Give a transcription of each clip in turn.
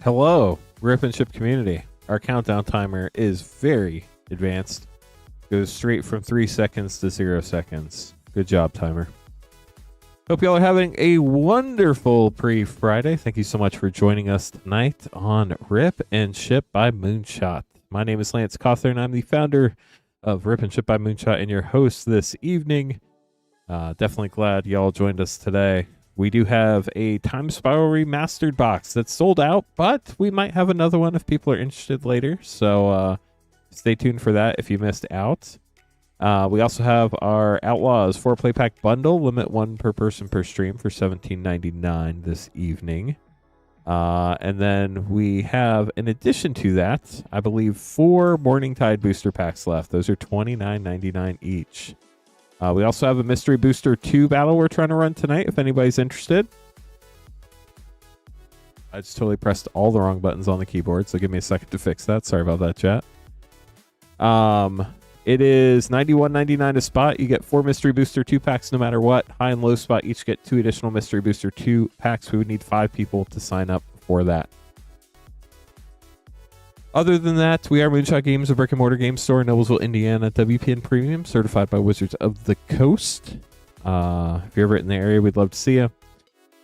Hello, Rip and Ship community. Our countdown timer is very advanced. Goes straight from 3 seconds to 0 seconds. Good job, timer. Hope y'all are having a wonderful pre-Friday. Thank you so much for joining us tonight on Rip and Ship by Moonshot. My name is Lance Cawthorn. I'm the founder of Rip and Ship by Moonshot and your host this evening. Definitely glad y'all joined us today. We do have a Time Spiral Remastered box that's sold out, but we might have another one if people are interested later. So stay tuned for that if you missed out. We also have our Outlaws 4-play pack bundle, limit 1 per person per stream for $17.99 this evening. And then we have, in addition to that, I believe 4 Morningtide booster packs left. Those are $29.99 each. We also have a Mystery Booster 2 battle we're trying to run tonight, if anybody's interested. I just totally pressed all the wrong buttons on the keyboard, so give me a second to fix that. Sorry about that, chat. It is $91.99 a spot. You get 4 Mystery Booster 2 packs no matter what. High and low spot each get 2 additional Mystery Booster 2 packs. We would need 5 people to sign up for that. Other than that, we are Moonshot Games, a brick-and-mortar game store in Noblesville, Indiana. WPN Premium, certified by Wizards of the Coast. If you're ever in the area, we'd love to see you.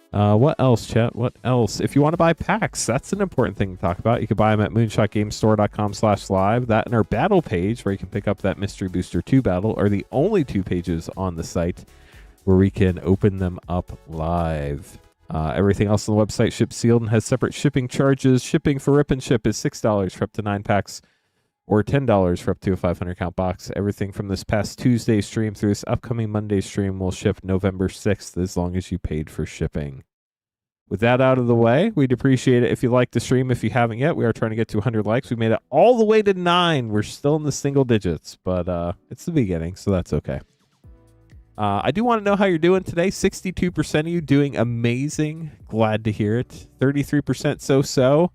What else, chat? What else? If you want to buy packs, that's an important thing to talk about. You can buy them at moonshotgamestore.com/live. That and our battle page, where you can pick up that Mystery Booster 2 battle, are the only 2 pages on the site where we can open them up live. Everything else on the website ships sealed and has separate shipping charges. Shipping for Rip and Ship is $6 for up to 9 packs or $10 for up to a 500 count box. Everything from this past Tuesday stream through this upcoming Monday stream will ship November 6th as long as you paid for shipping. With that out of the way, we'd appreciate it if you like the stream. If you haven't yet, we are trying to get to 100 likes. We made it all the way to 9. We're still in the single digits, but it's the beginning, so that's okay. I do want to know how you're doing today. 62% of you doing amazing. Glad to hear it. 33% so-so.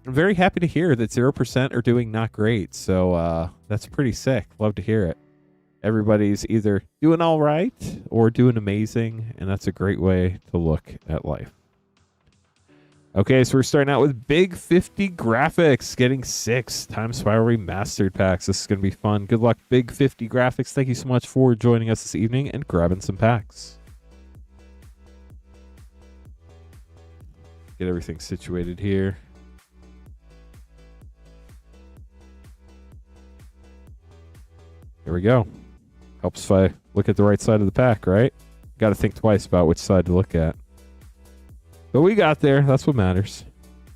I'm very happy to hear that 0% are doing not great. So that's pretty sick. Love to hear it. Everybody's either doing all right or doing amazing, and that's a great way to look at life. Okay, so we're starting out with Big 50 Graphics, getting 6 Time Spiral Remastered packs. This is going to be fun. Good luck, Big 50 Graphics. Thank you so much for joining us this evening and grabbing some packs. Get everything situated here. Here we go. Helps if I look at the right side of the pack, right? Got to think twice about which side to look at. But we got there. That's what matters.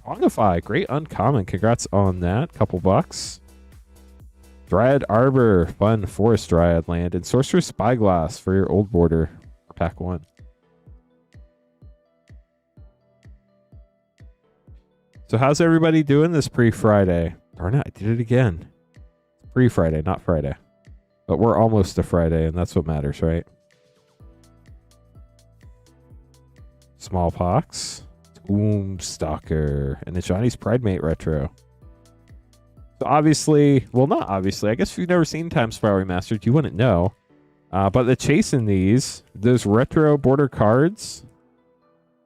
Hongify, great uncommon. Congrats on that. Couple bucks. Dryad Arbor, fun Forest Dryad land. And Sorcerer's Spyglass for your old border. Pack 1. So how's everybody doing this pre-Friday? Darn it, I did it again. Pre-Friday, not Friday. But we're almost to Friday, and that's what matters, right? Smallpox, Tombstalker, and the Johnny's Pridemate Retro. So obviously, well, not obviously, I guess if you've never seen Time Spiral Remastered, you wouldn't know. But the chase in these retro border cards,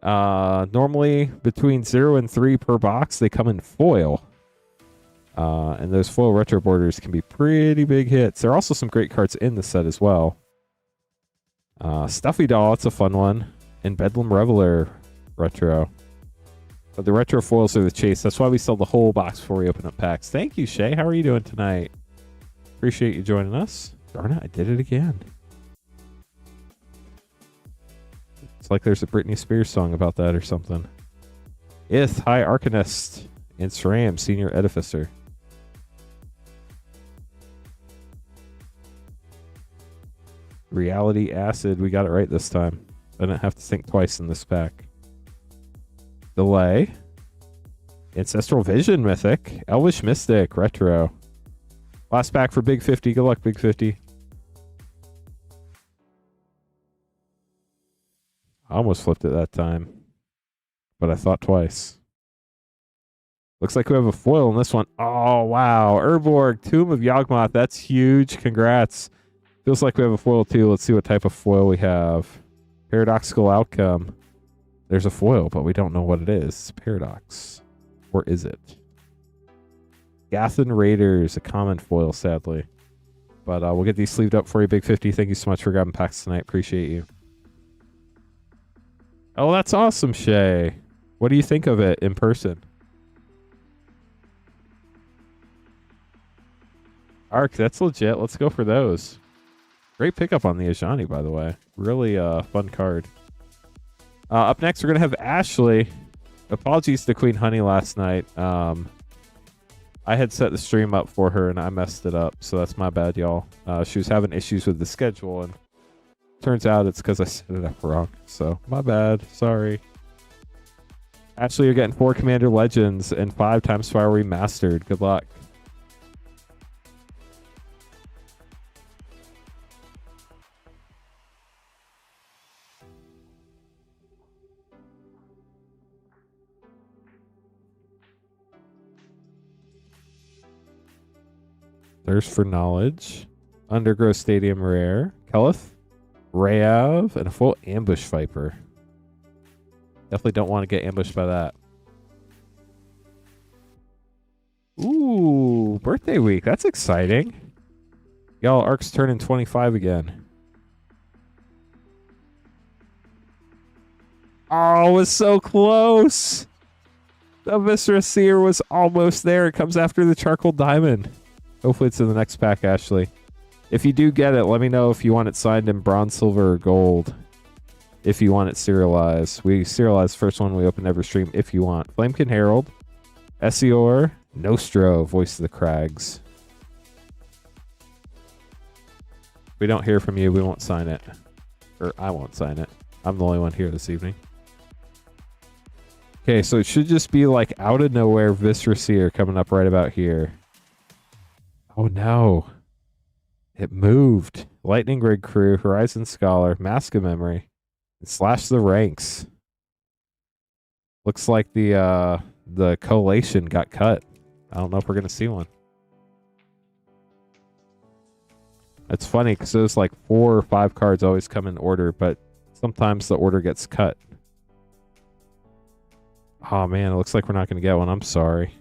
normally between 0 and 3 per box, they come in foil. And those foil retro borders can be pretty big hits. There are also some great cards in the set as well. Stuffy Doll, it's a fun one. And Bedlam Reveler retro. But the retro foils are the chase. That's why we sell the whole box before we open up packs. Thank you, Shay. How are you doing tonight? Appreciate you joining us. Darn it, I did it again. It's like there's a Britney Spears song about that or something. Ith, High Arcanist, and SRAM, Senior Edificer. Reality Acid, we got it right this time. I didn't have to think twice in this pack. Delay. Ancestral Vision Mythic. Elvish Mystic Retro. Last pack for Big 50. Good luck, Big 50. I almost flipped it that time. But I thought twice. Looks like we have a foil in this one. Oh, wow. Urborg, Tomb of Yawgmoth. That's huge. Congrats. Feels like we have a foil too. Let's see what type of foil we have. Paradoxical Outcome. There's a foil, but we don't know what it is. It's Paradox. Or is it? Gathan Raiders, a common foil, sadly. But we'll get these sleeved up for you, Big 50. Thank you so much for grabbing packs tonight. Appreciate you. Oh, that's awesome, Shay. What do you think of it in person? Arc, that's legit. Let's go for those. Great pickup on the Ajani, by the way. Really fun card. Up next, we're going to have Ashley. Apologies to Queen Honey last night. I had set the stream up for her, and I messed it up. So that's my bad, y'all. She was having issues with the schedule, and turns out it's because I set it up wrong. So my bad. Sorry. Ashley, you're getting 4 Commander Legends and 5 Times Fire Remastered. Good luck. Thirst for Knowledge. Undergrowth Stadium Rare. Kelith. Rayav. And a full Ambush Viper. Definitely don't want to get ambushed by that. Ooh, birthday week. That's exciting. Y'all, Ark's turning 25 again. Oh, it was so close. The Viscera Seer was almost there. It comes after the Charcoal Diamond. Hopefully it's in the next pack, Ashley. If you do get it, let me know if you want it signed in bronze, silver, or gold. If you want it serialized. We serialize the first one we open every stream if you want. Flamekin Herald. Essior. Nostro. Voice of the Crags. If we don't hear from you, we won't sign it. Or I won't sign it. I'm the only one here this evening. Okay, so it should just be like out of nowhere Viscera Seer coming up right about here. Oh no. It moved. Lightning Grid Crew, Horizon Scholar, Mask of Memory, and Slash the Ranks. Looks like the collation got cut. I don't know if we're gonna see one. It's funny because those like 4 or 5 cards always come in order, but sometimes the order gets cut. Oh man, it looks like we're not gonna get one. I'm sorry.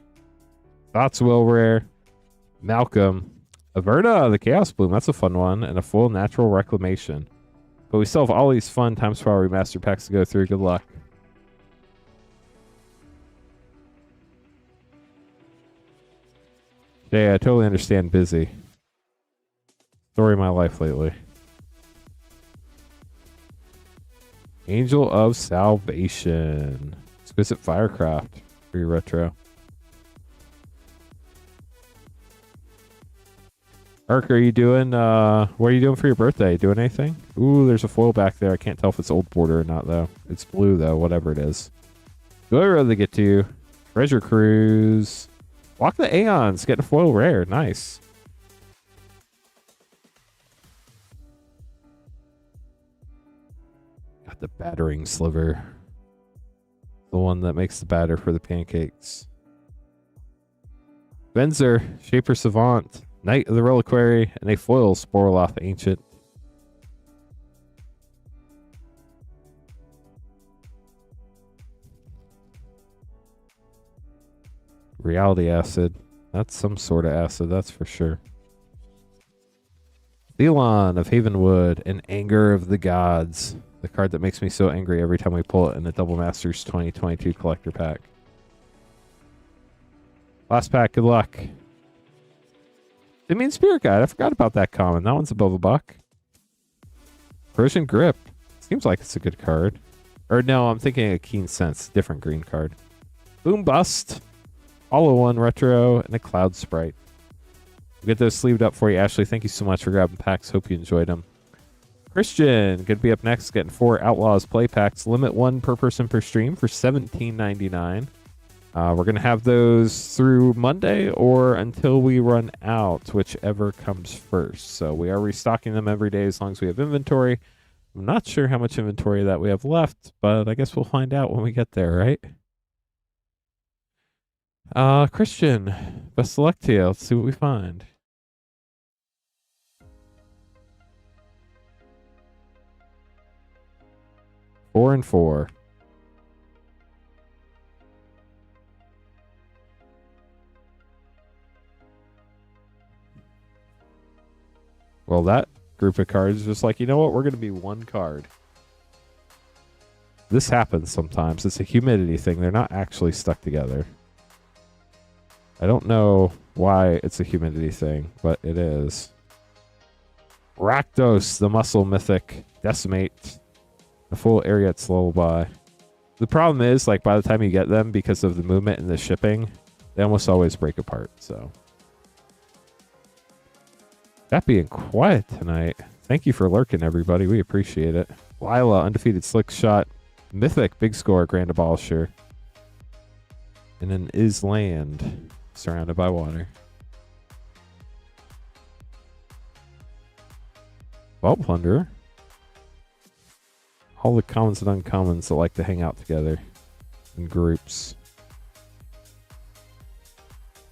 Thoughts will rare. Malcolm. Averta, the Chaos Bloom. That's a fun one. And a full Natural Reclamation. But we still have all these fun Times Power Remaster packs to go through. Good luck. Yeah, I totally understand busy. Story of my life lately. Angel of Salvation. Exquisite Firecraft. Pretty retro. Ark, are you doing, what are you doing for your birthday? Doing anything? Ooh, there's a foil back there. I can't tell if it's old border or not, though. It's blue, though, whatever it is. Who I'd rather get to? Treasure Cruise. Walk the Aeons. Getting a foil rare. Nice. Got the Battering Sliver. The one that makes the batter for the pancakes. Benzer. Shaper Savant. Knight of the Reliquary, and a foil Sporoloth Ancient. Reality Acid. That's some sort of acid, that's for sure. Thelon of Havenwood, and Anger of the Gods. The card that makes me so angry every time we pull it in the Double Masters 2022 collector pack. Last pack, good luck. Simeon Spirit Guide. I forgot about that common. That one's above $1. Persian Grip. Seems like it's a good card. Or no, I'm thinking a Keen Sense. Different green card. Boom Bust. Hollow One Retro. And a Cloud Sprite. We'll get those sleeved up for you, Ashley. Thank you so much for grabbing packs. Hope you enjoyed them. Christian. Going to be up next. Getting 4 Outlaws play packs. Limit 1 per person per stream for $17.99. We're going to have those through Monday or until we run out, whichever comes first. So we are restocking them every day as long as we have inventory. I'm not sure how much inventory that we have left, but I guess we'll find out when we get there, right? Christian, best of luck to you. Let's see what we find. Four and 4. Well, that group of cards is just like, you know what? We're going to be one card. This happens sometimes. It's a humidity thing. They're not actually stuck together. I don't know why it's a humidity thing, but it is. Rakdos, the muscle mythic. Decimate. The full Ariet's Lullaby. The problem is, like, by the time you get them, because of the movement and the shipping, they almost always break apart, so. That being quiet tonight. Thank you for lurking, everybody. We appreciate it. Lila, undefeated slick shot. Mythic, big score, Grand Abolisher. And an Island, surrounded by water. Vault Plunderer. All the commons and uncommons that like to hang out together in groups.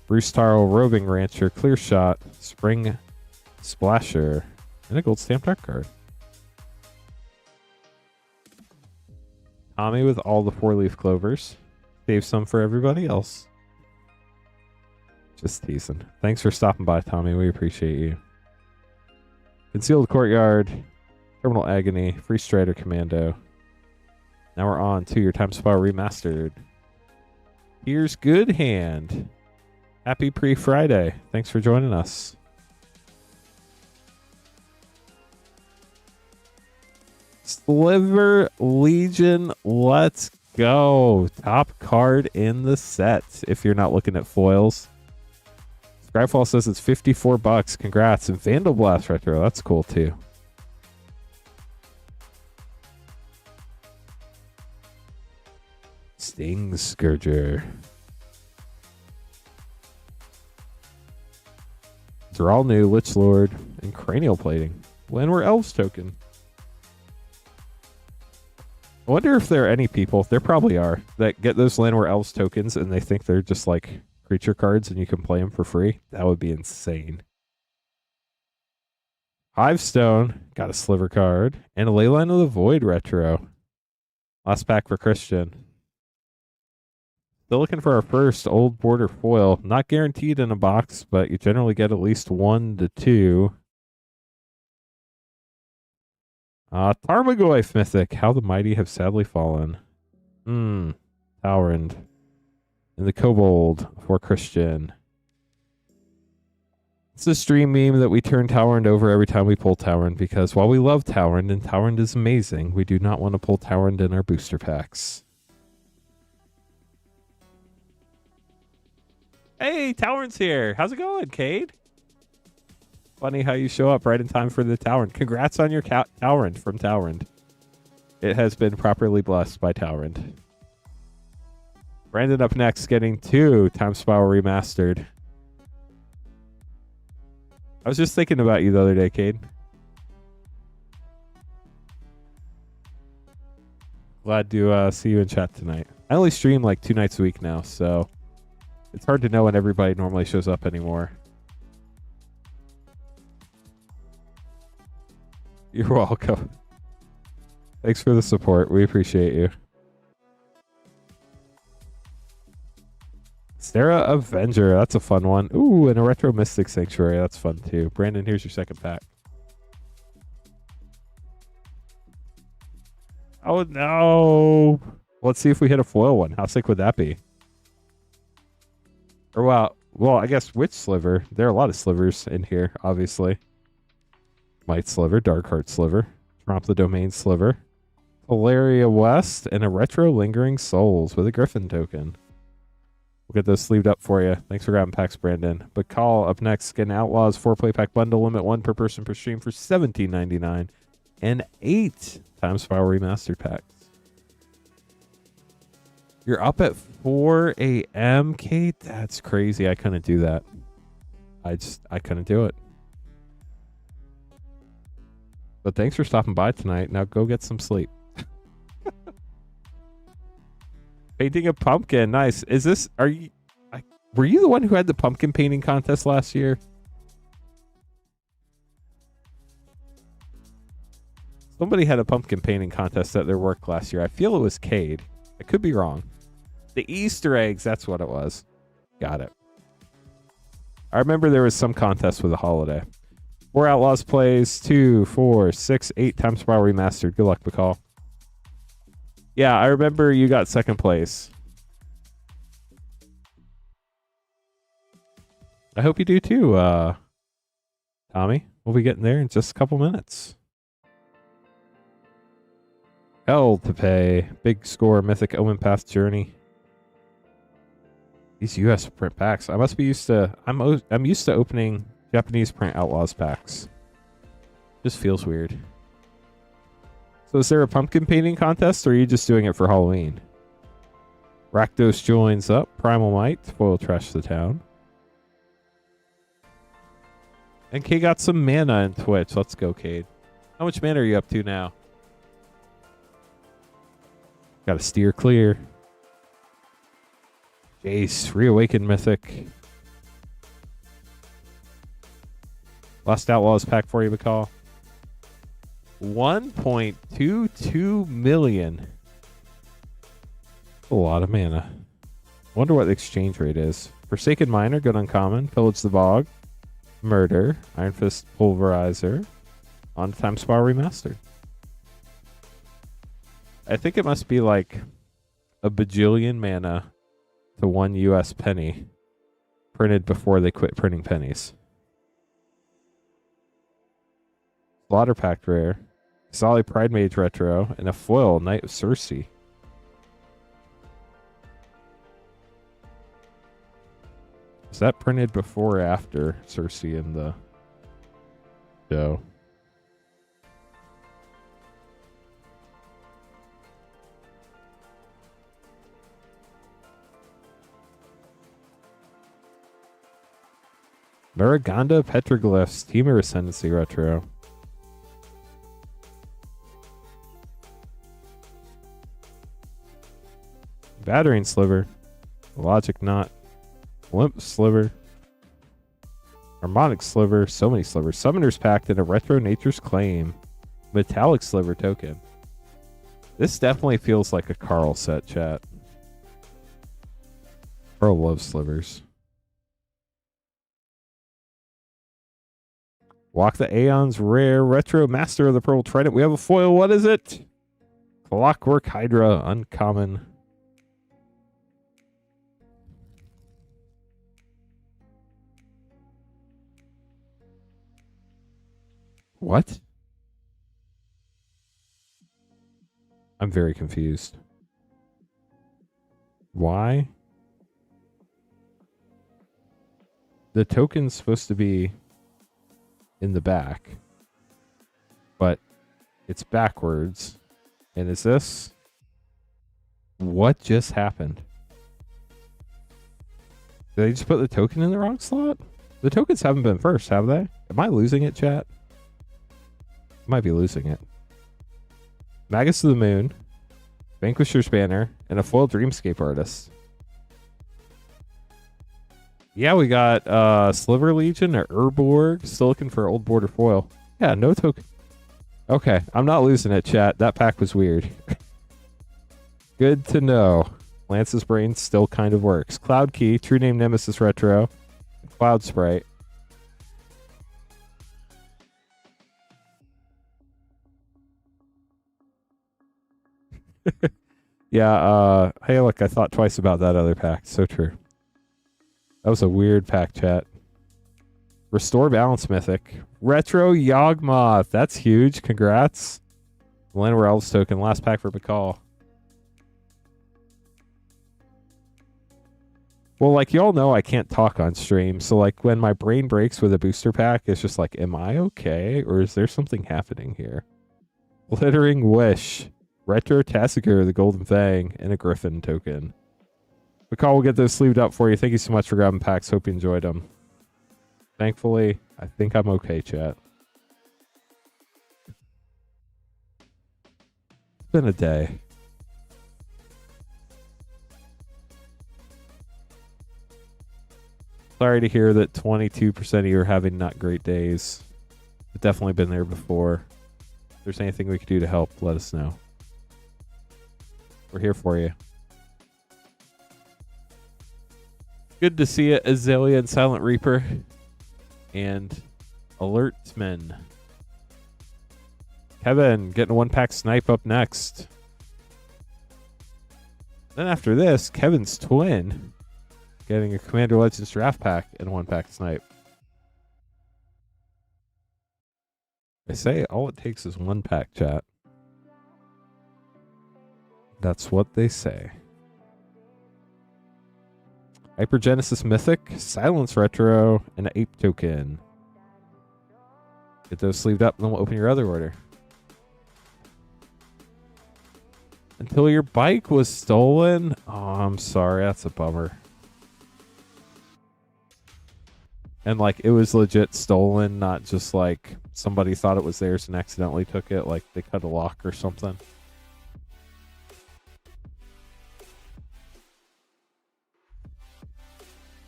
Bruce Taro, Roving Rancher, Clear Shot, Spring Splasher, and a gold stamped art card. Tommy with all the 4-leaf clovers. Save some for everybody else. Just teasing. Thanks for stopping by, Tommy. We appreciate you. Concealed Courtyard, Terminal Agony, Free Strider Commando. Now we're on to your Time Spell Remastered. Here's Good Hand. Happy pre-Friday. Thanks for joining us. Sliver Legion, let's go. Top card in the set if you're not looking at foils. Skyfall says it's $54. Congrats. And Vandal Blast Retro, that's cool too. Sting Scourger. They're all new. Lich Lord and Cranial Plating. Landware Elves token. I wonder if there are any people, there probably are, that get those Landware Elves tokens and they think they're just like creature cards and you can play them for free. That would be insane. Hivestone, got a Sliver card, and a Leyline of the Void retro. Last pack for Christian. Still looking for our first old border foil. Not guaranteed in a box, but you generally get at least 1 to 2. Tarmogoyf Mythic. How the mighty have sadly fallen. Towrend. And the Kobold for Christian. It's a stream meme that we turn Towrend over every time we pull Towrend, because while we love Towrend and Towrend is amazing, we do not want to pull Towrend in our booster packs. Hey, Towrend's here. How's it going, Cade? Funny how you show up right in time for the Towrend. Congrats on your Towrend from Towrend. It has been properly blessed by Towrend. Brandon up next, getting 2 Time Spiral Remastered. I was just thinking about you the other day, Cade. Glad to see you in chat tonight. I only stream like 2 nights a week now, so it's hard to know when everybody normally shows up anymore. You're welcome. Thanks for the support. We appreciate you. Sarah Avenger. That's a fun one. Ooh, and a Retro Mystic Sanctuary. That's fun too. Brandon, here's your second pack. Oh, no. Let's see if we hit a foil one. How sick would that be? Or, well, I guess which sliver? There are a lot of slivers in here, obviously. Might Sliver, Darkheart Sliver, Tromp the Domain Sliver, Polaria West, and a Retro Lingering Souls with a Griffin token. We'll get those sleeved up for you. Thanks for grabbing packs, Brandon. But call up next. Get an Outlaws 4-play pack bundle, limit 1 per person per stream for $17.99, and 8 Time Spiral Remastered packs. You're up at 4 a.m., Kate? That's crazy. I couldn't do that. I couldn't do it. But thanks for stopping by tonight. Now go get some sleep. Painting a pumpkin. Nice. Is this, were you the one who had the pumpkin painting contest last year? Somebody had a pumpkin painting contest at their work last year. I feel it was Cade. I could be wrong. The Easter eggs, that's what it was. Got it. I remember there was some contest with a holiday. 4 Outlaws plays, 2, 4, 6, 8 Time Spiral Remastered. Good luck, McCall. Yeah, I remember you got second place. I hope you do too, Tommy. We'll be getting there in just a couple minutes. Hell to pay. Big score, Mythic Omen Path Journey. These US print packs. I must be used to. I'm used to opening Japanese print Outlaws packs. Just feels weird. So is there a pumpkin painting contest, or are you just doing it for Halloween? Rakdos joins up. Primal Might. Foil Trash the Town. And Kay got some mana in Twitch. Let's go, Cade. How much mana are you up to now? Got to steer clear. Jace, Reawakened Mythic. Last Outlaws pack for you, McCall. 1.22 million. A lot of mana. Wonder what the exchange rate is. Forsaken Miner, good uncommon. Pillage the Bog. Murder. Iron Fist Pulverizer. On Time Spiral Remastered. I think it must be like a bajillion mana to 1 US penny printed before they quit printing pennies. Slaughter Pact Rare. Solid Pride Mage Retro. And a foil Knight of Cersei. Is that printed before or after Cersei in the show? Maraganda Petroglyphs, Temur Ascendancy Retro. Battering Sliver. Logic Knot. Limp Sliver. Harmonic Sliver. So many slivers. Summoner's Pact and a Retro Nature's Claim. Metallic Sliver token. This definitely feels like a Carl set, chat. Carl loves slivers. Walk the Aeons Rare Retro Master of the Pearl Trident. We have a foil. What is it? Clockwork Hydra. Uncommon. What? I'm very confused. Why? The token's supposed to be in the back, but it's backwards. And is this? What just happened? Did they just put the token in the wrong slot? The tokens haven't been first, have they? Am I losing it, chat? Might be losing it. Magus of the Moon, Vanquisher's Banner, and a foil Dreamscape Artist. Yeah, we got Sliver Legion or Urborg. Still looking for Old Border foil. Yeah, no token. Okay, I'm not losing it, chat. That pack was weird. Good to know. Lance's Brain still kind of works. Cloud Key, True Name Nemesis Retro, Cloud Sprite. Yeah, hey, look, I thought twice about that other pack. So true. That was a weird pack, chat. Restore Balance Mythic. Retro Yawgmoth. That's huge. Congrats. Llanowar Elves token. Last pack for Bakal. Well, like, y'all know I can't talk on stream. So, like, when my brain breaks with a booster pack, it's just like, am I okay? Or is there something happening here? Glittering Wish. Retro Tassiger, the Golden Fang, and a Griffin token. McCall will get those sleeved up for you. Thank you so much for grabbing packs. Hope you enjoyed them. Thankfully, I think I'm okay, chat. It's been a day. Sorry to hear that 22% of you are having not great days. I've definitely been there before. If there's anything we could do to help, let us know. We're here for you. Good to see you, Azalea and Silent Reaper. And Alertman. Kevin getting a 1-pack snipe up next. Then after this, Kevin's twin getting a Commander Legends draft pack and a 1-pack snipe. I say all it takes is 1-pack, chat. That's what they say. Hypergenesis Mythic, Silence Retro, and an Ape Token. Get those sleeved up, and then we'll open your other order. Until your bike was stolen? Oh, I'm sorry. That's a bummer. And, like, it was legit stolen, not just, like, somebody thought it was theirs and accidentally took it. Like, they cut a lock or something.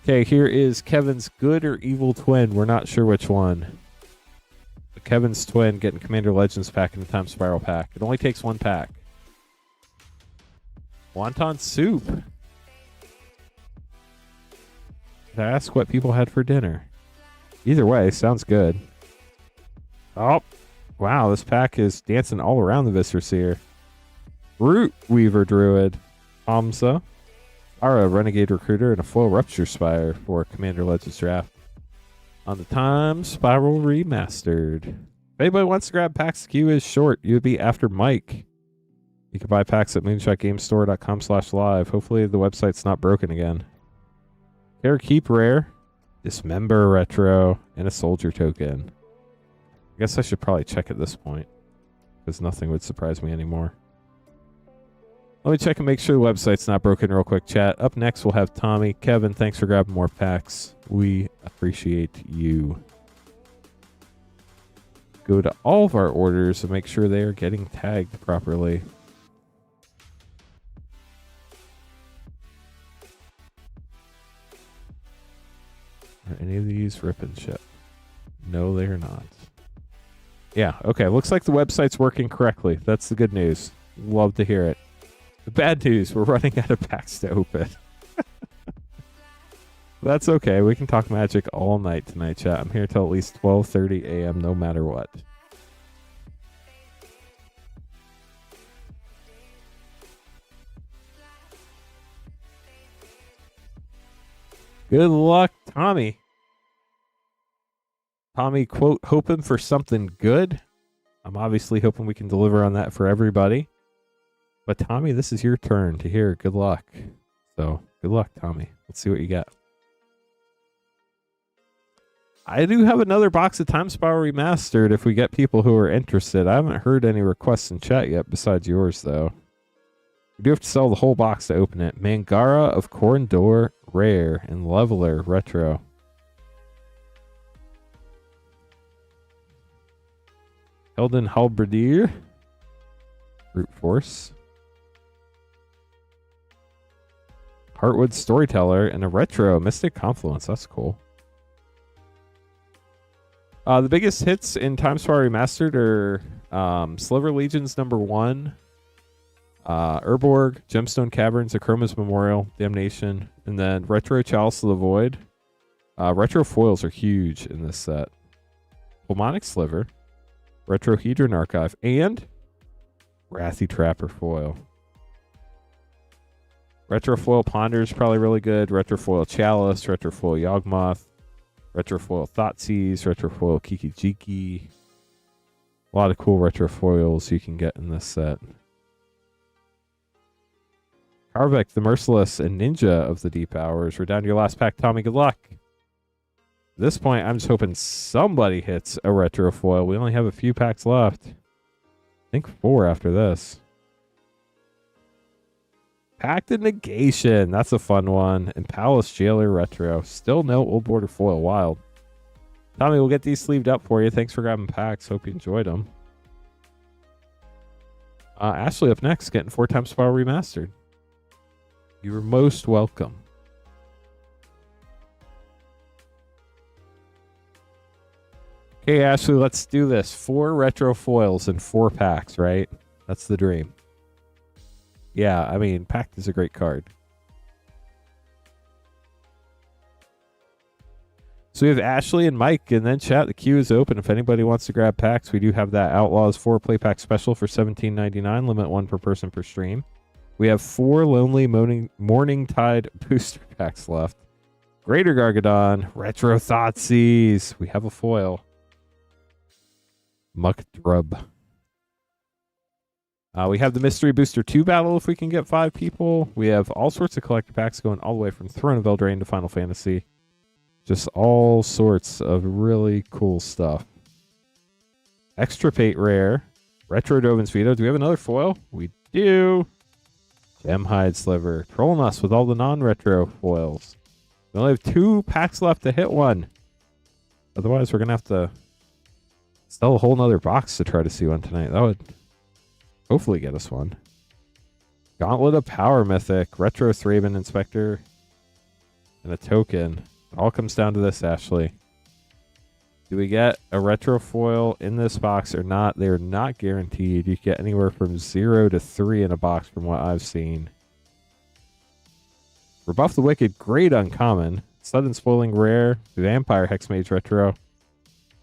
Okay, here is Kevin's good or evil twin. We're not sure which one. But Kevin's twin getting Commander Legends pack and the Time Spiral pack. It only takes 1 pack. Wonton soup. Did I ask what people had for dinner? Either way, sounds good. Oh, wow, this pack is dancing all around the Viscera Seer. Root Weaver Druid. Hamza. Ara, Renegade Recruiter, and a foil Rupture Spire for Commander Legends Draft. On the Time Spiral Remastered. If anybody wants to grab packs, the queue is short. You would be after Mike. You can buy packs at moonshotgamestore.com/live. Hopefully the website's not broken again. Keep Rare, Dismember Retro, and a Soldier Token. I guess I should probably check at this point, because nothing would surprise me anymore. Let me check and make sure the website's not broken real quick, chat. Up next, we'll have Tommy. Kevin, thanks for grabbing more packs. We appreciate you. Go to all of our orders and make sure they are getting tagged properly. Are any of these rip and ship? No, they are not. Yeah, okay. Looks like the website's working correctly. That's the good news. Love to hear it. The bad news, we're running out of packs to open. That's okay. We can talk Magic all night tonight, chat. I'm here till at least 12:30 a.m. no matter what. Good luck, Tommy. Tommy, quote, hoping for something good. I'm obviously hoping we can deliver on that for everybody. But Tommy, this is your turn to hear good luck. So, good luck, Tommy. Let's see what you got. I do have another box of Time Spiral Remastered if we get people who are interested. I haven't heard any requests in chat yet besides yours, though. We do have to sell the whole box to open it. Mangara of Corindor, Rare, and Leveler, Retro. Eldon Halberdier, Brute Force. Heartwood Storyteller, and a Retro Mystic Confluence. That's cool. The biggest hits in Time Spiral Remastered are Sliver Legions #1, Urborg, Gemstone Caverns, Akroma's Memorial, Damnation, and then Retro Chalice of the Void. Retro foils are huge in this set. Pulmonic Sliver, Retro Hedron Archive, and Wrathy Trapper foil. Retro foil Ponder is probably really good. Retro foil Chalice, Retro foil Yawgmoth, Retro foil Thoughtseize, Retro foil Kiki-Jiki. A lot of cool retro foils you can get in this set. Karvik, the Merciless, and Ninja of the Deep Hours. We're down to your last pack, Tommy. Good luck. At this point, I'm just hoping somebody hits a retro foil. We only have a few packs left. I think 4 after this. Pact of Negation. That's a fun one. And Palace Jailer Retro. Still no Old Border foil. Wild. Tommy, we'll get these sleeved up for you. Thanks for grabbing packs. Hope you enjoyed them. Ashley up next, getting 4 Time Spiral Remastered. You're most welcome. Okay, Ashley, let's do this. 4 retro foils and 4 packs, right? That's the dream. Yeah, I mean, Pact is a great card. So we have Ashley and Mike, and then chat. The queue is open. If anybody wants to grab packs, we do have that Outlaws 4 play pack special for $17.99, limit 1 per person per stream. We have 4 Lonely Morning Tide booster packs left. Greater Gargadon, Retro Thoughtseize. We have a foil. Muck Drub. We have the Mystery Booster 2 battle if we can get 5 people. We have all sorts of collector packs going all the way from Throne of Eldraine to Final Fantasy. Just all sorts of really cool stuff. Extirpate Rare. Retro Dovin's Veto. Do we have another foil? We do. Gemhide Sliver. Trolling us with all the non-retro foils. We only have 2 packs left to hit one. Otherwise, we're going to have to sell a whole nother box to try to see one tonight. That would hopefully get us one. Gauntlet of Power Mythic. Retro Thraben Inspector. And a token. It all comes down to this, Ashley. Do we get a retro foil in this box or not? They're not guaranteed. You can get anywhere from 0 to 3 in a box from what I've seen. Rebuff the Wicked, great uncommon. Sudden Spoiling rare. Vampire Hexmage retro.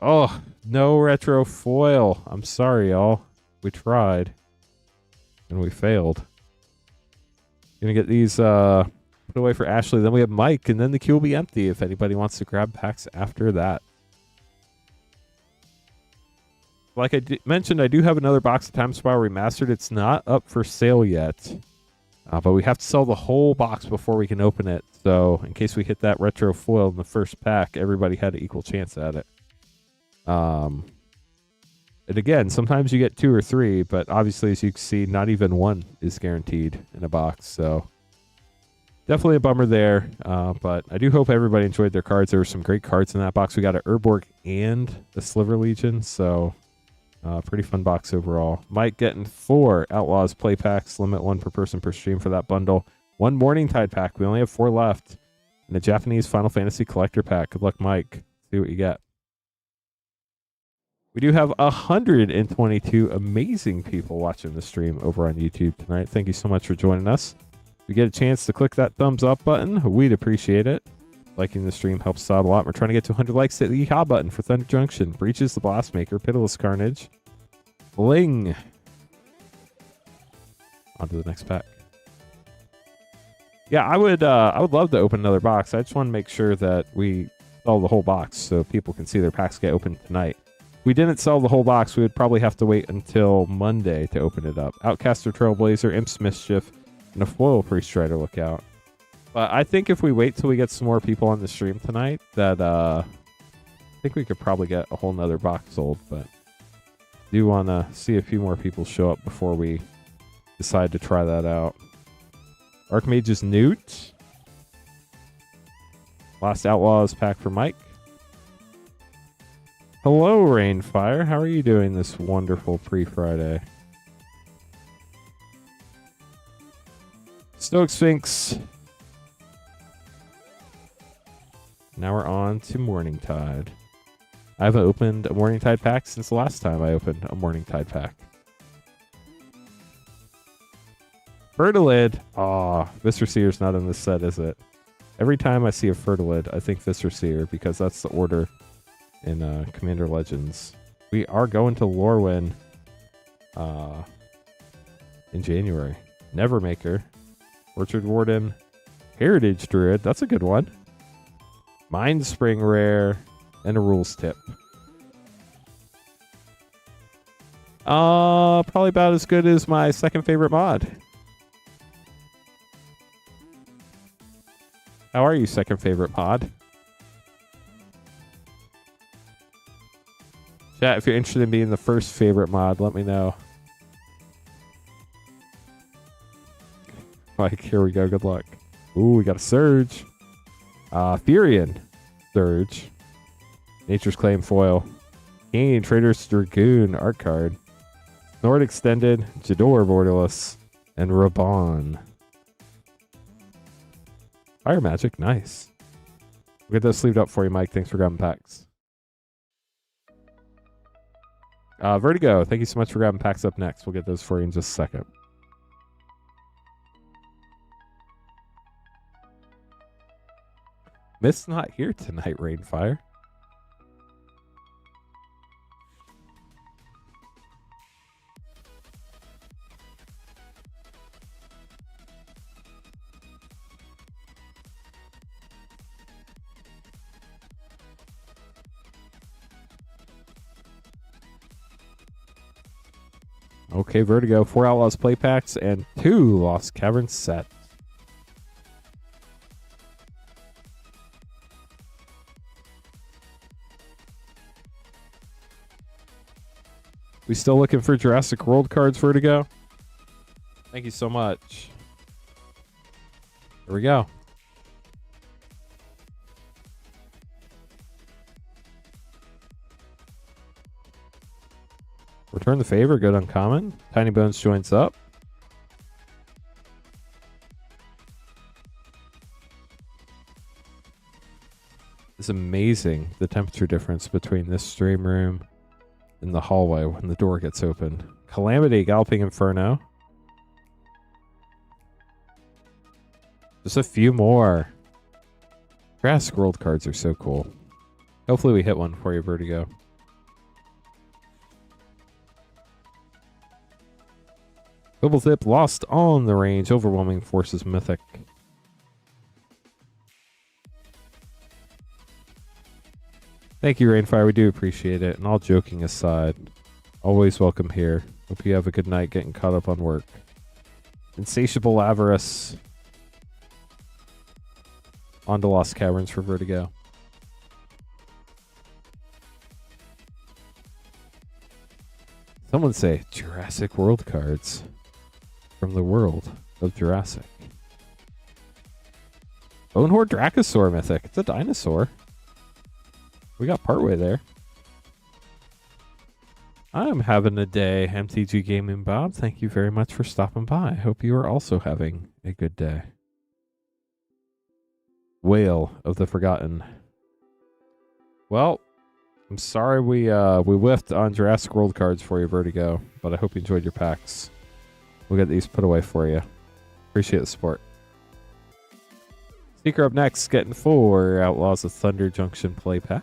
Oh, no retro foil. I'm sorry, y'all. We tried. And we failed. Gonna get these put away for Ashley. Then we have Mike, and then the queue will be empty if anybody wants to grab packs after that. Like I mentioned, I do have another box of Time Spiral Remastered. It's not up for sale yet, but we have to sell the whole box before we can open it. So in case we hit that retro foil in the first pack, everybody had an equal chance at it. And again, sometimes you get 2 or 3, but obviously, as you can see, not even 1 is guaranteed in a box. So definitely a bummer there, but I do hope everybody enjoyed their cards. There were some great cards in that box. We got an Urborg and a Sliver Legion, so pretty fun box overall. Mike getting 4 Outlaws play packs, limit 1 per person per stream for that bundle. 1 Morning Tide pack. We only have 4 left. And a Japanese Final Fantasy collector pack. Good luck, Mike. See what you get. We do have 122 amazing people watching the stream over on YouTube tonight. Thank you so much for joining us. If you get a chance to click that thumbs up button, we'd appreciate it. Liking the stream helps us out a lot. We're trying to get to 100 likes. Hit the yeehaw button for Thunder Junction, Breaches the Blastmaker, Pitiless Carnage, Bling. On to the next pack. Yeah, I would love to open another box. I just want to make sure that we sell the whole box so people can see their packs get opened tonight. If we didn't sell the whole box, we would probably have to wait until Monday to open it up. Outcaster Trailblazer, Imp's Mischief, and a foil Priest Strider lookout. But I think if we wait till we get some more people on the stream tonight, that I think we could probably get a whole nother box sold. But do want to see a few more people show up before we decide to try that out. Archmage's Newt. Last Outlaws pack for Mike. Hello, Rainfire. How are you doing this wonderful pre-Friday? Stoic Sphinx. Now we're on to Morning Tide. I haven't opened a Morning Tide pack since the last time I opened a Morning Tide pack. Fertilid. Aw, Viscer Seer's not in this set, is it? Every time I see a Fertilid, I think Viscer Seer because that's the order in Commander Legends. We are going to Lorwyn in January. Nevermaker. Orchard Warden. Heritage Druid. That's a good one. Mind Spring Rare. And a Rules Tip. Probably about as good as my second favorite mod. How are you, second favorite mod? Chat, if you're interested in being the first favorite mod, let me know. Like, here we go. Good luck. Ooh, we got a Surge. Furion. Surge. Nature's Claim foil. King Trader's Dragoon art card. Nord Extended. Jador Borderless. And Raban. Fire Magic. Nice. We'll get those sleeved up for you, Mike. Thanks for grabbing packs. Vertigo, thank you so much for grabbing packs up next. We'll get those for you in just a second. Myth's not here tonight, Rainfire. Okay, Vertigo. 4 Outlaws play packs and 2 Lost Caverns sets. We still looking for Jurassic World cards, Vertigo? Thank you so much. Here we go. Return the favor, good uncommon. Tiny Bones joins up. It's amazing the temperature difference between this stream room and the hallway when the door gets opened. Calamity, Galloping Inferno. Just a few more. Jurassic World cards are so cool. Hopefully we hit one for you, Vertigo. Double Zip, Lost on the Range, Overwhelming Forces Mythic. Thank you, Rainfire. We do appreciate it. And all joking aside, always welcome here. Hope you have a good night getting caught up on work. Insatiable Avarice. On to Lost Caverns for Vertigo. Someone say Jurassic World cards from the world of Jurassic. Bonehorde Dracosaur Mythic. It's a dinosaur. We got partway there. I'm having a day, MTG Gaming Bob. Thank you very much for stopping by. I hope you are also having a good day. Whale of the Forgotten. Well, I'm sorry we whiffed on Jurassic World cards for you, Vertigo, but I hope you enjoyed your packs. We'll get these put away for you. Appreciate the support. Seeker up next, getting 4 Outlaws of Thunder Junction play pack.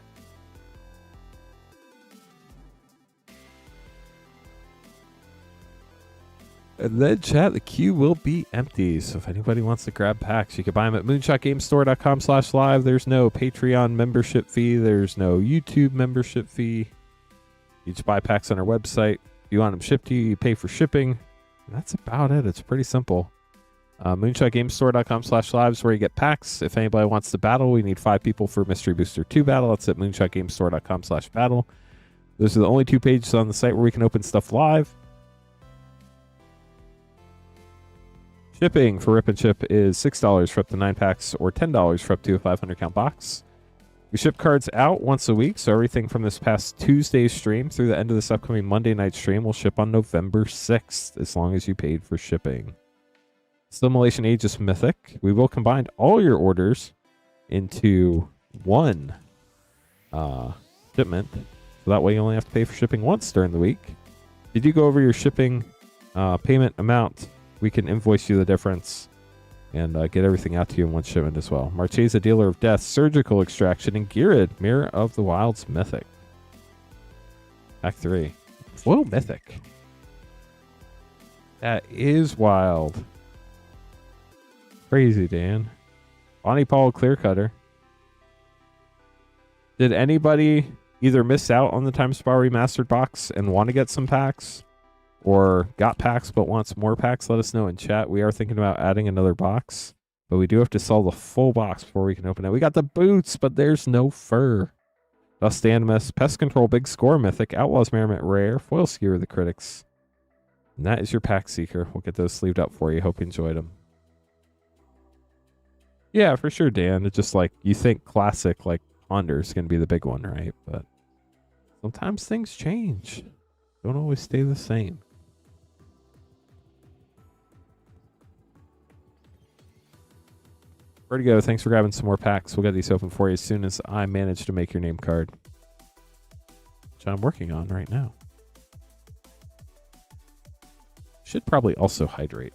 And then, chat, the queue will be empty. So if anybody wants to grab packs, you can buy them at moonshotgamestore.com/live. There's no Patreon membership fee. There's no YouTube membership fee. You just buy packs on our website. If you want them shipped to you, you pay for shipping. And that's about it. It's pretty simple. moonshotgamestore.com/live is where you get packs. If anybody wants to battle, we need 5 people for Mystery Booster 2 battle. That's at moonshotgamestore.com/battle. Those are the only 2 pages on the site where we can open stuff live. Shipping for Rip and Ship is $6 for up to 9 packs or $10 for up to a 500 count box. We ship cards out once a week, so everything from this past Tuesday's stream through the end of this upcoming Monday night stream will ship on November 6th, as long as you paid for shipping. Assimilation Aegis Mythic. We will combine all your orders into one shipment, so that way you only have to pay for shipping once during the week. Did you go over your shipping payment amount? We can invoice you the difference and get everything out to you in one shipment as well. Marchesa, Dealer of Death, Surgical Extraction, and Girid, Mirror of the Wilds Mythic. Pack 3. Foil Mythic. That is wild. Crazy, Dan. Bonnie Paul Clear Cutter. Did anybody either miss out on the Time Spa Remastered box and want to get some packs? Or got packs but wants more packs? Let us know in chat. We are thinking about adding another box, but we do have to sell the full box before we can open it. We got the boots, but there's no fur. Dust Animus, Pest Control Big Score Mythic, Outlaws Merriment Rare, Foil Skewer the Critics. And that is your pack seeker. We'll get those sleeved up for you. Hope you enjoyed them. Yeah, for sure, Dan. It's just like you think classic, like Ponder is going to be the big one, right? But sometimes things change. Don't always stay the same. Vertigo, thanks for grabbing some more packs. We'll get these open for you as soon as I manage to make your name card, which I'm working on right now. Should probably also hydrate.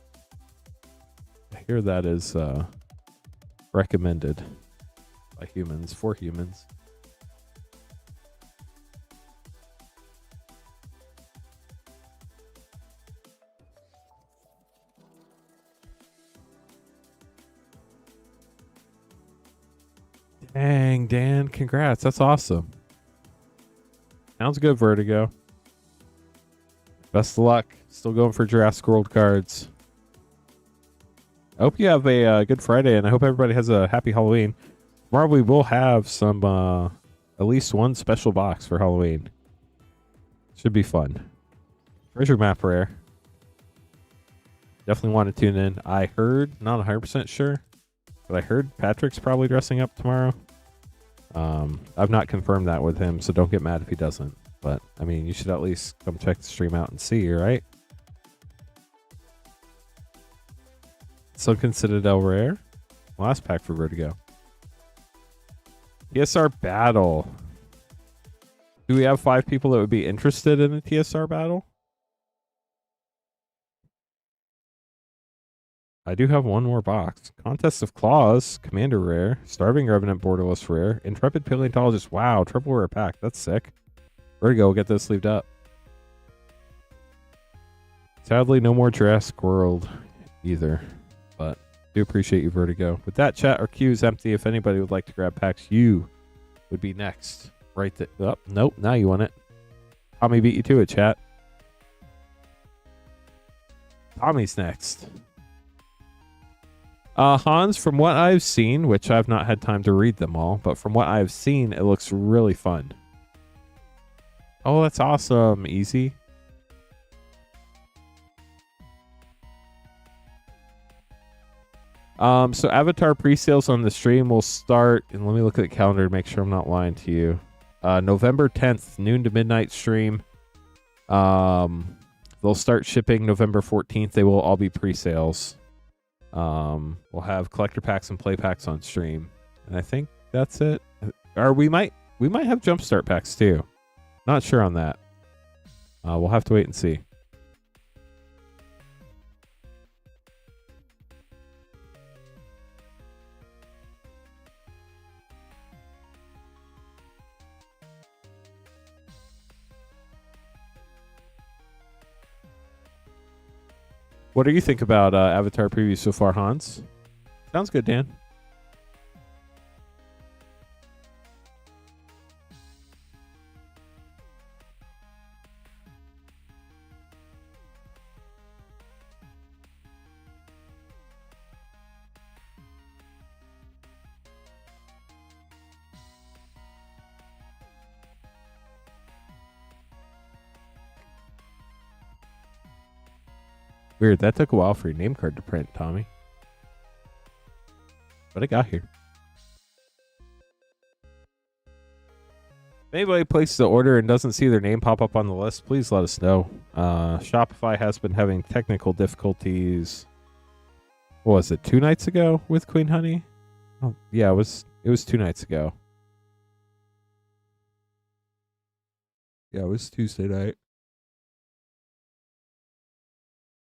I hear that is recommended by humans for humans. Dang, Dan, congrats. That's awesome. Sounds good, Vertigo. Best of luck. Still going for Jurassic World cards. I hope you have a good Friday, and I hope everybody has a happy Halloween. Tomorrow we will have some, at least one special box for Halloween. Should be fun. Treasure map rare. Definitely want to tune in. I heard, not 100% sure, but I heard Patrick's probably dressing up tomorrow. I've not confirmed that with him, so don't get mad if he doesn't. But, I mean, you should at least come check the stream out and see, right? Sunken Citadel rare. Last pack for Vertigo. TSR battle. Do we have 5 people that would be interested in a TSR battle? I do have one more box. Contest of Claws, Commander rare, Starving Revenant Borderless rare, Intrepid Paleontologist. Wow, triple rare pack. That's sick. Vertigo, we'll get those sleeved up. Sadly, no more Jurassic World either, but do appreciate you, Vertigo. With that, chat, our queue is empty. If anybody would like to grab packs, you would be next. Right there. Oh, nope, now you want it. Tommy beat you to it, chat. Tommy's next. Hans, from what I've seen, which I've not had time to read them all, but from what I've seen, it looks really fun. Oh, that's awesome. Easy. So Avatar pre-sales on the stream will start, and let me look at the calendar to make sure I'm not lying to you. November 10th, noon to midnight stream. They'll start shipping November 14th. They will all be pre-sales. We'll have collector packs and play packs on stream, and I think that's it. Or we might have jumpstart packs too. Not sure on that. We'll have to wait and see. What do you think about Avatar preview so far, Hans? Sounds good, Dan. Weird, that took a while for your name card to print, Tommy. But it got here. If anybody places the order and doesn't see their name pop up on the list, please let us know. Shopify has been having technical difficulties. What was it, 2 nights ago with Queen Honey? Oh, yeah, it was 2 nights ago. Yeah, it was Tuesday night.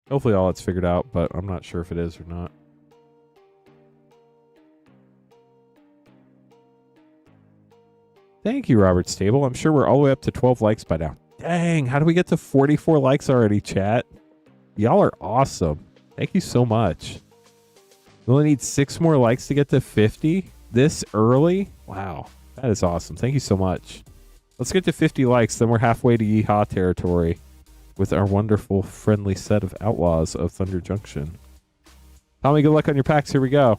Hopefully all it's figured out, but I'm not sure if it is or not. Thank you, Robert's Table. I'm sure we're all the way up to 12 likes by now. Dang, how do we get to 44 likes already, chat? Y'all are awesome. Thank you so much. We only need 6 more likes to get to 50 this early. Wow, that is awesome. Thank you so much. Let's get to 50 likes, then we're halfway to Yeehaw territory with our wonderful, friendly set of Outlaws of Thunder Junction. Tommy, good luck on your packs. Here we go.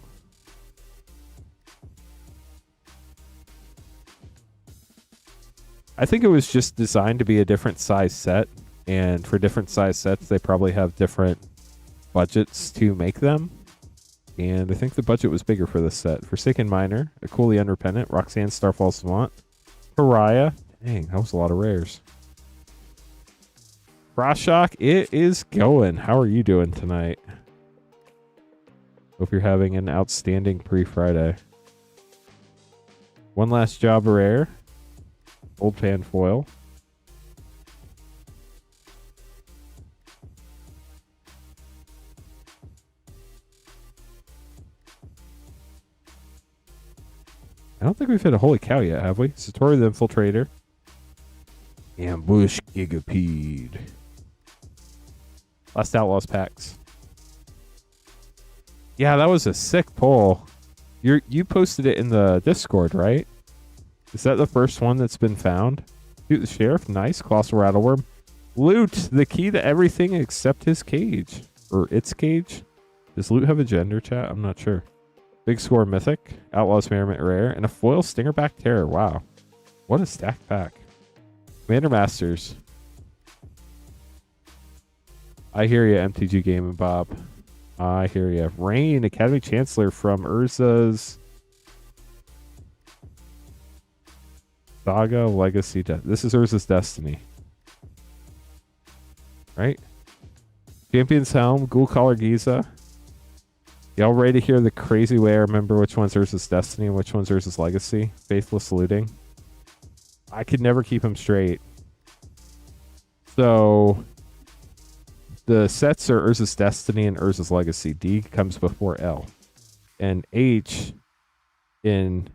I think it was just designed to be a different size set, and for different size sets, they probably have different budgets to make them. And I think the budget was bigger for this set. Forsaken Miner, Akuli Unrepentant, Roxanne Starfall Savant, Pariah. Dang, that was a lot of rares. Frostshock, it is going. How are you doing tonight? Hope you're having an outstanding pre-Friday. One last job rare. Old Pan Foil. I don't think we've hit a holy cow yet, have we? Satori the Infiltrator. Ambush Gigapede. Last Outlaws packs. Yeah, that was a sick pull. You posted it in the Discord, right? Is that the first one that's been found? Dude, the Sheriff, nice. Colossal Rattleworm. Loot, the key to everything except his cage. Or its cage. Does loot have a gender, chat? I'm not sure. Big Score Mythic. Outlaws Merriment Rare. And a foil Stingerback Terror. Wow. What a stacked pack. Commander Masters. I hear you, MTG Gaming Bob. I hear you. Rain, Academy Chancellor from Urza's Saga Legacy. This is Urza's Destiny. Right? Champion's Helm, Ghoul Collar Giza. Y'all ready to hear the crazy way I remember which one's Urza's Destiny and which one's Urza's Legacy? Faithless Looting. I could never keep them straight. So the sets are Urza's Destiny and Urza's Legacy. D comes before L. And H in,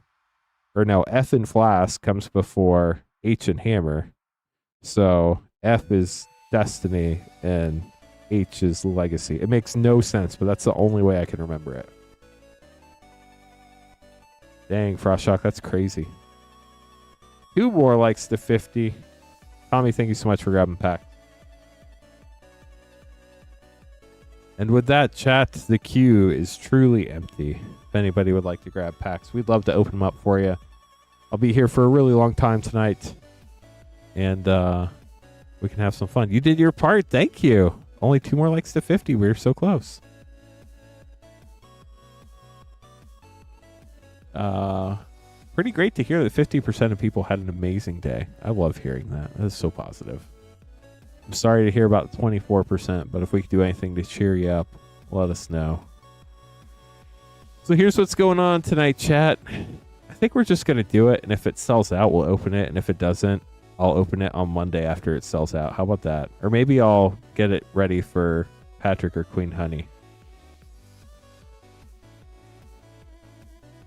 or no, F in Flask comes before H in Hammer. So F is Destiny and H is Legacy. It makes no sense, but that's the only way I can remember it. Dang, Frostshock, that's crazy. 2 more likes to 50. Tommy, thank you so much for grabbing pack. And with that, chat, the queue is truly empty. If anybody would like to grab packs, we'd love to open them up for you. I'll be here for a really long time tonight. And we can have some fun. You did your part. Thank you. Only 2 more likes to 50. We were so close. Pretty great to hear that 50% of people had an amazing day. I love hearing that. That is so positive. I'm sorry to hear about 24%, but if we could do anything to cheer you up, let us know. So here's what's going on tonight, chat. I think we're just going to do it, and if it sells out, we'll open it, and if it doesn't, I'll open it on Monday after it sells out. How about that? Or maybe I'll get it ready for Patrick or Queen Honey.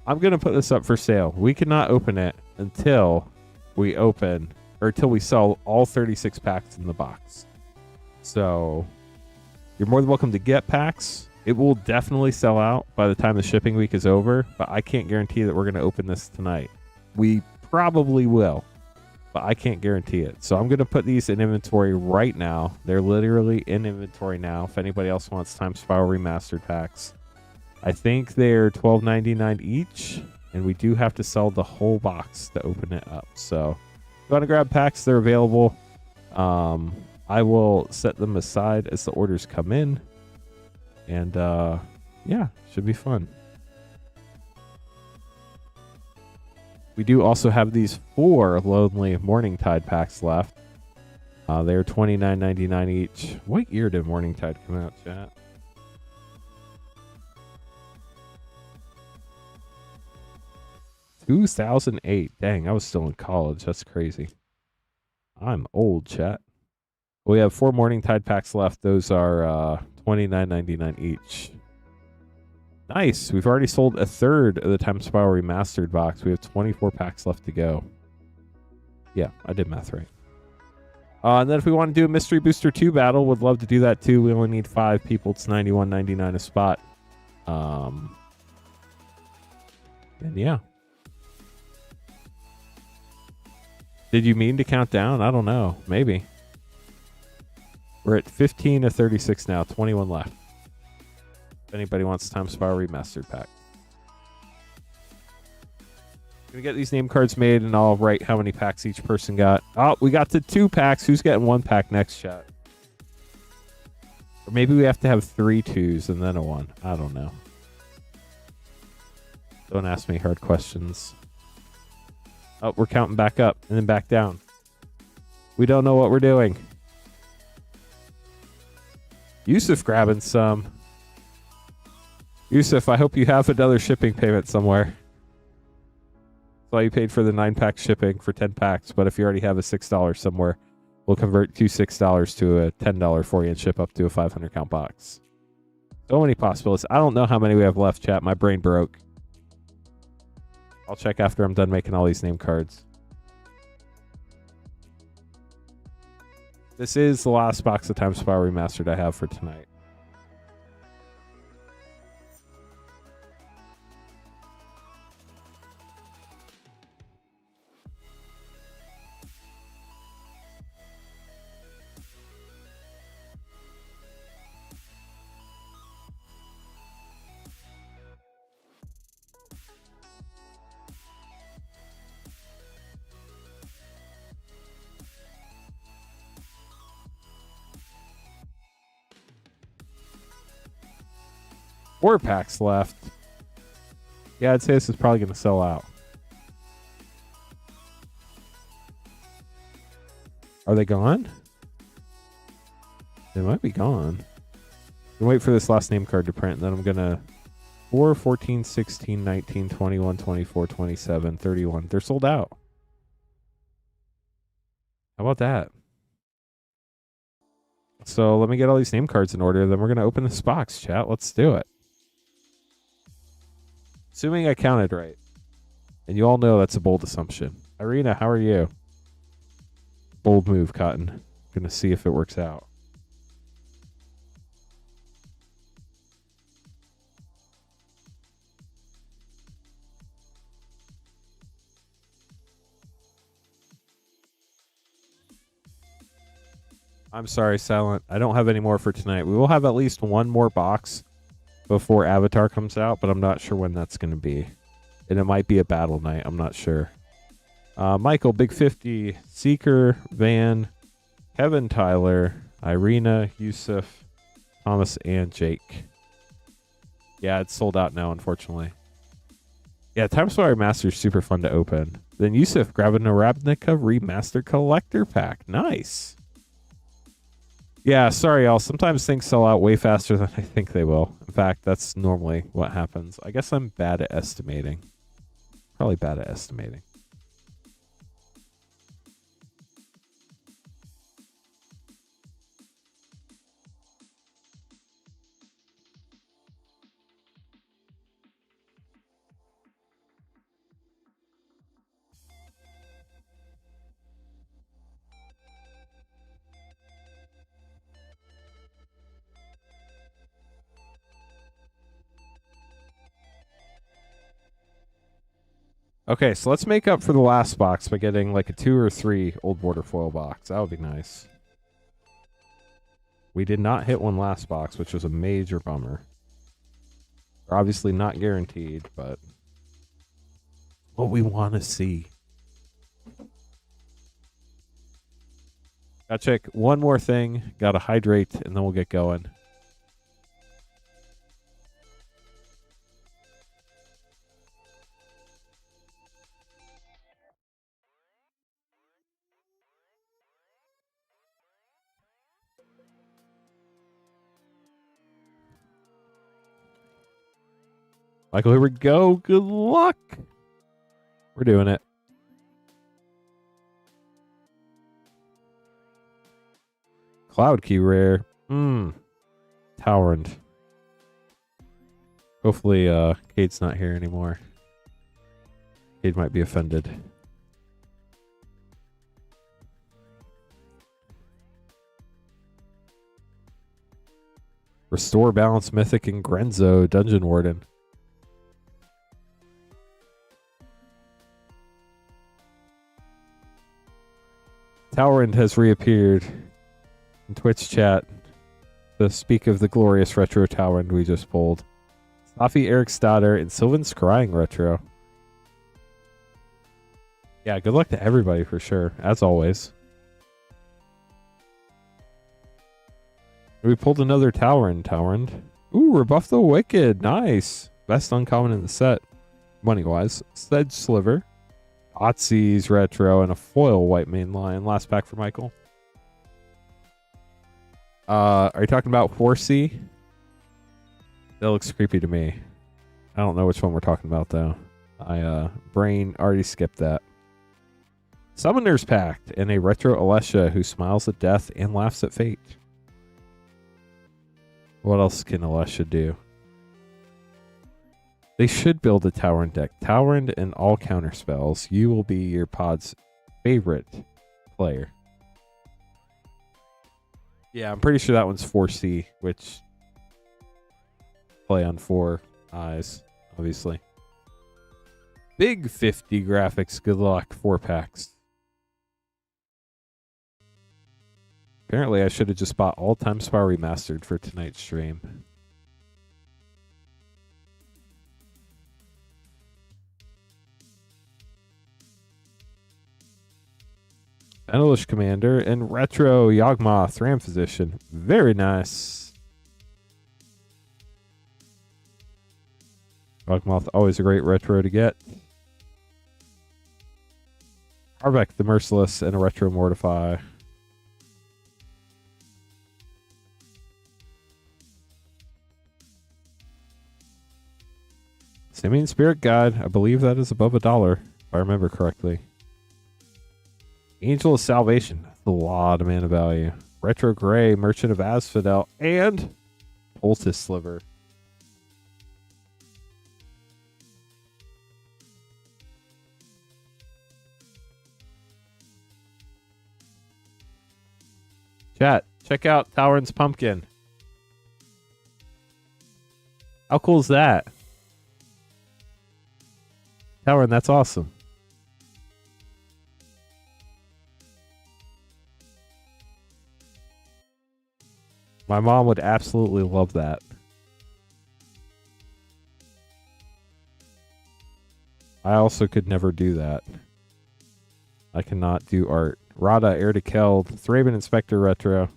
I'm going to put this up for sale. We cannot open it until we open, or until we sell all 36 packs in the box. So you're more than welcome to get packs. It will definitely sell out by the time the shipping week is over, but I can't guarantee that we're going to open this tonight. We probably will, but I can't guarantee it. So I'm going to put these in inventory right now. They're literally in inventory now. If anybody else wants Time Spiral Remastered packs, I think they're $12.99 each, and we do have to sell the whole box to open it up. So if you want to grab packs, they're available. I will set them aside as the orders come in, and yeah, should be fun. We do also have these 4 Lonely Morningtide packs left. They're $29.99 each. What year did Morningtide come out, chat? 2008. Dang, I was still in college. That's crazy. I'm old, chat. We have 4 Morningtide packs left. Those are $29.99 each. Nice. We've already sold a third of the Time Spiral Remastered box. We have 24 packs left to go. Yeah, I did math right. And then if we want to do a Mystery Booster 2 battle, would love to do that too. We only need 5 people. It's $91.99 a spot. And yeah. Did you mean to count down? I don't know. Maybe. We're at 15 to 36 now. 21 left. If anybody wants Time Spiral Remastered pack. Gonna get these name cards made, and I'll write how many packs each person got. Oh, we got to 2 packs. Who's getting 1 pack next, chat? Or maybe we have to have 3 2s and then a 1. I don't know. Don't ask me hard questions. Oh, we're counting back up and then back down. We don't know what we're doing. Yousef grabbing some. Yousef, I hope you have another shipping payment somewhere. So you paid for the 9-pack shipping for 10 packs, but if you already have a $6 somewhere, we'll convert 2 $6 to a $10 for you and ship up to a 500 count box. So many possibilities. I don't know how many we have left, chat. My brain broke. I'll check after I'm done making all these name cards. This is the last box of Time Spiral Remastered I have for tonight. Four packs left. Yeah, I'd say this is probably going to sell out. Are they gone? They might be gone. I'm wait for this last name card to print, and then I'm going to 4, 14, 16, 19, 21, 24, 27, 31. They're sold out. How about that? So let me get all these name cards in order, then we're going to open this box, chat. Let's do it. Assuming I counted right. And you all know that's a bold assumption. Irina, how are you? Bold move, Cotton. Gonna see if it works out. I'm sorry, Silent. I don't have any more for tonight. We will have at least one more box before Avatar comes out, but I'm not sure when that's going to be. And it might be a battle night. I'm not sure. Michael, Big 50, Seeker, Van, Kevin, Tyler, Irina, Yousef, Thomas, and Jake. Yeah, it's sold out now, unfortunately. Yeah, Time Spiral Remastered is super fun to open. Then Yousef grabbing a Ravnica Remastered Collector Pack. Nice. Yeah, sorry, y'all. Sometimes things sell out way faster than I think they will. In fact, that's normally what happens. I guess I'm bad at estimating. Probably bad at estimating. Okay, so let's make up for the last box by getting like a 2 or 3 old border foil box. That would be nice. We did not hit one last box, which was a major bummer. They're obviously not guaranteed, but what we want to see. Gotta check one more thing. Gotta hydrate, and then we'll get going. Michael, here we go. Good luck. We're doing it. Cloud key rare. Towerend. Hopefully, Kate's not here anymore. Kate might be offended. Restore Balance Mythic and Grenzo Dungeon Warden. Towerend has reappeared in Twitch chat to speak of the glorious retro Towerend we just pulled. Safi Eric's-Daughter and Sylvan Scrying retro. Yeah, good luck to everybody for sure, as always. We pulled another Towerend. Ooh, Rebuff the Wicked. Nice. Best uncommon in the set, money-wise. Sedge Sliver. Otzi's retro and a foil white main line. Last pack for Michael. Are you talking about 4C? That looks creepy to me. I don't know which one we're talking about though. Brain already skipped that. Summoner's Pact and a retro Alessia who smiles at death and laughs at fate. What else can Alessia do? They should build a Towering deck. Towering and all counter spells. You will be your pod's favorite player. Yeah, I'm pretty sure that one's 4C, which play on 4 eyes, obviously. Big 50 graphics. Good luck. 4 packs. Apparently, I should have just bought all Time Spiral Remastered for tonight's stream. Enelish Commander and Retro Yawgmoth Ram Physician. Very nice. Yawgmoth, always a great retro to get. Harbeck the Merciless and a Retro Mortify. Simian Spirit Guide. I believe that is above $1, if I remember correctly. Angel of Salvation. That's a lot of mana value. Retro Gray, Merchant of Asphodel, and Poultice Sliver. Chat, check out Towerin's Pumpkin. How cool is that? Towerin, that's awesome. My mom would absolutely love that. I also could never do that. I cannot do art. Rada, Air to Keld, Thraben Inspector Retro.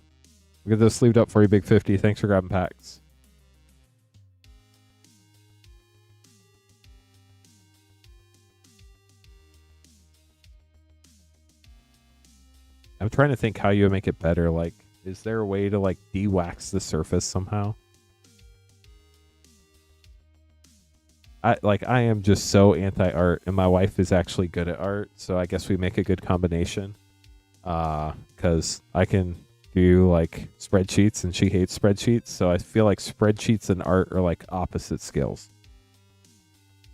We'll get those sleeved up for you, Big 50. Thanks for grabbing packs. I'm trying to think how you would make it better. Like, is there a way to like de-wax the surface somehow? I am just so anti-art, and my wife is actually good at art, so I guess we make a good combination. Because I can do like spreadsheets, and she hates spreadsheets, so I feel like spreadsheets and art are like opposite skills.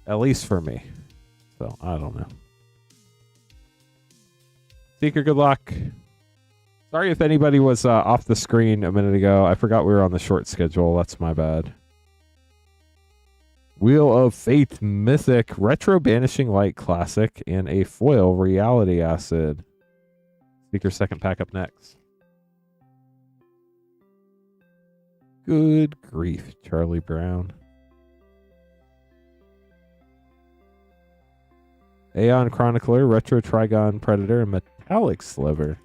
At least for me. So I don't know. Seeker, good luck. Sorry if anybody was off the screen a minute ago. I forgot we were on the short schedule. That's my bad. Wheel of Fate Mythic, Retro Banishing Light Classic, and a foil Reality Acid. Speaker second pack up next. Good grief, Charlie Brown. Aeon Chronicler, Retro Trigon Predator, and Metallic Sliver.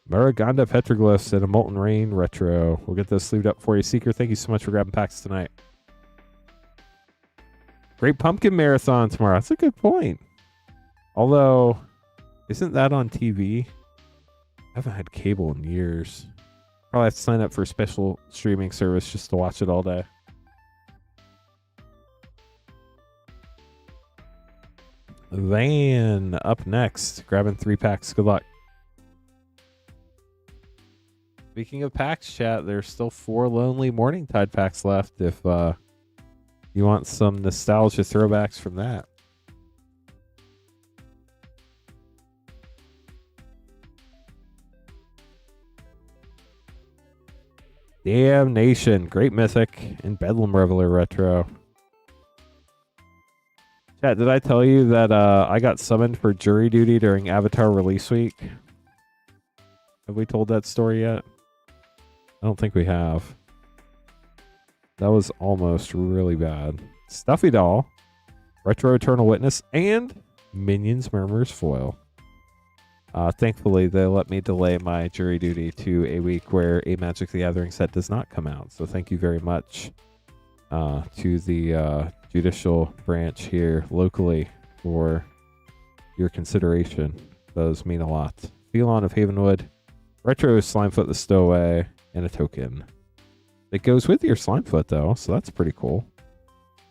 Muraganda Petroglyphs and a Molten Rain Retro. We'll get those sleeved up for you. Seeker, thank you so much for grabbing packs tonight. Great Pumpkin Marathon tomorrow. That's a good point. Although, isn't that on TV? I haven't had cable in years. Probably have to sign up for a special streaming service just to watch it all day. Van up next. Grabbing 3 packs. Good luck. Speaking of packs, chat, there's still 4 Lonely Morningtide packs left if you want some nostalgia throwbacks from that. Damnation, Great Mythic, and Bedlam Reveler Retro. Chat, did I tell you that I got summoned for jury duty during Avatar release week? Have we told that story yet? I don't think we have. That was almost really bad. Stuffy Doll, Retro Eternal Witness, and Minions Murmurs Foil. Thankfully, they let me delay my jury duty to a week where a Magic the Gathering set does not come out. So thank you very much to the judicial branch here locally for your consideration. Those mean a lot. Phelon of Havenwood, Retro Slimefoot the Stowaway, and a token. It goes with your Slimefoot, though, so that's pretty cool.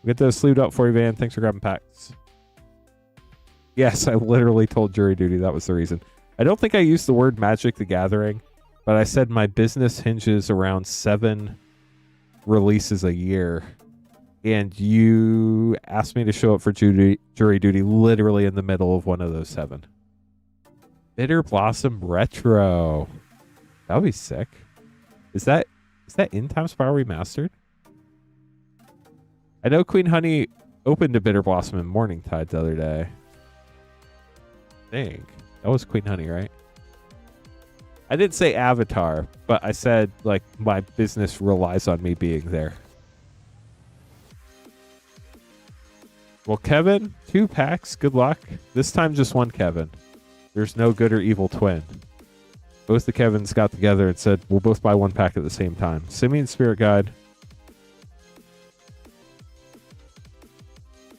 We'll get those sleeved up for you, Van. Thanks for grabbing packs. Yes, I literally told jury duty that was the reason. I don't think I used the word Magic the Gathering, but I said my business hinges around 7 releases a year. And you asked me to show up for jury duty literally in the middle of one of those 7. Bitter Blossom Retro. That would be sick. Is that in Time Spiral Remastered? I know Queen Honey opened a Bitter Blossom in Morningtide the other day. I think. That was Queen Honey, right? I didn't say Avatar, but I said, like, my business relies on me being there. Well, Kevin, 2 packs. Good luck. This time just one Kevin. There's no good or evil twin. Both the Kevins got together and said, we'll both buy 1 pack at the same time. Simeon Spirit Guide.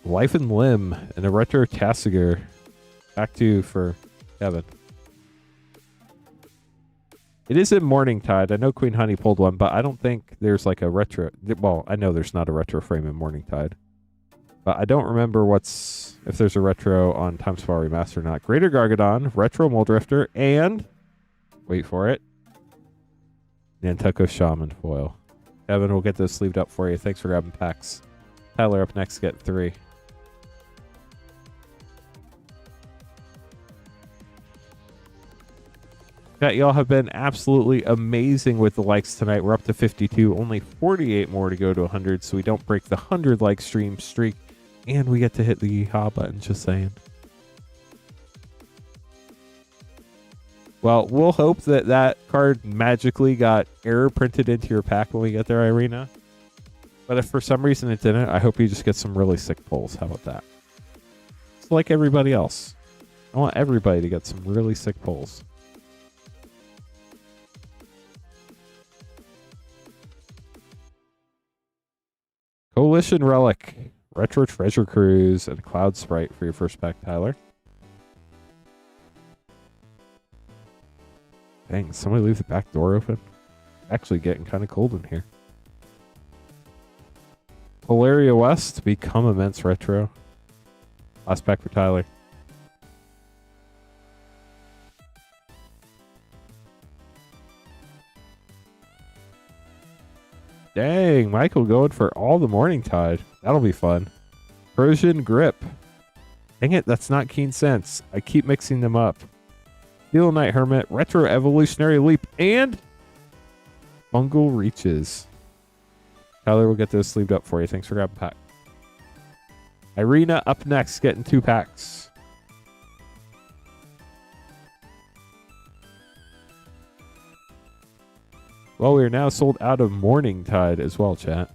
Life and Limb and a Retro Cassiger. Pack 2 for Kevin. It is in Morningtide. I know Queen Honey pulled one, but I don't think there's like a retro. Well, I know there's not a retro frame in Morningtide. But I don't remember if there's a retro on Time Spiral Remaster or not. Greater Gargadon, Retro Moldrifter, and wait for it, Nantucket Shaman foil. Kevin, we'll get those sleeved up for you. Thanks for grabbing packs. Tyler up next, get 3. Y'all have been absolutely amazing with the likes tonight. We're up to 52, only 48 more to go to 100, so we don't break the 100 like stream streak, and we get to hit the yeehaw button, just saying. Well, we'll hope that card magically got error printed into your pack when we get there, Irina. But if for some reason it didn't, I hope you just get some really sick pulls. How about that? It's like everybody else. I want everybody to get some really sick pulls. Coalition Relic, Retro Treasure Cruise, and Cloud Sprite for your first pack, Tyler. Dang, somebody leave the back door open? Actually getting kind of cold in here. Polaria West, Become Immense Retro. Last pack for Tyler. Dang, Michael going for all the Morningtide. That'll be fun. Persian Grip. Dang it, that's not Keen Sense. I keep mixing them up. Steel Knight Hermit, Retro Evolutionary Leap, and Fungal Reaches. Tyler will get those sleeved up for you. Thanks for grabbing a pack. Irina up next, getting 2 packs. Well, we are now sold out of Morningtide as well, chat.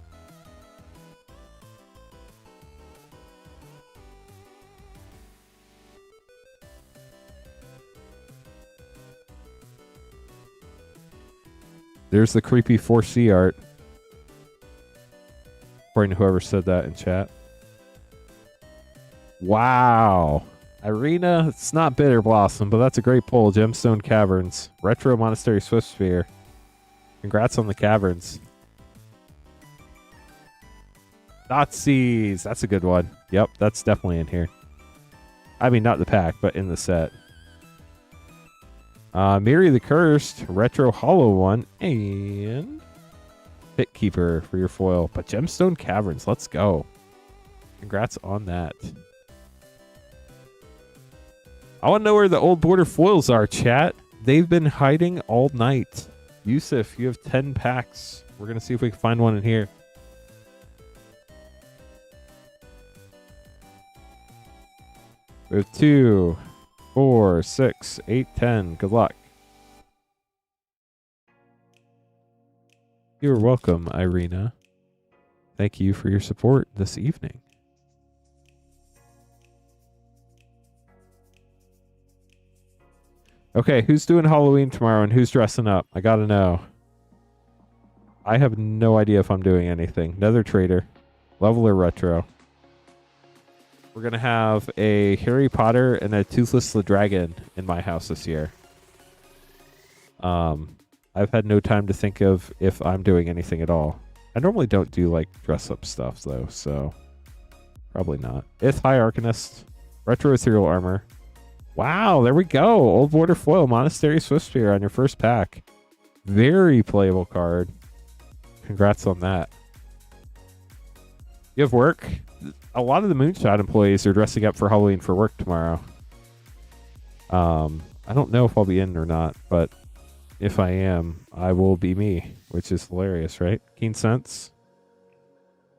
There's the creepy 4C art. According to whoever said that in chat. Wow. Irina, it's not Bitter Blossom, but that's a great pull. Gemstone Caverns. Retro Monastery Swift Sphere. Congrats on the caverns. Nazis. That's a good one. Yep, that's definitely in here. I mean, not the pack, but in the set. Miri the Cursed, Retro Hollow one, and Pit Keeper for your foil. But Gemstone Caverns, let's go. Congrats on that. I want to know where the old border foils are, chat. They've been hiding all night. Yousef, you have 10 packs. We're going to see if we can find one in here. We have 2, 4, 6, 8, 10. Good luck. You're welcome, Irina. Thank you for your support this evening. Okay, who's doing Halloween tomorrow and who's dressing up? I gotta know. I have no idea if I'm doing anything. Nether Trader. Leveler Retro. We're gonna have a Harry Potter and a Toothless the Dragon in my house this year. I've had no time to think of if I'm doing anything at all. I normally don't do like dress up stuff though, so probably not. Hi Arcanist. Retro Ethereal Armor. Wow, there we go. Old Border Foil Monastery Swiftspear on your first pack. Very playable card. Congrats on that. You have work? A lot of the Moonshot employees are dressing up for Halloween for work tomorrow. I don't know if I'll be in or not, but if I am, I will be me, which is hilarious, right? Keen Sense.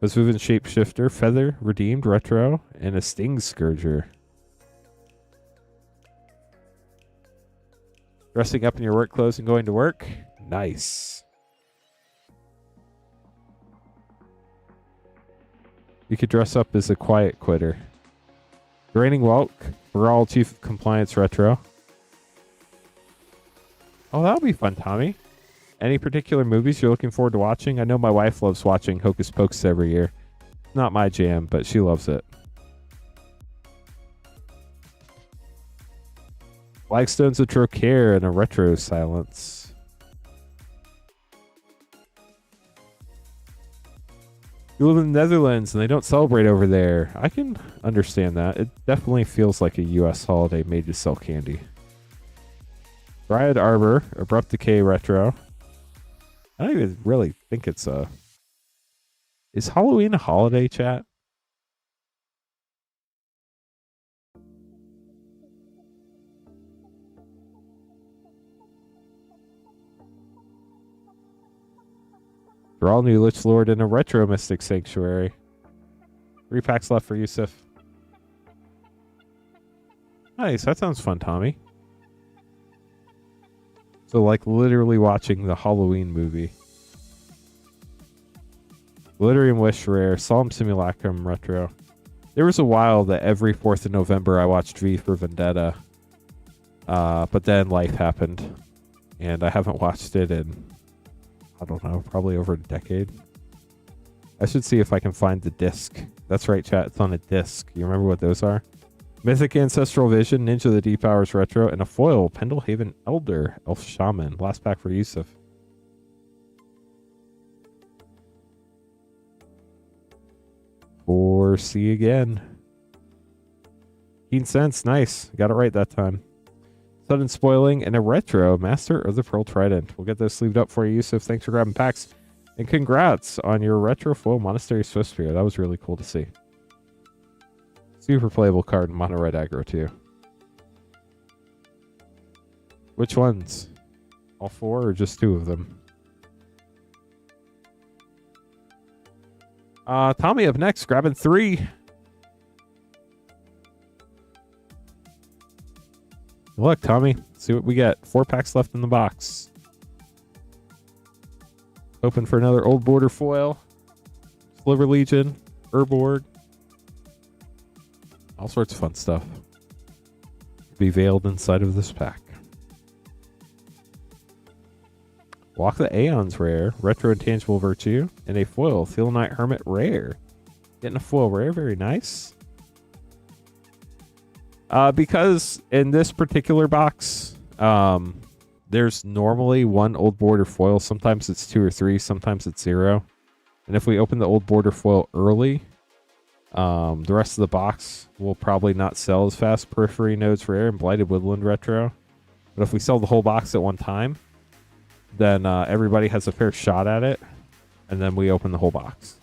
Moving Shapeshifter, Feather, Redeemed, Retro, and a Sting Scourger. Dressing up in your work clothes and going to work? Nice. You could dress up as a quiet quitter. Draining Welk, Brawl Chief of Compliance Retro. Oh, that'll be fun, Tommy. Any particular movies you're looking forward to watching? I know my wife loves watching Hocus Pocus every year. Not my jam, but she loves it. Flagstones of Trocare and a Retro Silence. You live in the Netherlands and they don't celebrate over there. I can understand that. It definitely feels like a U.S. holiday made to sell candy. Dryad Arbor, Abrupt Decay Retro. I don't even really think it's a... Is Halloween a holiday, chat? Draw New Lich Lord and a Retro Mystic Sanctuary. 3 packs left for Yousef. Nice, that sounds fun, Tommy. So, like, literally watching the Halloween movie. Glittering Wish Rare, Solemn Simulacrum Retro. There was a while that every 4th of November I watched V for Vendetta. But then life happened. And I haven't watched it in, I don't know, probably over a decade. I should see if I can find the disc. That's right, chat. It's on a disc. You remember what those are? Mythic Ancestral Vision, Ninja of the Deep Hours Retro, and a foil, Pendlehaven Elder, Elf Shaman. Last pack for Yousef. Or see again. Keen Sense, nice. Got it right that time. Sudden Spoiling and a Retro, Master of the Pearl Trident. We'll get those sleeved up for you, Yousef. Thanks for grabbing packs. And congrats on your Retro Foil Monastery Swiftspear. That was really cool to see. Super playable card in Mono Red Aggro too. Which ones? All 4 or just 2 of them? Tommy up next, grabbing 3. Good luck, Tommy. See what we get. 4 packs left in the box. Open for another Old Border Foil. Sliver Legion. Urborg. All sorts of fun stuff. Be veiled inside of this pack. Walk the Aeons Rare, Retro Intangible Virtue, and a foil, Thelanite Hermit Rare. Getting a foil rare, very nice. Because in this particular box, there's normally 1 Old Border Foil. Sometimes it's 2 or 3, sometimes it's 0. And if we open the Old Border Foil early, the rest of the box will probably not sell as fast. Periphery Nodes Rare and Blighted Woodland Retro. But if we sell the whole box at one time, then everybody has a fair shot at it, and then we open the whole box.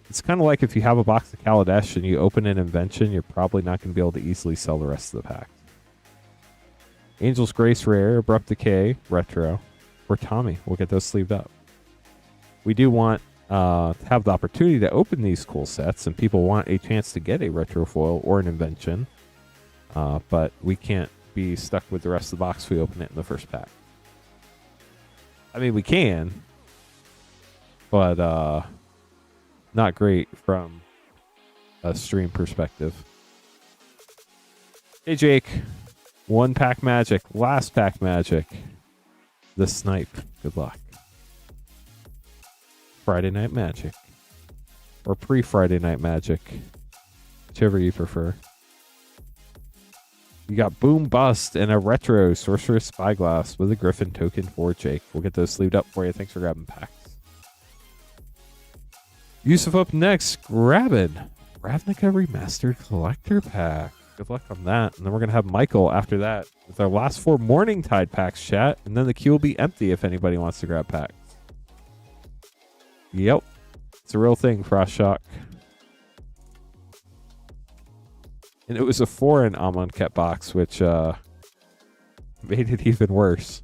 It's kind of like if you have a box of Kaladesh and you open an Invention, you're probably not going to be able to easily sell the rest of the pack. Angel's Grace Rare, Abrupt Decay, Retro, or Tommy. We'll get those sleeved up. We do want to have the opportunity to open these cool sets, and people want a chance to get a Retro Foil or an Invention, but we can't be stuck with the rest of the box if we open it in the first pack. I mean, we can, but not great from a stream perspective. Hey, Jake. 1 pack magic. Last pack magic. The Snipe. Good luck. Friday Night Magic. Or pre-Friday Night Magic. Whichever you prefer. You got Boom Bust and a Retro Sorceress Spyglass with a Griffin token for Jake. We'll get those sleeved up for you. Thanks for grabbing packs. Yousef up next, grabbing Ravnica Remastered Collector Pack. Good luck on that. And then we're going to have Michael after that with our last 4 Morning Tide packs, chat. And then the queue will be empty if anybody wants to grab packs. Yep. It's a real thing, Frost Shock. And it was a foreign Amonkhet box, which made it even worse.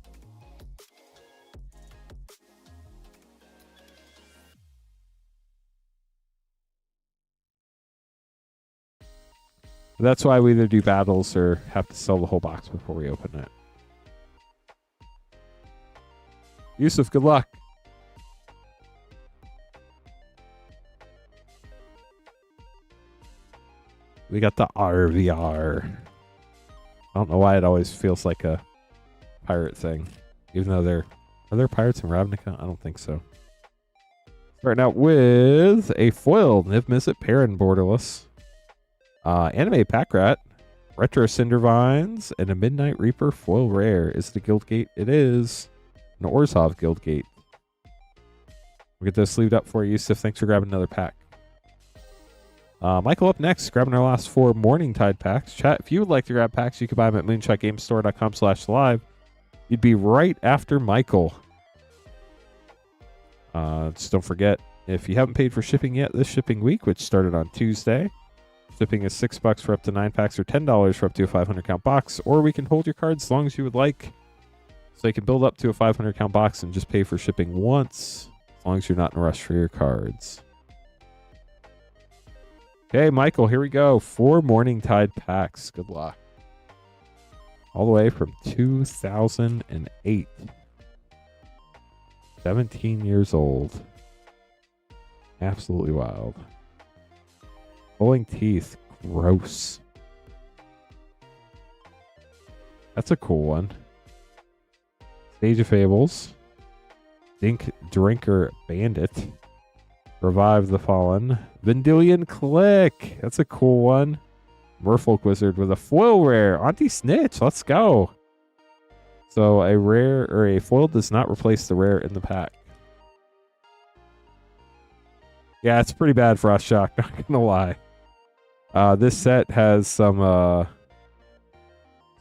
That's why we either do battles or have to sell the whole box before we open it. Yousef, good luck. We got the RVR. I don't know why it always feels like a pirate thing. Even though are there pirates in Ravnica? I don't think so. Starting out with a foil Niv Mizzet Perrin Borderless. Anime Pack Rat, Retro Cindervines, and a Midnight Reaper foil rare. Is it a Guildgate? It is an Orzhov Guildgate. We'll get those sleeved up for you, Yousef. Thanks for grabbing another pack. Michael up next, grabbing our last 4 Morning Tide packs. Chat, if you would like to grab packs, you can buy them at moonshotgamestore.com/live. You'd be right after Michael. Just don't forget, if you haven't paid for shipping yet this shipping week, which started on Tuesday, shipping is $6 for up to 9 packs or $10 for up to a 500 count box, or we can hold your cards as long as you would like. So you can build up to a 500 count box and just pay for shipping once, as long as you're not in a rush for your cards. Okay, Michael, here we go. 4 Morning Tide packs. Good luck. All the way from 2008. 17 years old. Absolutely wild. Pulling teeth. Gross. That's a cool one. Stage of Fables. Dink Drinker Bandit. Revive the Fallen. Vendilion Click. That's a cool one. Merfolk Wizard with a foil rare. Auntie Snitch. Let's go. So a rare or a foil does not replace the rare in the pack. Yeah, it's pretty bad, Frost Shock. Not gonna lie. This set has some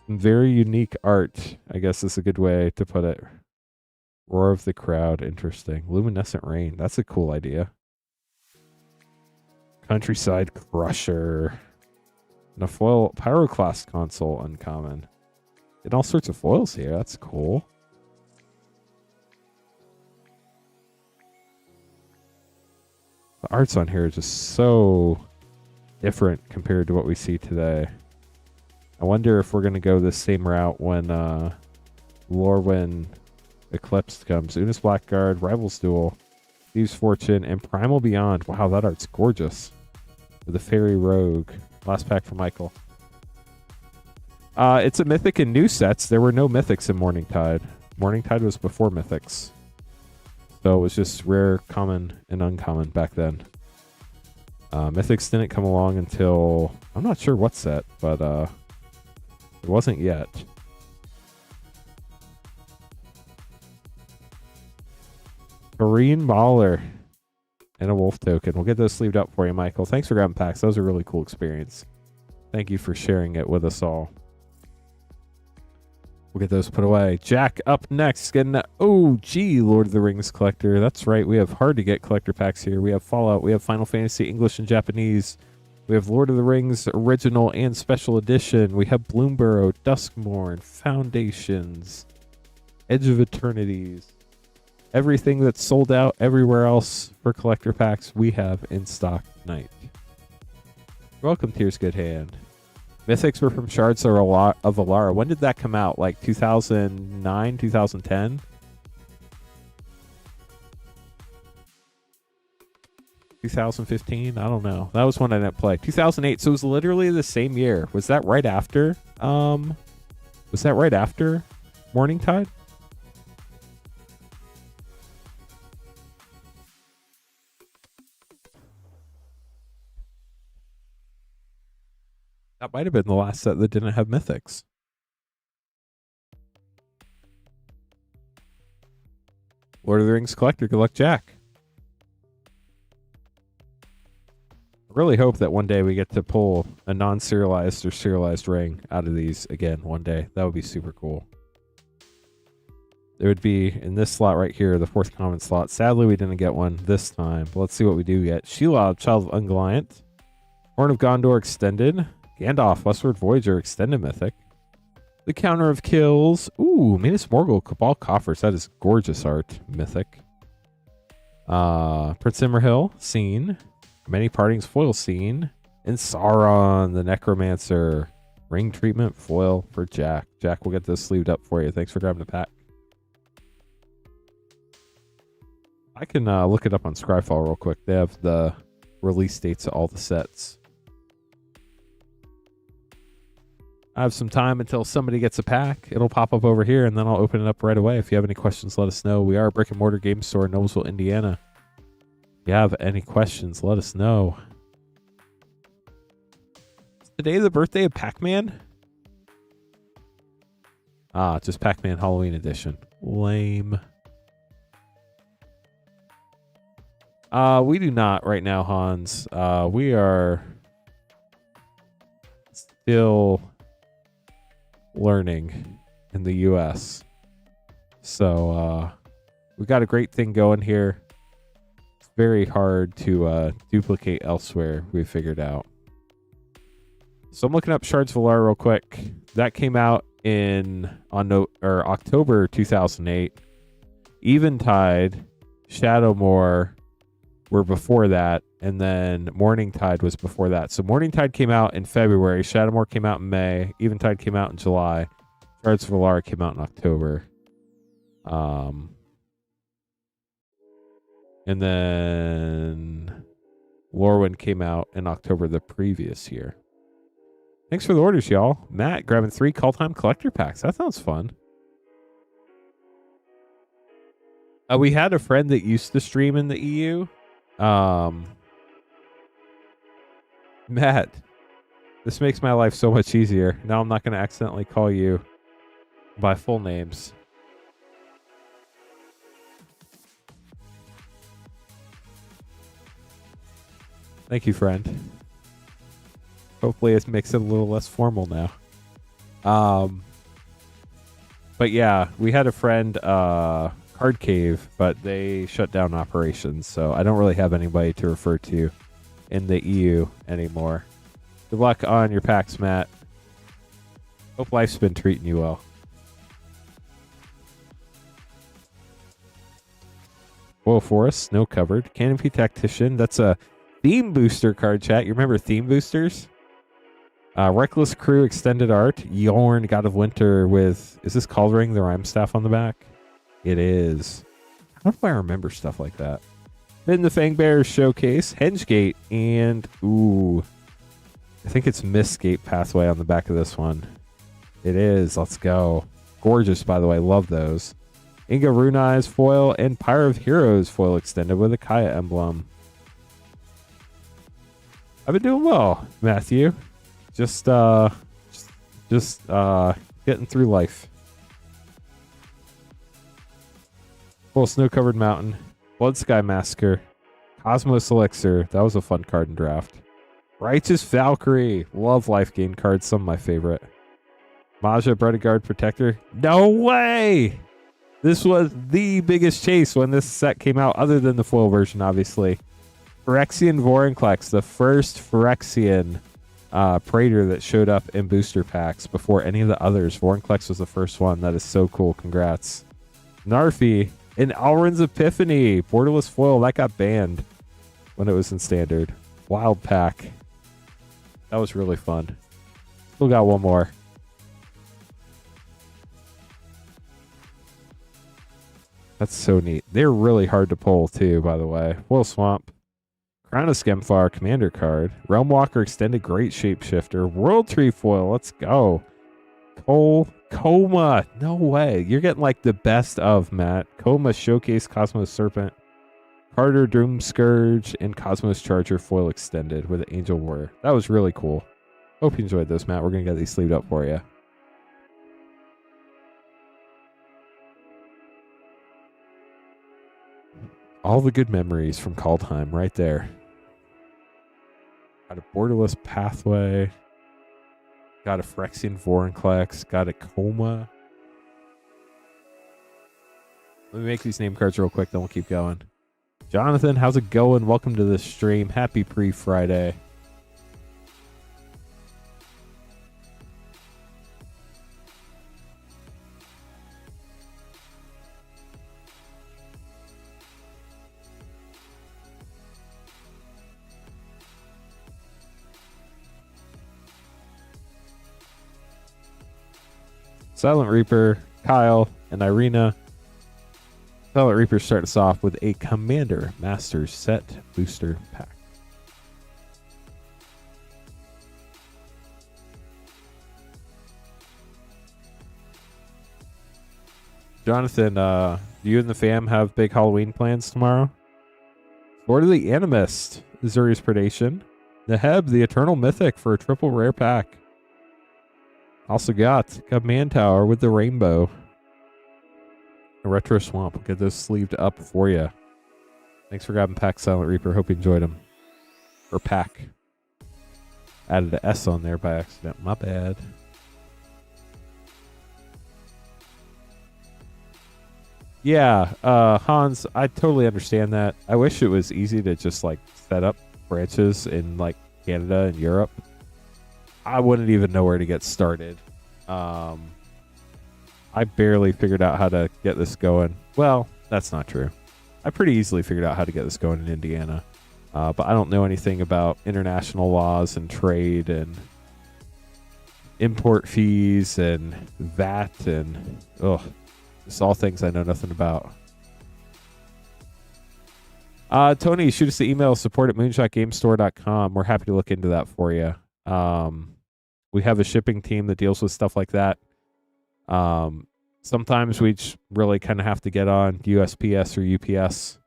very unique art. I guess is a good way to put it. Roar of the Crowd. Interesting. Luminescent Rain. That's a cool idea. Countryside Crusher. And a foil Pyroclast console uncommon. And all sorts of foils here. That's cool. The arts on here are just so different compared to what we see today. I wonder if we're going to go the same route when Lorwyn Eclipse comes. Unis Blackguard, Rivals Duel, Thieves Fortune, and Primal Beyond. Wow, that art's gorgeous. With a Fairy Rogue. Last pack for Michael. It's a Mythic in new sets. There were no Mythics in Morning Tide. Morning Tide was before Mythics. So it was just rare, common, and uncommon back then. Mythics didn't come along until... I'm not sure what set, but it wasn't yet. Marine Mauler. And a Wolf Token. We'll get those sleeved up for you, Michael. Thanks for grabbing packs. That was a really cool experience. Thank you for sharing it with us all. We'll get those put away. Jack up next. Getting an OG Lord of the Rings collector. That's right. We have hard to get collector packs here. We have Fallout. We have Final Fantasy English and Japanese. We have Lord of the Rings Original and Special Edition. We have Bloomburrow, Duskmourn, Foundations, Edge of Eternities. Everything that's sold out everywhere else for collector packs, we have in stock tonight. Welcome, Tears Good Hand. Mythics were from Shards of Alara. When did that come out? Like 2009, 2010? $2015? I don't know. That was when I didn't play. 2008. So it was literally the same year. Was that right after? Was that right after Morning Tide? That might have been the last set that didn't have Mythics. Lord of the Rings collector. Good luck, Jack. really hope that one day we get to pull a non-serialized or serialized ring out of these again one day. That would be super cool. It would be in this slot right here, the 4th common slot. Sadly, we didn't get one this time, but let's see what we do get. Shelob, Child of Ungoliant. Horn of Gondor Extended. Gandalf, Westward Voyager Extended Mythic. The Counter of Kills. Ooh, Minas Morgul, Cabal Coffers. That is gorgeous art. Mythic. Prince Imrahil, Scene. Many Partings, Foil Scene. And Sauron, the Necromancer. Ring Treatment, Foil for Jack. Jack, we'll get this sleeved up for you. Thanks for grabbing the pack. I can look it up on Scryfall real quick. They have the release dates of all the sets. I have some time until somebody gets a pack. It'll pop up over here, and then I'll open it up right away. If you have any questions, let us know. We are a brick-and-mortar game store in Noblesville, Indiana. If you have any questions, let us know. Is today the birthday of Pac-Man? Ah, just Pac-Man Halloween edition. Lame. We do not right now, Hans. We are still learning in the US. So we got a great thing going here. It's very hard to duplicate elsewhere, we figured out. So I'm looking up Shards of Valar real quick. That came out on October 2008. Eventide, Shadowmoor were before that, and then Morningtide was before that. So Morningtide came out in February, Shadowmoor came out in May, Eventide came out in July, Shards of Valar came out in October. And then Lorwyn came out in October the previous year. Thanks for the orders, y'all. Matt grabbing 3 Call Time Collector packs. That sounds fun. We had a friend that used to stream in the EU. Matt, this makes my life so much easier. Now I'm not going to accidentally call you by full names. Thank you, friend. Hopefully it makes it a little less formal now. But yeah, we had a friend, Card Cave, but they shut down operations, so I don't really have anybody to refer to in the EU anymore. Good luck on your packs, Matt. Hope life's been treating you well. Whoa, Forest, Snow Covered, Canopy Tactician. That's a theme booster card, chat. You remember theme boosters? Reckless Crew Extended Art. Yorn, God of Winter with, is this Caldring, the Rhyme Staff on the back? It is. How do I remember stuff like that? Then the Fangbearers Showcase, Hengegate, and ooh, I think it's Mistgate Pathway on the back of this one. It is. Let's go. Gorgeous, by the way. Love those. Inga Runai's foil and Pyre of Heroes foil extended with a Kaya emblem. I've been doing well, Matthew. Just getting through life. Full Snow-Covered Mountain, Blood Sky Massacre, Cosmos Elixir. That was a fun card in draft. Righteous Valkyrie. Love life gain cards. Some of my favorite. Maja Bodyguard Protector. No way! This was the biggest chase when this set came out, other than the foil version, obviously. Phyrexian Vorinclex, the first Phyrexian Praetor that showed up in booster packs before any of the others. Vorinclex was the first one. That is so cool. Congrats. Narfi and Alrund's Epiphany. Borderless foil. That got banned when it was in standard. Wild pack. That was really fun. Still got one more. That's so neat. They're really hard to pull too, by the way. Foil Swamp. Crown of Skemfar Commander card. Realm Walker Extended Great Shapeshifter. World Tree foil. Let's go. Coma. No way. You're getting like the best of, Matt. Coma Showcase Cosmos Serpent. Carter Doom Scourge and Cosmos Charger foil extended with Angel Warrior. That was really cool. Hope you enjoyed those, Matt. We're going to get these sleeved up for you. All the good memories from Call Time right there. Got a Borderless Pathway. Got a Phyrexian Vorinclex. Got a Coma. Let me make these name cards real quick, then we'll keep going. Jonathan, how's it going? Welcome to the stream. Happy pre-Friday. Silent Reaper, Kyle, and Irina. Silent Reaper starts us off with a Commander Masters set booster pack. Jonathan, you and the fam have big Halloween plans tomorrow? Lord of the Animist, Azuri's Predation. Neheb, the Eternal Mythic for a triple rare pack. Also got Command Tower with the Rainbow. A Retro Swamp. We'll get those sleeved up for you. Thanks for grabbing pack, Silent Reaper. Hope you enjoyed them. Or pack. Added an S on there by accident. My bad. Yeah, Hans, I totally understand that. I wish it was easy to just like set up branches in like Canada and Europe. I wouldn't even know where to get started. I barely figured out how to get this going. Well, that's not true. I pretty easily figured out how to get this going in Indiana. But I don't know anything about international laws and trade and import fees and VAT and just all things I know nothing about. Tony, shoot us the email, support@moonshotgamestore.com. We're happy to look into that for you. We have a shipping team that deals with stuff like that. Sometimes we just really kind of have to get on USPS or UPS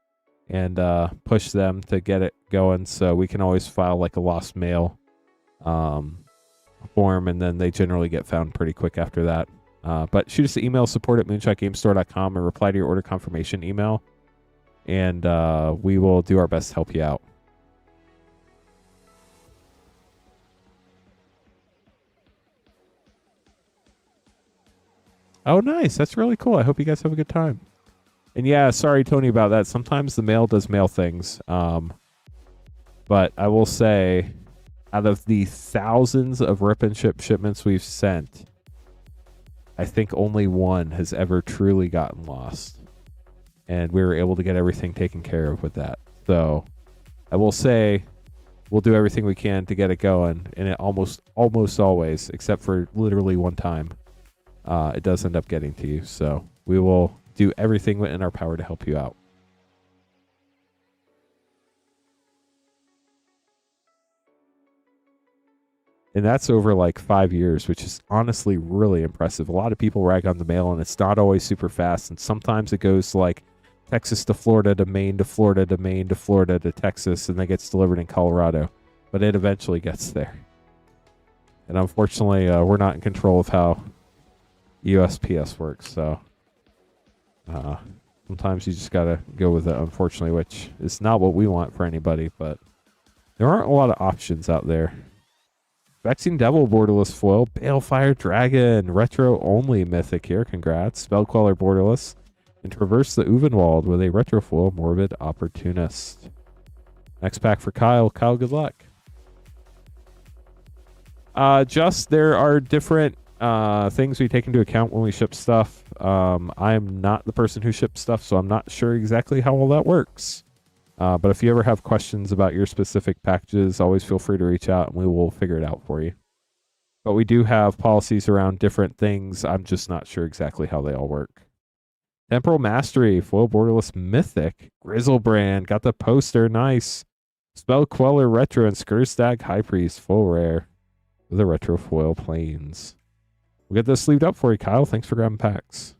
and push them to get it going. So we can always file like a lost mail form, and then they generally get found pretty quick after that. But shoot us the email, support@moonshotgamestore.com, and reply to your order confirmation email, and we will do our best to help you out. Oh, nice. That's really cool. I hope you guys have a good time. And yeah, sorry, Tony, about that. Sometimes the mail does mail things. But I will say, out of the thousands of rip and ship shipments we've sent, I think only one has ever truly gotten lost. And we were able to get everything taken care of with that. So I will say we'll do everything we can to get it going. And it almost always, except for literally one time, it does end up getting to you. So we will do everything within our power to help you out. And that's over like 5 years, which is honestly really impressive. A lot of people rag on the mail, and it's not always super fast. And sometimes it goes like Texas to Florida to Maine to Florida to Maine to Florida to Texas, and then gets delivered in Colorado. But it eventually gets there. And unfortunately, we're not in control of how USPS works, so sometimes you just gotta go with it, unfortunately, which is not what we want for anybody, but there aren't a lot of options out there. Vexing Devil Borderless Foil, Balefire Dragon, Retro Only Mythic here, congrats. Spellqueller Borderless, and Traverse the Uvenwald with a Retro Foil Morbid Opportunist. Next pack for Kyle. Kyle, good luck. Just there are different things we take into account when we ship stuff. I am not the person who ships stuff, so I'm not sure exactly how all that works. But if you ever have questions about your specific packages, always feel free to reach out and we will figure it out for you. But we do have policies around different things. I'm just not sure exactly how they all work. Temporal Mastery, Foil Borderless Mythic, Grizzlebrand, got the poster, nice. Spell Queller Retro and Skurstag High Priest, full rare with a Retro Foil Plains. We'll get this sleeved up for you, Kyle. Thanks for grabbing packs.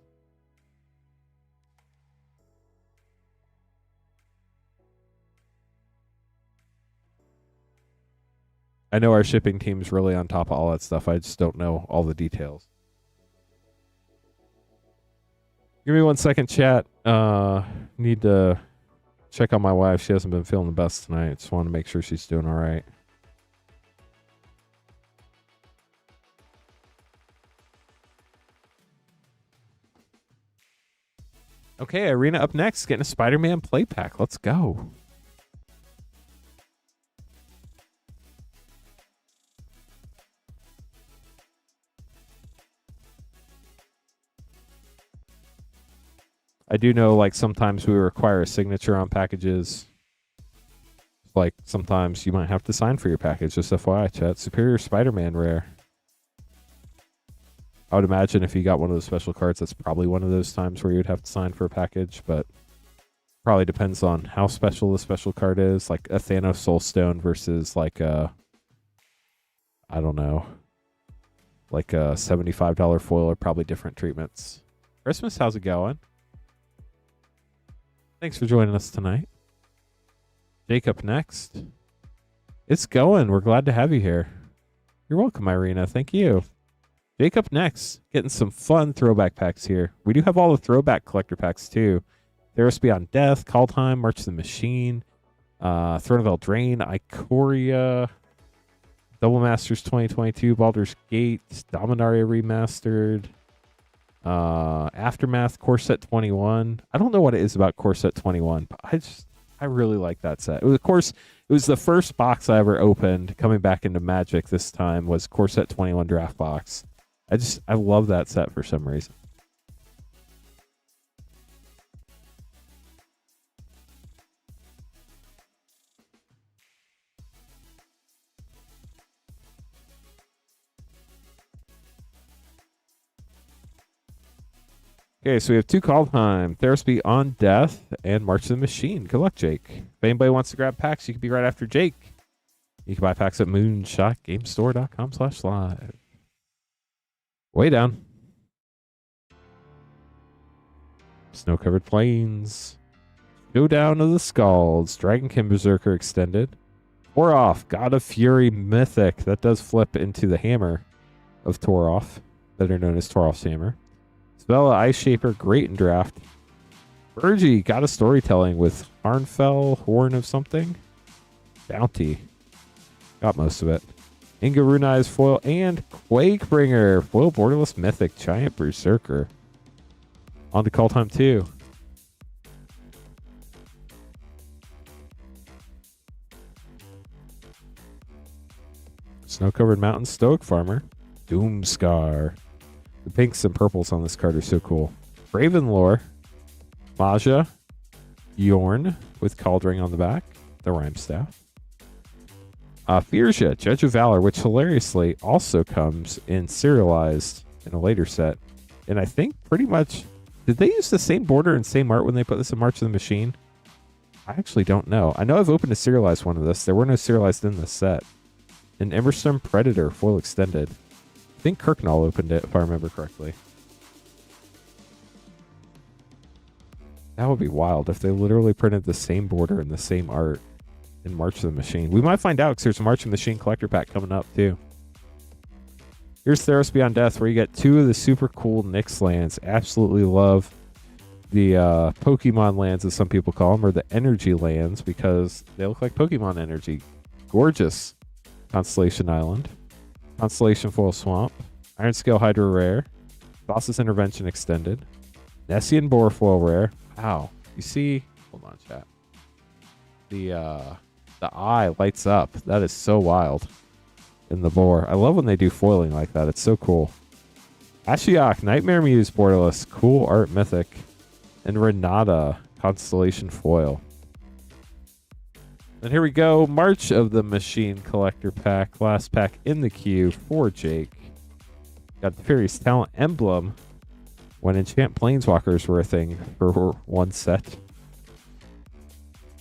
I know our shipping team's really on top of all that stuff. I just don't know all the details. Give me 1 second, chat. Need to check on my wife. She hasn't been feeling the best tonight. Just want to make sure she's doing all right. Okay, Irina up next, getting a Spider-Man play pack. Let's go. I do know, like, sometimes we require a signature on packages. Like, sometimes you might have to sign for your package. Just FYI, chat. Superior Spider-Man rare. I would imagine if you got one of those special cards, that's probably one of those times where you'd have to sign for a package, but probably depends on how special the special card is. Like a Thanos Soulstone versus like a, I don't know, like a $75 foil are probably different treatments. Christmas, how's it going? Thanks for joining us tonight. Jake up next. It's going. We're glad to have you here. You're welcome, Irina. Thank you. Jake up next. Getting some fun throwback packs here. We do have all the throwback collector packs too. There's Beyond Death, Call Time, March of the Machine, Throne of Eldraine, Ikoria, Double Masters 2022, Baldur's Gate, Dominaria Remastered, Aftermath, Core Set 21. I don't know what it is about Core Set 21, but I really like that set. It was, of course, it was the first box I ever opened coming back into Magic this time was Core Set 21 Draft Box. I love that set for some reason. Okay, so we have two Call Time, Theros on Death, and March of the Machine. Good luck, Jake. If anybody wants to grab packs, you can be right after Jake. You can buy packs at moonshotgamestore.com/live. Way down. Snow-covered plains. Showdown of the Skalds. Dragonkin Berserker extended. Toroff, God of Fury Mythic. That does flip into the hammer of Toroff, better known as Toroff's Hammer. Spella, Ice Shaper, Great in Draft. Virgie, God of Storytelling with Harnfell, Horn of something. Bounty. Got most of it. Inga Runai's foil and Quakebringer. Foil Borderless Mythic, Giant Berserker. On to Call Time 2. Snow-covered mountain, Stoic Farmer. Doomscar. The pinks and purples on this card are so cool. Ravenlore. Maja. Yorn with Cauldring on the back. The Rhyme Staff. Firja, Judge of Valor, which hilariously also comes in serialized in a later set. And I think pretty much... Did they use the same border and same art when they put this in March of the Machine? I actually don't know. I know I've opened a serialized one of this. There were no serialized in this set. An Emberstorm Predator, foil extended. I think Kirknall opened it, if I remember correctly. That would be wild if they literally printed the same border and the same art in March of the Machine. We might find out because there's a March of the Machine collector pack coming up, too. Here's Theros Beyond Death, where you get two of the super cool Nyx lands. Absolutely love the Pokemon lands, as some people call them, or the energy lands, because they look like Pokemon energy. Gorgeous. Constellation Island. Constellation Foil Swamp. Iron Scale Hydra Rare. Boss's Intervention Extended. Nessian Boar Foil Rare. Wow. You see... Hold on, chat. The eye lights up. That is so wild. In the boar. I love when they do foiling like that. It's so cool. Ashiok, Nightmare Muse Borderless. Cool art mythic. And Renata, Constellation Foil. And here we go. March of the Machine collector pack. Last pack in the queue for Jake. Got the Furious Talent emblem when Enchant Planeswalkers were a thing for one set.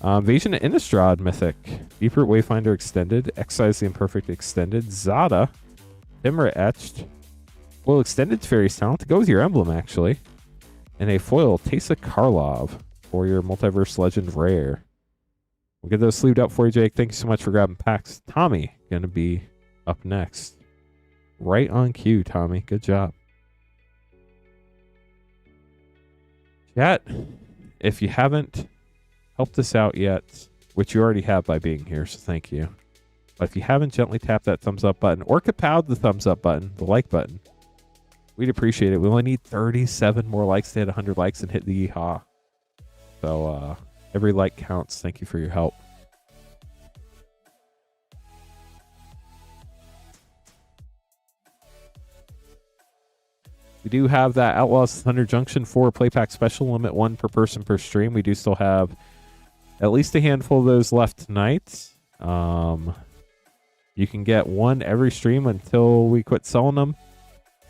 Invasion of Innistrad Mythic. Deeproot Wayfinder Extended. Excise the Imperfect Extended. Zada. Timra Etched. Foil Extended Fairy's Talent to go with your emblem, actually. And a foil Teysa Karlov for your Multiverse Legend Rare. We'll get those sleeved up for you, Jake. Thank you so much for grabbing packs. Tommy, going to be up next. Right on cue, Tommy. Good job. Chat, if you haven't helped us out yet, which you already have by being here, so thank you. But if you haven't, gently tap that thumbs up button or kapowed the thumbs up button, the like button. We'd appreciate it. We only need 37 more likes to hit 100 likes and hit the yeehaw. So every like counts. Thank you for your help. We do have that Outlaws Thunder Junction 4 playpack special, limit 1 per person per stream. We do still have at least a handful of those left tonight. You can get one every stream until we quit selling them.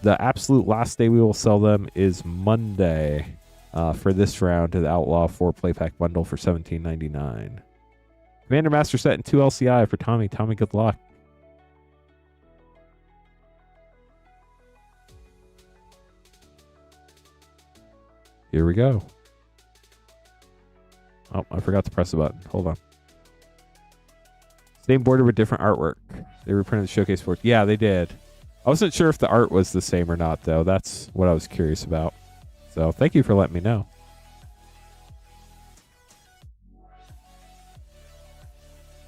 The absolute last day we will sell them is Monday for this round of the Outlaw 4 playpack bundle for $17.99. Commander Master set and 2 LCI for Tommy. Tommy, good luck. Here we go. Oh, I forgot to press the button. Hold on. Same border with different artwork. They reprinted the showcase board. Yeah, they did. I wasn't sure if the art was the same or not, though. That's what I was curious about. So thank you for letting me know.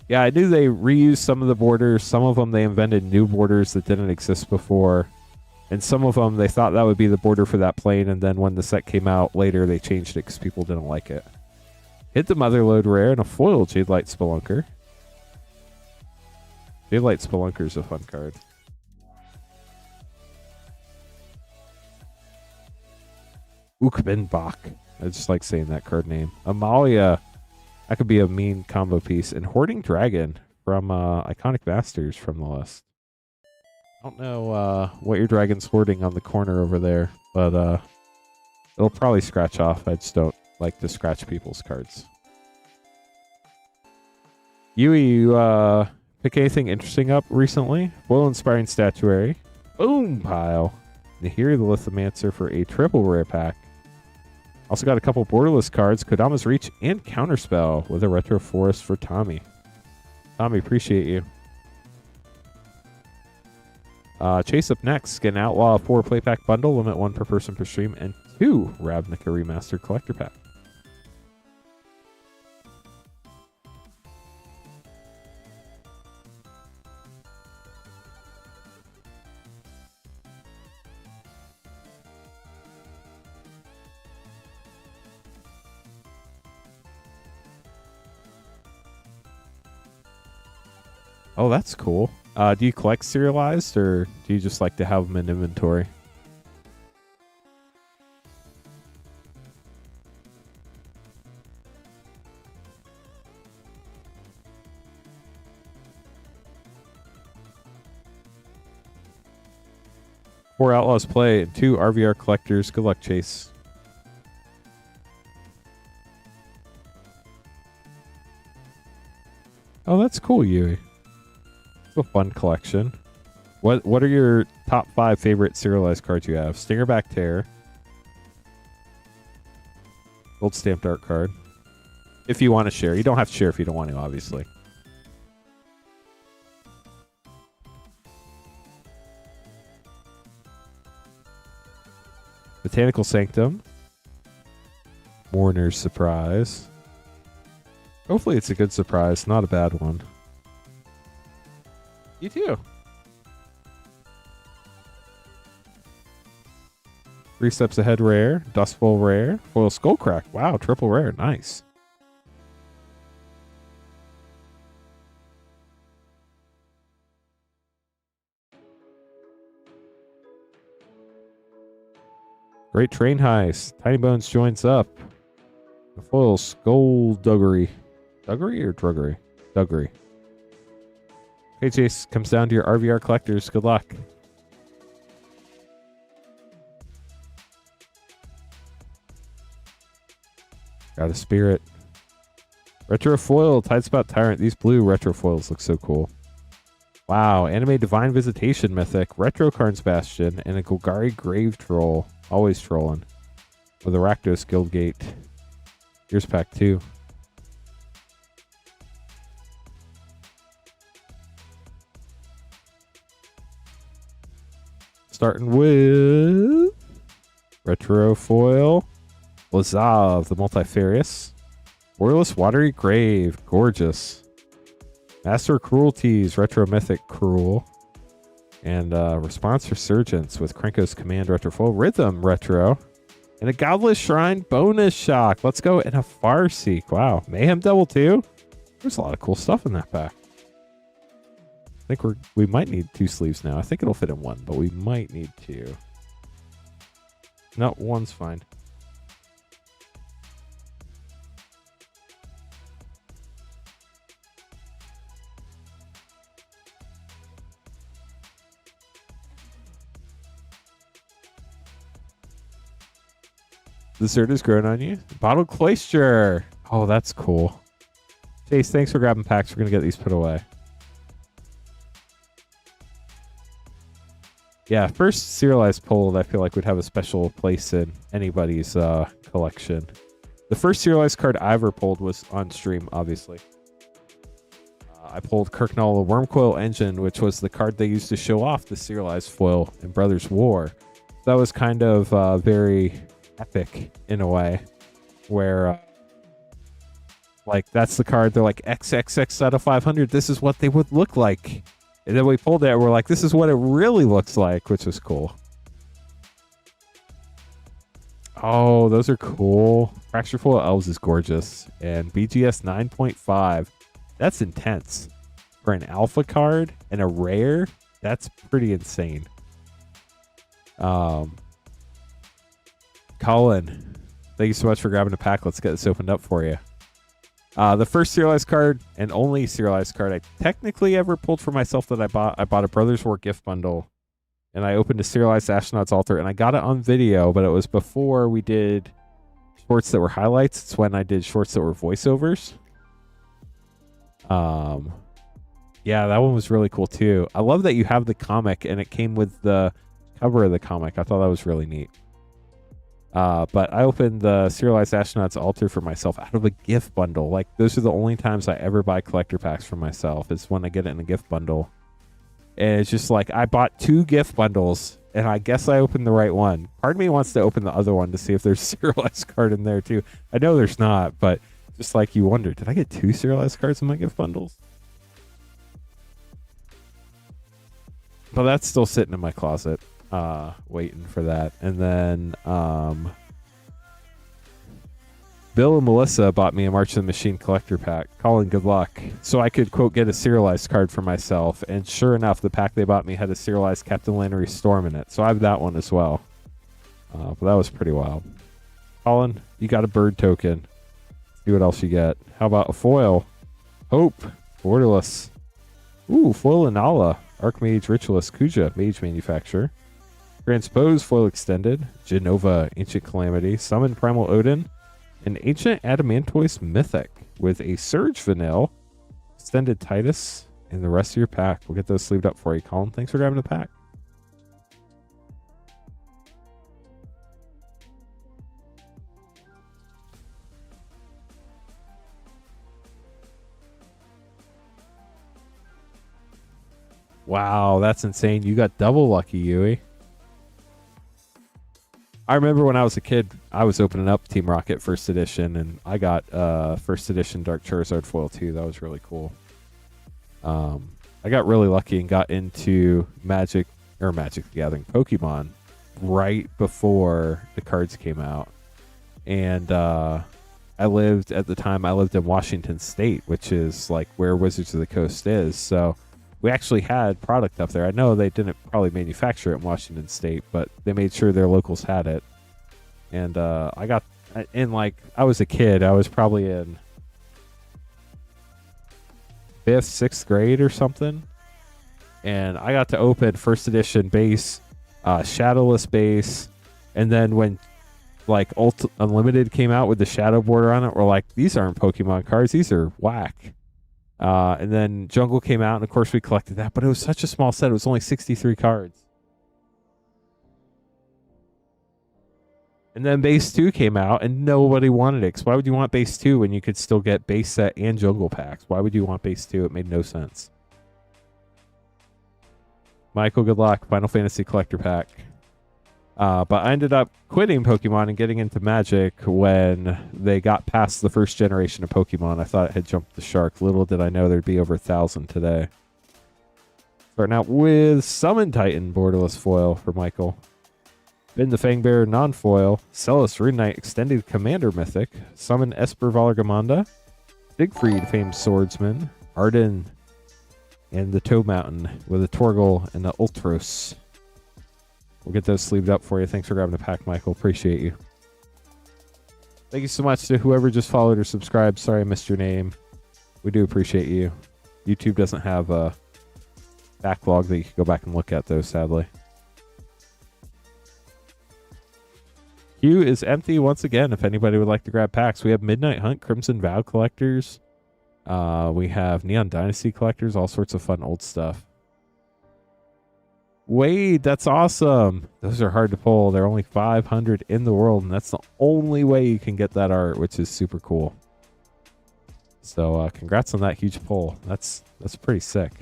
Yeah, I knew they reused some of the borders. Some of them they invented new borders that didn't exist before. And some of them, they thought that would be the border for that plane, and then when the set came out later, they changed it because people didn't like it. Hit the Motherlode rare and a foil Jade Light Spelunker. Jade Light Spelunker is a fun card. Ukbenbach. I just like saying that card name. Amalia. That could be a mean combo piece. And Hoarding Dragon from Iconic Masters from the list. I don't know what your dragon's hoarding on the corner over there, but it'll probably scratch off. I just don't like to scratch people's cards. Yui, you pick anything interesting up recently? Foil Inspiring Statuary. Boom pile. Nahiri the Lithomancer for a triple rare pack. Also got a couple borderless cards, Kodama's Reach and Counterspell with a Retro Forest for Tommy. Tommy, appreciate you. Chase up next. Get an Outlaw 4 playpack bundle, limit 1 per person per stream, and 2 Ravnica Remastered collector pack. Oh, that's cool. Do you collect serialized, or do you just like to have them in inventory? Four Outlaws play and 2 RVR collectors. Good luck, Chase. Oh, that's cool, Yui. A fun collection. What are your top 5 favorite serialized cards you have? Stingerback Terror. Gold stamped art card. If you want to share. You don't have to share if you don't want to, obviously. Botanical Sanctum. Mourner's Surprise. Hopefully it's a good surprise, not a bad one. You too. 3 Steps Ahead rare, Dustbowl rare, foil Skullcrack. Wow, triple rare, nice. Great Train Heist. Tiny Bones joins up. The foil Skullduggery. Duggery or Druggery? Duggery. Okay, Chase, comes down to your RVR collectors. Good luck. Got a Spirit. Retro Foil, Tidespot Tyrant. These blue retro foils look so cool. Wow, Anime Divine Visitation Mythic, Retro Karn's Bastion, and a Golgari Grave Troll. Always trolling. With a Rakdos Guildgate. Here's pack 2. Starting with Retro Foil, Lazav, the Multifarious, Borderless Watery Grave, gorgeous. Master Cruelties, Retro Mythic Cruel, And Response Resurgence with Krenko's Command Retro Full Rhythm Retro. And a Godless Shrine bonus shock. Let's go. And a Farseek. Wow. Mayhem Double too. There's a lot of cool stuff in that pack. I think we might need 2 sleeves now. I think it'll fit in 1, but we might need 2. No, 1's fine. The Zerd is growing on you. Bottled Cloister. Oh, that's cool. Chase, thanks for grabbing packs. We're going to get these put away. Yeah, first serialized pulled, I feel like would have a special place in anybody's collection. The first serialized card I ever pulled was on stream, obviously. I pulled Kirknall Wormcoil Engine, which was the card they used to show off the serialized foil in Brothers War. That was kind of very epic in a way, where like that's the card they're like XXX out of 500. This is what they would look like. And then we pulled it and we're like, this is what it really looks like, which was cool. Oh, those are cool. Fracture Full Elves is gorgeous. And BGS 9.5. That's intense. For an alpha card and a rare, that's pretty insane. Colin, thank you so much for grabbing a pack. Let's get this opened up for you. The first serialized card and only serialized card I technically ever pulled for myself that I bought a Brothers War gift bundle, and I opened a serialized Astronaut's Altar, and I got it on video, but it was before we did shorts that were highlights. It's when I did shorts that were voiceovers. Yeah, that one was really cool too. I love that you have the comic and it came with the cover of the comic. I thought that was really neat. But I opened the serialized Astronaut's Altar for myself out of a gift bundle. Like, those are the only times I ever buy collector packs for myself, is when I get it in a gift bundle. And it's just like, I bought 2 gift bundles, and I guess I opened the right one. Part of me wants to open the other one to see if there's a serialized card in there too. I know there's not, but just like you wonder, did I get 2 serialized cards in my gift bundles? But that's still sitting in my closet. Waiting for that. And then Bill and Melissa bought me a March of the Machine collector pack. Colin, good luck. So I could, quote, get a serialized card for myself. And sure enough, the pack they bought me had a serialized Captain Lannery Storm in it. So I have that one as well. But that was pretty wild. Colin, you got a bird token. Let's see what else you get. How about a foil? Hope. Borderless. Ooh, foil Inala. Archmage Ritualist Kuja. Mage Manufacturer. Transpose Foil Extended, Genova Ancient Calamity, Summon Primal Odin, and Ancient Adamantoise Mythic with a Surge Vanille, Extended Titus, and the rest of your pack. We'll get those sleeved up for you, Colin. Thanks for grabbing the pack. Wow, that's insane. You got double lucky, Yui. I remember when I was a kid, I was opening up Team Rocket First Edition, and I got First Edition Dark Charizard foil too. That was really cool. I got really lucky and got into Magic the Gathering Pokemon right before the cards came out. And I lived in Washington State, which is like where Wizards of the Coast is. So we actually had product up there. I know they didn't probably manufacture it in Washington State, but they made sure their locals had it. And I got in, like, I was a kid. I was probably in 5th, 6th grade or something. And I got to open First Edition base, Shadowless base. And then when, like, Unlimited came out with the Shadow border on it, we're like, these aren't Pokemon cards. These are whack. And then Jungle came out, and of course we collected that, but it was such a small set. It was only 63 cards. And then Base 2 came out, and nobody wanted it. 'Cause why would you want Base 2 when you could still get Base Set and Jungle packs? Why would you want Base 2? It made no sense. Michael, good luck. Final Fantasy Collector Pack. But I ended up quitting Pokemon and getting into Magic when they got past the first generation of Pokemon. I thought it had jumped the shark. Little did I know there'd be over 1,000 today. Starting out with Summon Titan borderless foil for Michael. Bin the Fangbearer non-foil. Celis Rune Knight Extended Commander Mythic. Summon Esper Valargamanda. Siegfried Famed Swordsman. Arden. And the Toe Mountain with a Torgal and the Ultros. We'll get those sleeved up for you. Thanks for grabbing the pack, Michael. Appreciate you. Thank you so much to whoever just followed or subscribed. Sorry I missed your name. We do appreciate you. YouTube doesn't have a backlog that you can go back and look at, though, sadly. Queue is empty once again if anybody would like to grab packs. We have Midnight Hunt, Crimson Vow collectors. We have Neon Dynasty collectors, all sorts of fun old stuff. Wade, that's awesome. Those are hard to pull. There are only 500 in the world, and that's the only way you can get that art, which is super cool. So congrats on that huge pull. That's pretty sick.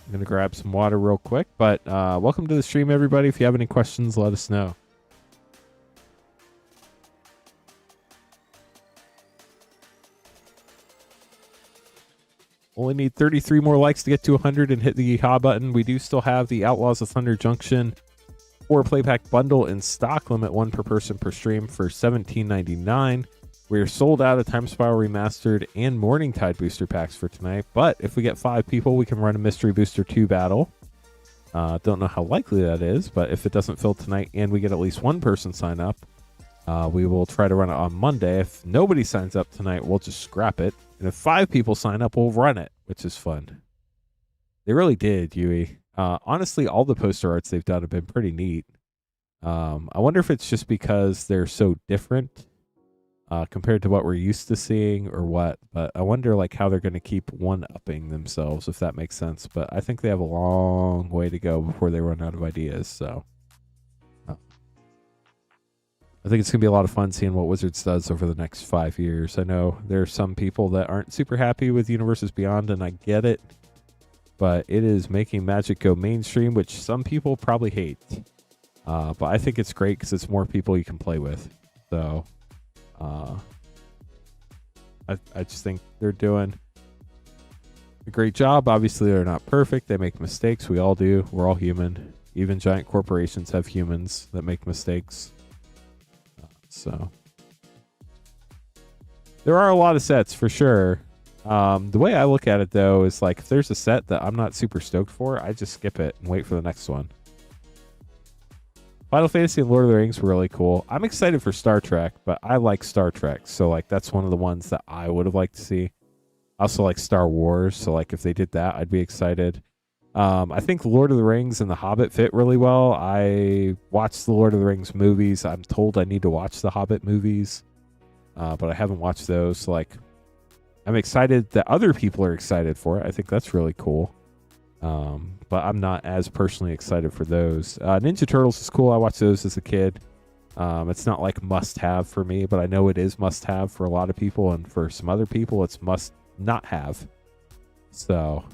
I'm going to grab some water real quick, but welcome to the stream, everybody. If you have any questions, let us know. Only need 33 more likes to get to 100 and hit the yeehaw button. We do still have the Outlaws of Thunder Junction 4-play pack bundle in stock. Limit 1 per person per stream for $17.99. We're sold out of Time Spiral Remastered and Morningtide booster packs for tonight. But if we get 5 people, we can run a Mystery Booster 2 battle. Don't know how likely that is, but if it doesn't fill tonight and we get at least 1 person sign up, we will try to run it on Monday. If nobody signs up tonight, we'll just scrap it. And if 5 people sign up, we'll run it, which is fun. They really did, EOE. Honestly, all the poster arts they've done have been pretty neat. I wonder if it's just because they're so different compared to what we're used to seeing or what. But I wonder like how they're going to keep one-upping themselves, if that makes sense. But I think they have a long way to go before they run out of ideas. So I think it's going to be a lot of fun seeing what Wizards does over the next 5 years. I know there are some people that aren't super happy with Universes Beyond, and I get it. But it is making Magic go mainstream, which some people probably hate. But I think it's great because it's more people you can play with. So I just think they're doing a great job. Obviously, they're not perfect. They make mistakes. We all do. We're all human. Even giant corporations have humans that make mistakes. So there are a lot of sets for sure. The way I look at it, though, is like if there's a set that I'm not super stoked for, I just skip it and wait for the next one. Final Fantasy and Lord of the Rings were really cool. I'm excited for Star Trek, but I like Star Trek. So, like, that's one of the ones that I would have liked to see. I also like Star Wars. So, like, if they did that, I'd be excited. I think Lord of the Rings and The Hobbit fit really well. I watched the Lord of the Rings movies. I'm told I need to watch the Hobbit movies, but I haven't watched those. So, like, I'm excited that other people are excited for it. I think that's really cool. But I'm not as personally excited for those. Ninja Turtles is cool. I watched those as a kid. It's not like must-have for me, but I know it is must-have for a lot of people, and for some other people, it's must-not-have. So,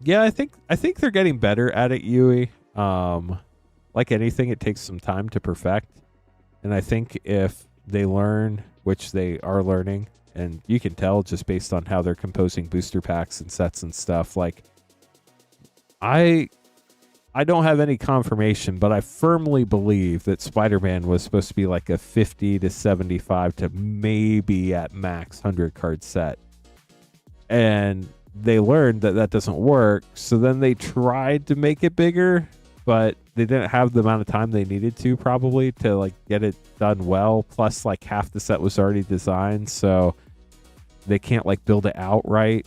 yeah, I think they're getting better at it, Yui. Like anything, it takes some time to perfect. And I think if they learn, which they are learning, and you can tell just based on how they're composing booster packs and sets and stuff, like I don't have any confirmation, but I firmly believe that Spider-Man was supposed to be like a 50 to 75 to maybe at max 100 card set. And they learned that that doesn't work, so then they tried to make it bigger, but they didn't have the amount of time they needed to probably to like get it done well. Plus, like half the set was already designed, so they can't like build it out right.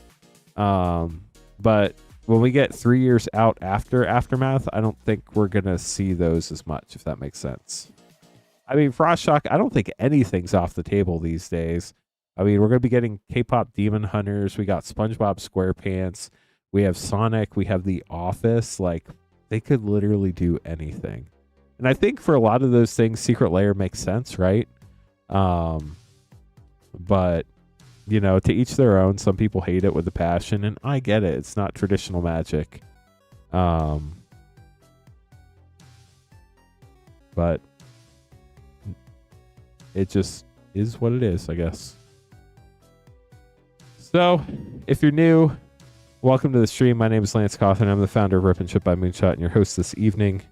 But when we get 3 years out after Aftermath, I don't think we're gonna see those as much, if that makes sense. I mean, Frost Shock, I don't think anything's off the table these days. I mean, we're gonna be getting K-pop Demon Hunters. We got SpongeBob SquarePants. We have Sonic. We have The Office. Like, they could literally do anything. And I think for a lot of those things, Secret Lair makes sense, right? But, you know, to each their own. Some people hate it with a passion, and I get it. It's not traditional Magic. But it just is what it is, I guess. So, if you're new, welcome to the stream. My name is Lance Coffin. I'm the founder of Rip and Ship by Moonshot and your host this evening.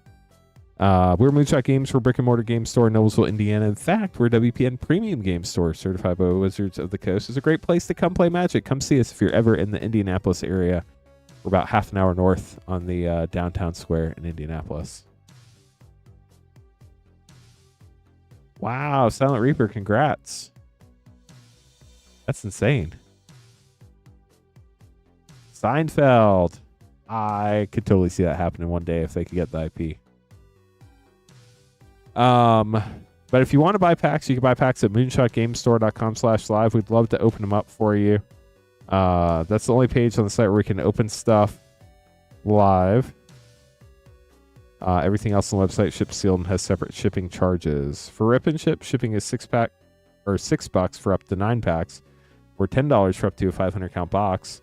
We're Moonshot Games. We're a brick and mortar game store in Noblesville, Indiana. In fact, we're a WPN premium game store certified by Wizards of the Coast. It's a great place to come play Magic. Come see us if you're ever in the Indianapolis area. We're about half an hour north on the downtown square in Indianapolis. Wow, Silent Reaper, congrats. That's insane. Seinfeld. I could totally see that happening one day if they could get the IP. But if you want to buy packs, you can buy packs at moonshotgamestore.com/live. We'd love to open them up for you. That's the only page on the site where we can open stuff live. Everything else on the website ships sealed and has separate shipping charges. For Rip and Ship, shipping is $6 for up to 9 packs, or $10 for up to a 500 count box.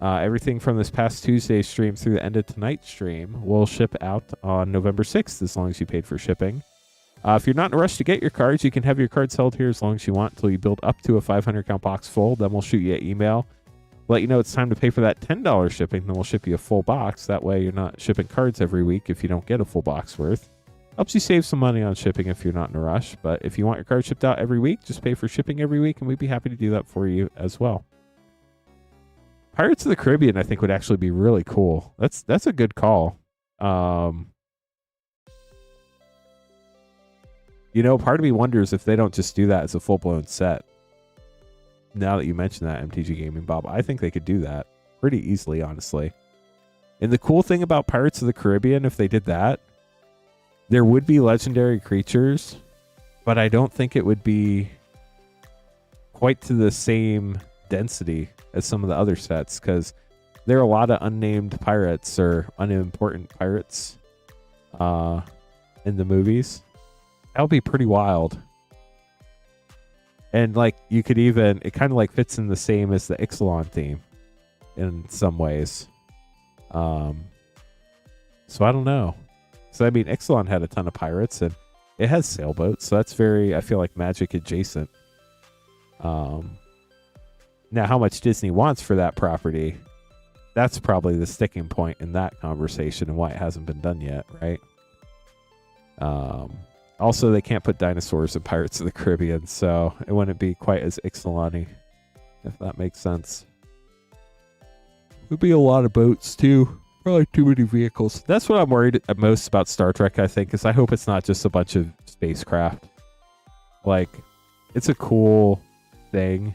Everything from this past Tuesday stream through the end of tonight's stream will ship out on November 6th, as long as you paid for shipping. If you're not in a rush to get your cards, you can have your cards held here as long as you want until you build up to a 500 count box full. Then we'll shoot you an email, let you know it's time to pay for that $10 shipping. Then we'll ship you a full box. That way you're not shipping cards every week if you don't get a full box worth. Helps you save some money on shipping if you're not in a rush. But if you want your cards shipped out every week, just pay for shipping every week, and we'd be happy to do that for you as well. Pirates of the Caribbean, I think, would actually be really cool. That's a good call. You know, part of me wonders if they don't just do that as a full-blown set. Now that you mention that, MTG Gaming Bob, I think they could do that pretty easily, honestly. And the cool thing about Pirates of the Caribbean, if they did that, there would be legendary creatures, but I don't think it would be quite to the same density as some of the other sets, because there are a lot of unnamed pirates or unimportant pirates in the movies. That would be pretty wild. And like you could even, it kind of like fits in the same as the Ixalan theme in some ways. So I don't know. So I mean, Ixalan had a ton of pirates and it has sailboats, so that's very, I feel like, Magic adjacent. Now how much Disney wants for that property, that's probably the sticking point in that conversation and why it hasn't been done yet, right? Also, they can't put dinosaurs in Pirates of the Caribbean, so it wouldn't be quite as Ixalan-y, if that makes sense. There'd be a lot of boats, too. Probably too many vehicles. That's what I'm worried most about Star Trek, I think, is I hope it's not just a bunch of spacecraft. Like, it's a cool thing,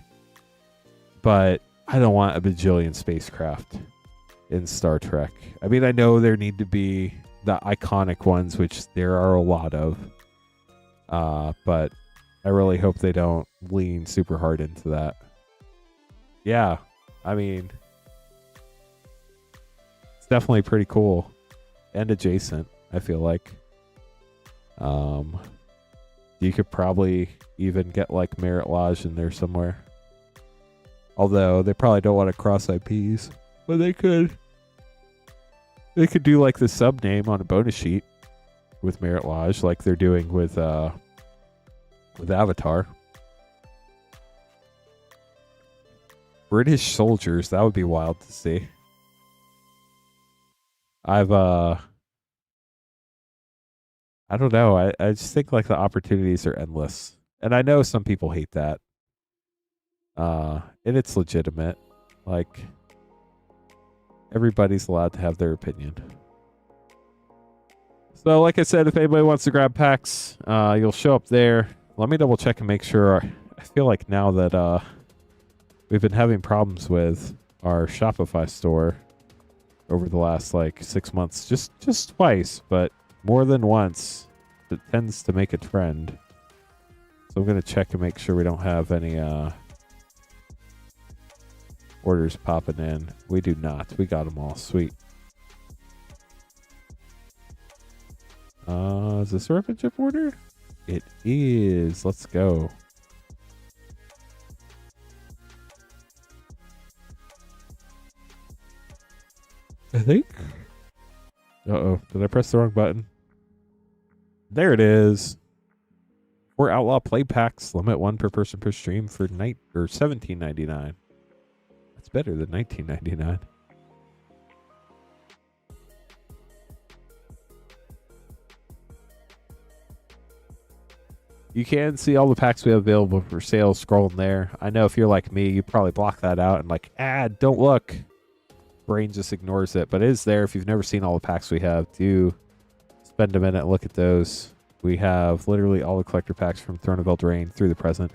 but I don't want a bajillion spacecraft in Star Trek. I mean, I know there need to be the iconic ones, which there are a lot of. But I really hope they don't lean super hard into that. Yeah, I mean, it's definitely pretty cool and adjacent, I feel like. You could probably even get like Merit Lodge in there somewhere. Although they probably don't want to cross IPs, but they could. They could do like the sub name on a bonus sheet with Merit Lodge, like they're doing with Avatar. British soldiers, that would be wild to see. I don't know. I just think like the opportunities are endless. And I know some people hate that. And it's legitimate. Like, everybody's allowed to have their opinion. So, like I said, if anybody wants to grab packs, you'll show up there. Let me double check and make sure. I feel like now that we've been having problems with our Shopify store over the last like 6 months, just twice, but more than once, it tends to make a trend. So I'm going to check and make sure we don't have any orders popping in. We do not. We got them all. Sweet. Is this a Rip and Ship order? It is. Let's go. I think. Uh-oh. Did I press the wrong button? There it is. 4 Outlaw Play Packs. Limit 1 per person per stream for $17.99. It's better than 1999. You can see all the packs we have available for sale scrolling there. I know if you're like me, you probably block that out and like, don't look. Brain just ignores it, but it is there. If you've never seen all the packs we have, do spend a minute and look at those. We have literally all the collector packs from Throne of Eldraine through the present.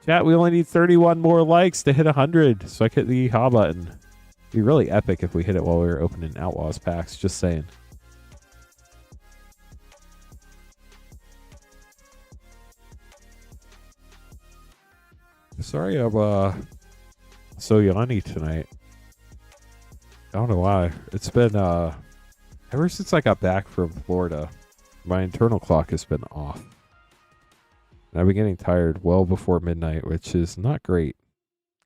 Chat, we only need 31 more likes to hit 100, so I can hit the yeehaw button. It'd be really epic if we hit it while we were opening Outlaws packs, just saying. Sorry I'm so yawny tonight. I don't know why. It's been ever since I got back from Florida, my internal clock has been off. And I've been getting tired well before midnight, which is not great.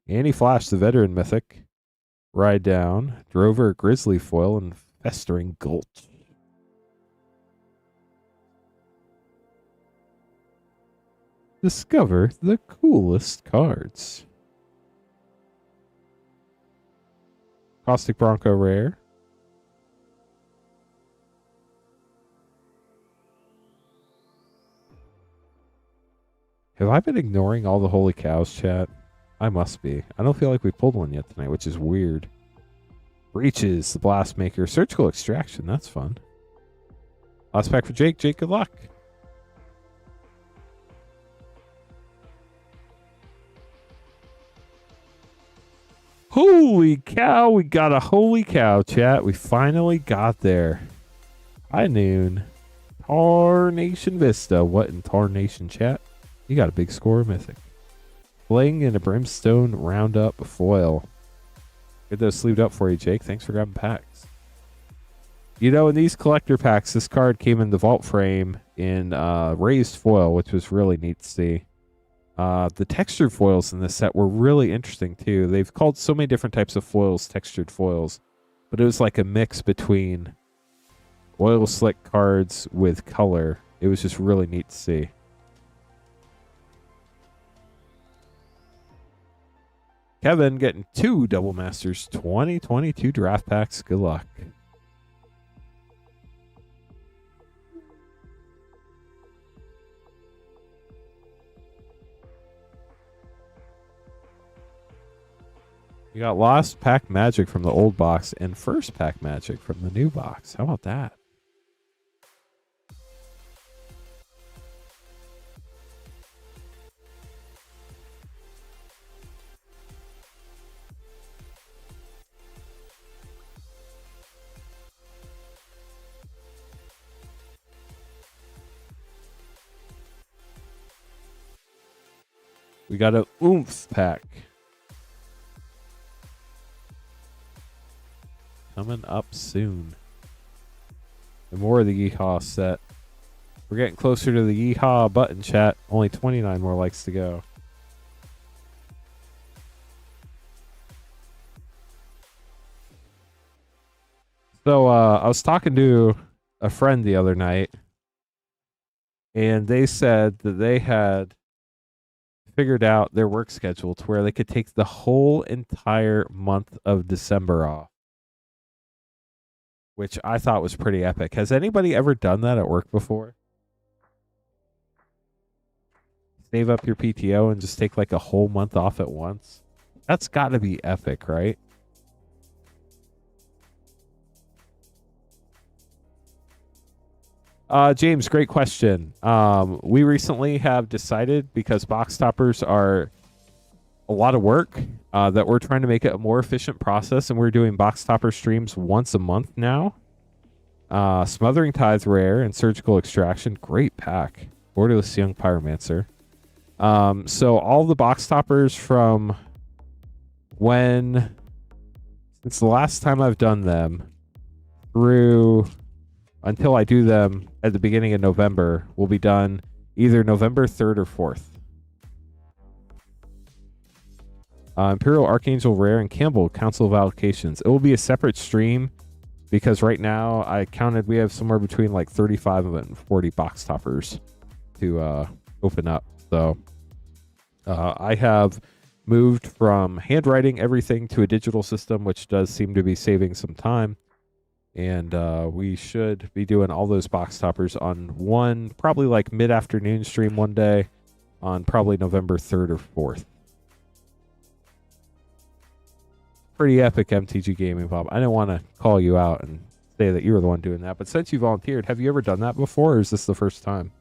Annie Flash, the veteran mythic. Ride Down, Drover, Grizzly Foil, and Festering Gulch. Discover the coolest cards. Caustic Bronco rare. Have I been ignoring all the holy cows, chat? I must be. I don't feel like we pulled one yet tonight, which is weird. Breaches, the Blast Maker, Surgical Extraction. That's fun. Last pack for Jake. Jake, good luck. Holy cow, we got a holy cow, chat. We finally got there. High noon. Tarnation Vista. What in Tarnation, chat? You got a big score, Mythic. Bling and a Brimstone Roundup foil. Get those sleeved up for you, Jake. Thanks for grabbing packs. You know, in these collector packs, this card came in the vault frame in raised foil, which was really neat to see. The textured foils in this set were really interesting too. They've called so many different types of foils textured foils, but it was like a mix between oil slick cards with color. It was just really neat to see. Kevin getting 2 Double Masters 2022 draft packs. Good luck. You got Lost Pack Magic from the old box and First Pack Magic from the new box. How about that? We got a Oomph pack. Coming up soon. And more of the Yeehaw set. We're getting closer to the Yeehaw button, chat. Only 29 more likes to go. So I was talking to a friend the other night, and they said that they had figured out their work schedule to where they could take the whole entire month of December off, which I thought was pretty epic. Has anybody ever done that at work before? Save up your PTO and just take like a whole month off at once? That's got to be epic, right? James, great question. We recently have decided, because box toppers are a lot of work, that we're trying to make it a more efficient process, and we're doing box topper streams once a month now. Smothering Tithe rare and Surgical Extraction, great pack. Borderless Young Pyromancer. So all the box toppers from since the last time I've done them through until I do them at the beginning of November will be done either November 3rd or 4th. Imperial Archangel Rare and Campbell Council of Allocations. It will be a separate stream because right now I counted we have somewhere between like 35 and 40 box toppers to open up. So I have moved from handwriting everything to a digital system, which does seem to be saving some time. And we should be doing all those box toppers on one, probably like mid-afternoon stream one day on probably November 3rd or 4th. Pretty epic MTG Gaming, Bob. I didn't want to call you out and say that you were the one doing that, but since you volunteered, have you ever done that before, or is this the first time?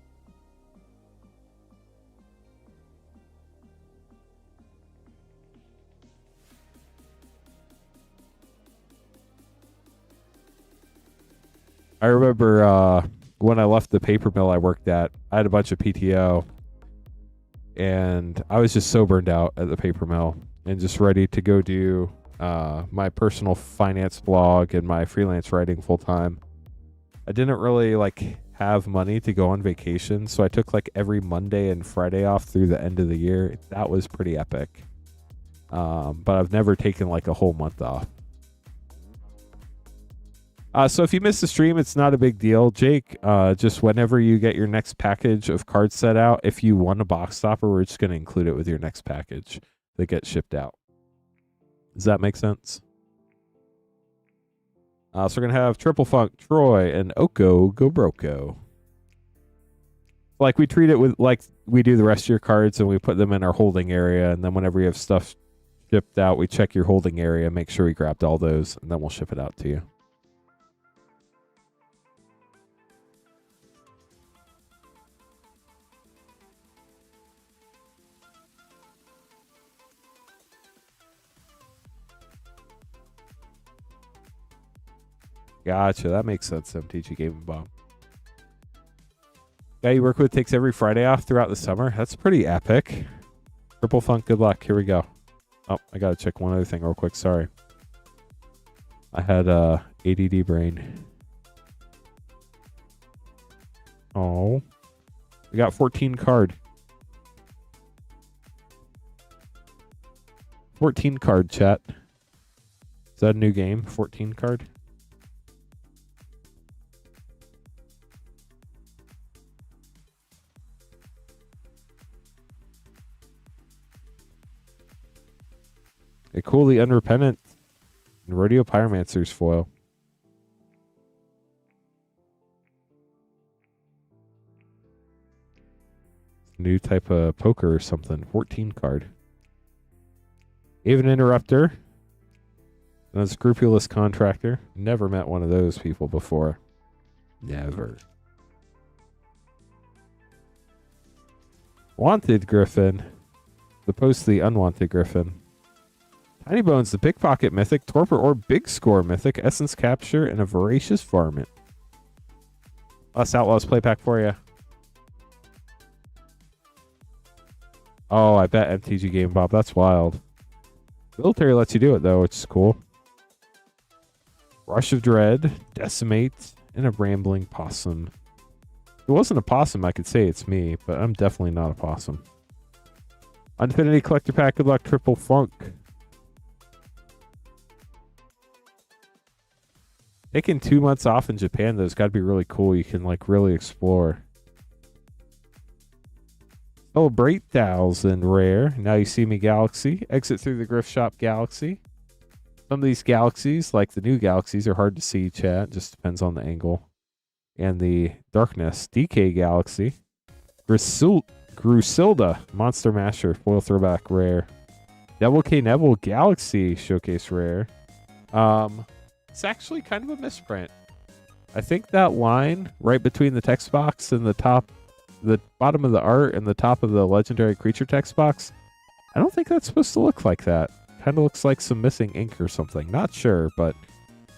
I remember when I left the paper mill I worked at, I had a bunch of PTO, and I was just so burned out at the paper mill and just ready to go do my personal finance blog and my freelance writing full time. I didn't really have money to go on vacation, so I took every Monday and Friday off through the end of the year. That was pretty epic. But I've never taken a whole month off. So if you missed the stream, it's not a big deal. Jake, just whenever you get your next package of cards set out, if you want a box topper, we're just going to include it with your next package that gets shipped out. Does that make sense? So we're going to have Triple Funk, Troy, and Oko Go Broco. We treat it with we do the rest of your cards, and we put them in our holding area, and then whenever you have stuff shipped out, we check your holding area, make sure we grabbed all those, and then we'll ship it out to you. Gotcha. That makes sense, MTG Gaming Bomb. Guy you work with takes every Friday off throughout the summer. That's pretty epic. Triple Funk, good luck. Here we go. Oh, I got to check one other thing real quick. Sorry. I had ADD brain. Oh. We got 14 card. 14 card, chat. Is that a new game? 14 card? A coolly unrepentant and rodeo pyromancer's foil. New type of poker or something. 14 card. Even interrupter. An unscrupulous contractor. Never met one of those people before. Never. Wanted Griffin. Opposed to the unwanted Griffin. Tiny Bones, the Pickpocket Mythic, Torpor or Big Score Mythic, Essence Capture, and a Voracious Varmint. Us Outlaws play pack for you. Oh, I bet MTG Game Bob. That's wild. Military lets you do it, though, which is cool. Rush of Dread, Decimate, and a Rambling Possum. If it wasn't a possum, I could say it's me, but I'm definitely not a possum. Infinity Collector Pack, good luck, Triple Funk. Taking 2 months off in Japan, though, has got to be really cool. You can, really explore. Celebrate 1,000 rare. Now You See Me Galaxy. Exit through the Griff Shop Galaxy. Some of these galaxies, like the new galaxies, are hard to see, chat. Just depends on the angle. And the Darkness. DK Galaxy. Grusilda. Monster Masher. Foil Throwback rare. Devil K Neville Galaxy Showcase rare. It's actually kind of a misprint. I think that line right between the text box and the bottom of the art and the top of the legendary creature text box, I don't think that's supposed to look like that. Kind of looks like some missing ink or something. Not sure, but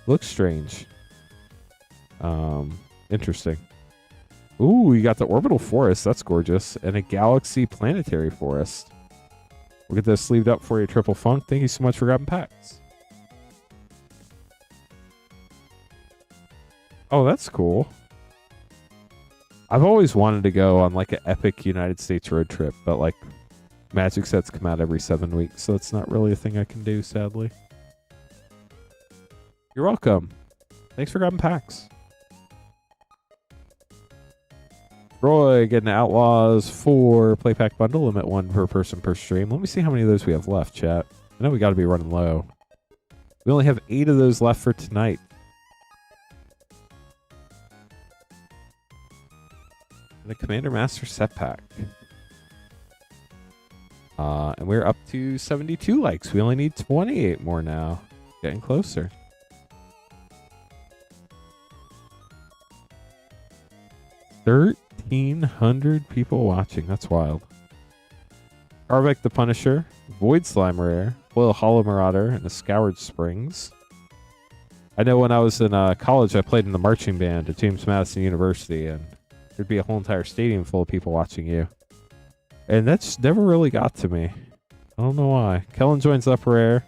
looks strange. Interesting. Ooh, you got the Orbital Forest. That's gorgeous. And a Galaxy Planetary Forest. We'll get this sleeved up for you, Triple Funk. Thank you so much for grabbing packs. Oh, that's cool. I've always wanted to go on an epic United States road trip, but Magic sets come out every 7 weeks, so it's not really a thing I can do, sadly. You're welcome. Thanks for grabbing packs. Roy getting Outlaws 4 play pack bundle, limit 1 per person per stream. Let me see how many of those we have left, chat. I know we got to be running low. We only have 8 of those left for tonight. The Commander Master set pack. And we're up to 72 likes. We only need 28 more now. Getting closer. $1,300 people watching. That's wild. Harvick the Punisher, Void Slime Rare, Foil Hollow Marauder, and a Scoured Springs. I know when I was in college, I played in the marching band at James Madison University, and there'd be a whole entire stadium full of people watching you. And that's never really got to me. I don't know why. Colin joins up rare.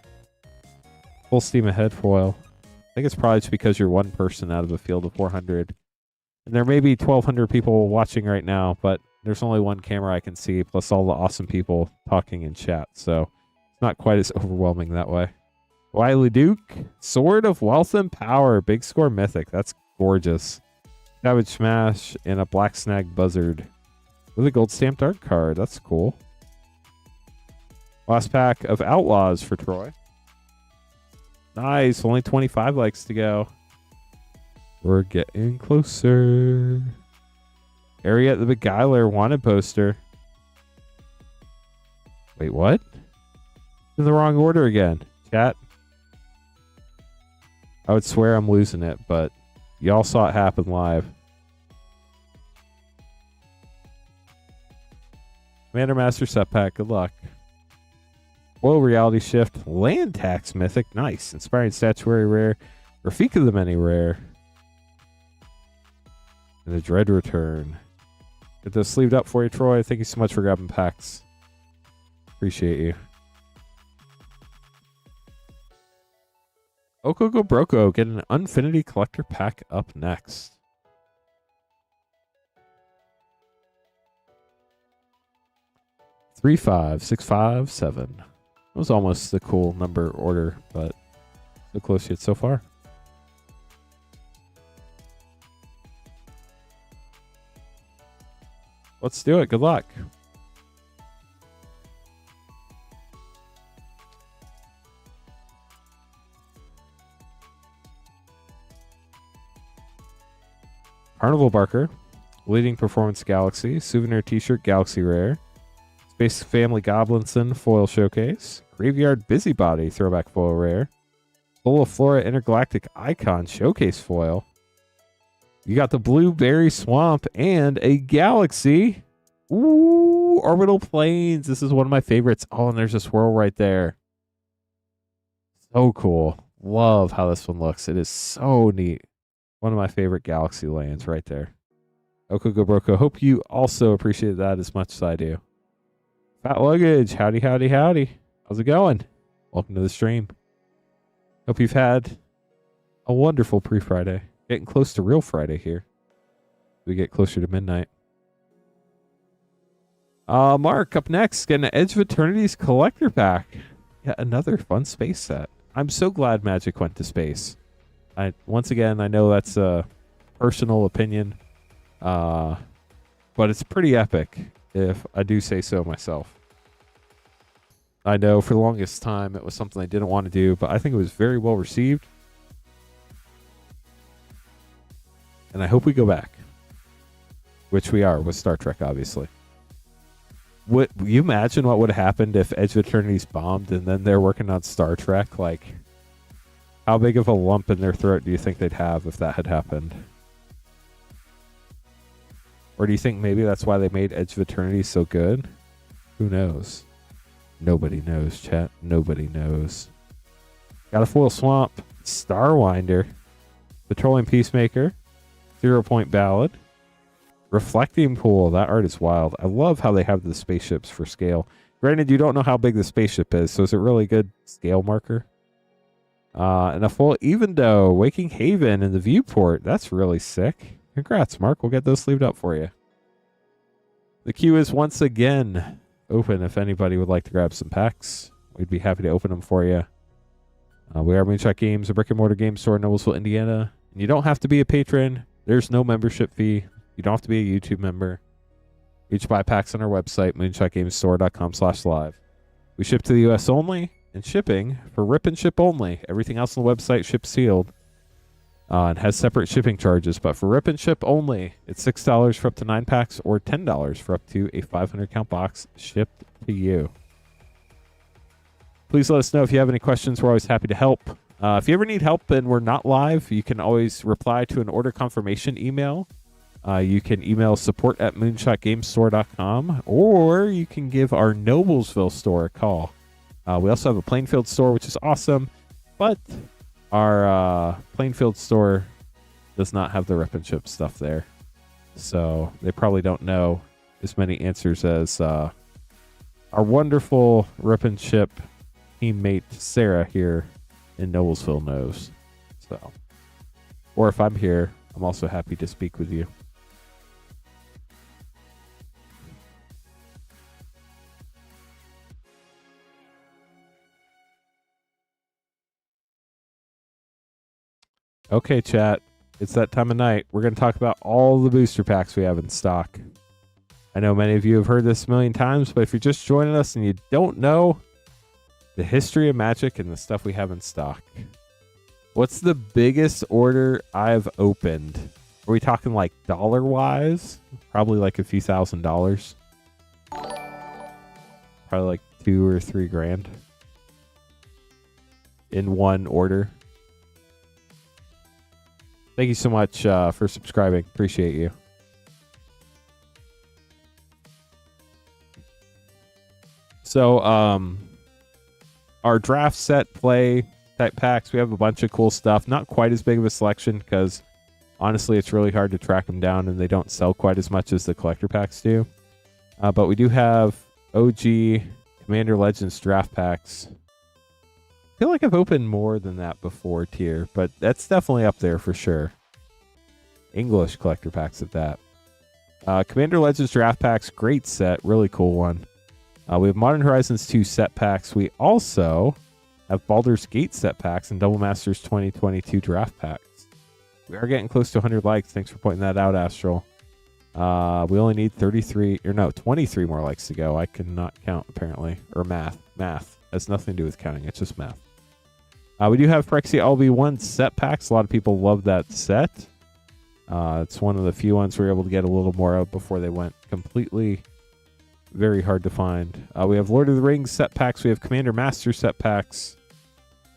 Full steam ahead foil. I think it's probably just because you're one person out of a field of 400. And there may be 1,200 people watching right now, but there's only one camera I can see, plus all the awesome people talking in chat. So it's not quite as overwhelming that way. Wiley Duke, Sword of Wealth and Power, big score mythic. That's gorgeous. Savage Smash and a Black Snag Buzzard with a gold stamped art card. That's cool. Last pack of Outlaws for Troy. Nice. Only 25 likes to go. We're getting closer. Ariat the Beguiler wanted poster. Wait, what? In the wrong order again. Chat. I would swear I'm losing it, but y'all saw it happen live. Commander Master set pack. Good luck. Whoa, Reality Shift. Land Tax Mythic. Nice. Inspiring Statuary Rare. Rafika the Many Rare. And a Dread Return. Get those sleeved up for you, Troy. Thank you so much for grabbing packs. Appreciate you. Okoko Broko getting an Unfinity Collector pack up next. 3, 5, 6, 5, 7. That was almost the cool number order, but so close yet so far. Let's do it. Good luck. Carnival Barker, Leading Performance Galaxy, Souvenir T-shirt Galaxy Rare, Space Family Goblinson Foil Showcase, Graveyard Busybody Throwback Foil Rare, Soul Flora Intergalactic Icon Showcase Foil. You got the Blueberry Swamp and a Galaxy. Ooh, Orbital Planes. This is one of my favorites. Oh, and there's a swirl right there. So cool. Love how this one looks. It is so neat. One of my favorite Galaxy lands right there. Okoko Broko. Hope you also appreciate that as much as I do. Fat Luggage. Howdy, howdy, howdy. How's it going? Welcome to the stream. Hope you've had a wonderful pre-Friday. Getting close to real Friday here. We get closer to midnight. Mark, up next, getting an Edge of Eternity's collector pack. Yet another fun space set. I'm so glad Magic went to space. Once again, I know that's a personal opinion, but it's pretty epic, if I do say so myself. I know for the longest time it was something I didn't want to do, but I think it was very well received. And I hope we go back. Which we are with Star Trek, obviously. Would you imagine what would have happened if Edge of Eternity's bombed and then they're working on Star Trek? Like, how big of a lump in their throat do you think they'd have if that had happened? Or do you think maybe that's why they made Edge of Eternity so good? Who knows? Nobody knows, chat. Nobody knows. Got a Foil Swamp, Starwinder, Petroleum Peacemaker, 0 Point Ballad, Reflecting Pool. That art is wild. I love how they have the spaceships for scale. Granted, you don't know how big the spaceship is, so is it really good scale marker? And a full Evendo, Waking Haven in the Viewport. That's really sick. Congrats, Mark. We'll get those sleeved up for you. The queue is once again open if anybody would like to grab some packs. We'd be happy to open them for you. We are Moonshot Games, a brick and mortar game store in Noblesville, Indiana. And you don't have to be a patron. There's no membership fee. You don't have to be a YouTube member. Each buy packs on our website, moonshotgamestore.com/live. We ship to the U.S. only, and shipping for rip and ship only. Everything else on the website ships sealed and has separate shipping charges. But for rip and ship only, it's $6 for up to 9 packs or $10 for up to a 500 count box shipped to you. Please let us know if you have any questions. We're always happy to help. If you ever need help and we're not live, you can always reply to an order confirmation email. You can email support@moonshotgamestore.com, or you can give our Noblesville store a call. We also have a Plainfield store, which is awesome, but our Plainfield store does not have the rip and ship stuff there. So they probably don't know as many answers as our wonderful rip and ship teammate Sarah here in Noblesville knows. So, or if I'm here, I'm also happy to speak with you. Okay, chat. It's that time of night. We're going to talk about all the booster packs we have in stock. I know many of you have heard this a million times, but if you're just joining us and you don't know the history of Magic and the stuff we have in stock. What's the biggest order I've opened? Are we talking like dollar-wise? Probably like a few $1,000s. Probably like $2 or $3 grand in one order. Thank you so much for subscribing. Appreciate you. So, our draft set play type packs, we have a bunch of cool stuff. Not quite as big of a selection because honestly, it's really hard to track them down and they don't sell quite as much as the collector packs do. But we do have OG Commander Legends draft packs. I feel like I've opened more than that before tier, but that's definitely up there for sure. English collector packs at that. Commander Legends draft packs, great set, really cool one. We have Modern Horizons 2 set packs. We also have Baldur's Gate set packs and Double Masters 2022 draft packs. We are getting close to 100 likes. Thanks for pointing that out, Astral. We only need 23 more likes to go. I cannot count, apparently. Or math. Math has nothing to do with counting. It's just math. We do have Phyrexia LV1 set packs. A lot of people love that set. It's one of the few ones we were able to get a little more of before they went completely very hard to find. We have Lord of the Rings set packs. We have Commander Master set packs.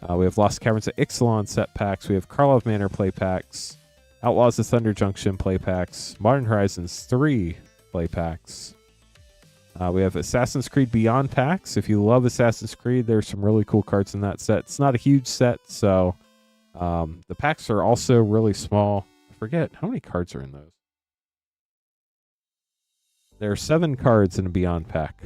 We have Lost Caverns of Ixalan set packs. We have Karlov Manor play packs. Outlaws of Thunder Junction play packs. Modern Horizons 3 play packs. We have Assassin's Creed Beyond packs. If you love Assassin's Creed, there's some really cool cards in that set. It's not a huge set, so the packs are also really small. I forget how many cards are in those. There are 7 cards in a Beyond pack.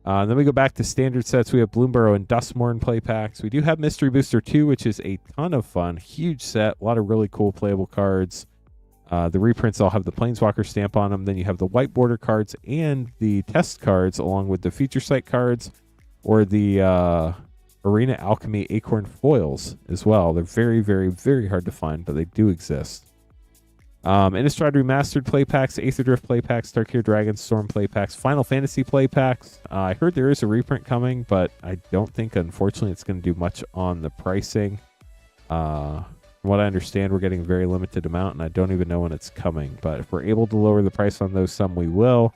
Then we go back to standard sets. We have Bloomburrow and Dustmorn play packs. We do have Mystery Booster 2, which is a ton of fun. Huge set. A lot of really cool playable cards. The reprints all have the Planeswalker stamp on them. Then you have the white border cards and the test cards along with the feature site cards or the Arena Alchemy Acorn foils as well. They're very, very, very hard to find, but they do exist. Innistrad Remastered play packs, Aether Drift play packs, Darkir Dragon Storm play packs, Final Fantasy play packs. I heard there is a reprint coming, but I don't think, unfortunately, it's going to do much on the pricing. From what I understand, we're getting a very limited amount, and I don't even know when it's coming. But if we're able to lower the price on those some, we will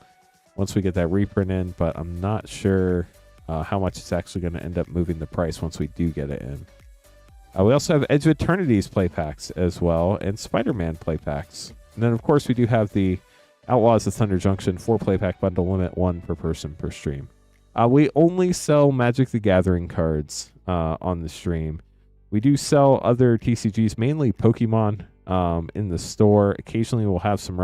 once we get that reprint in. But I'm not sure how much it's actually going to end up moving the price once we do get it in. We also have Edge of Eternity's play packs as well, and Spider-Man play packs. And then, of course, we do have the Outlaws of Thunder Junction 4 play pack bundle, limit 1 per person per stream. We only sell Magic the Gathering cards on the stream. We do sell other TCGs, mainly Pokemon, in the store. Occasionally, we'll have some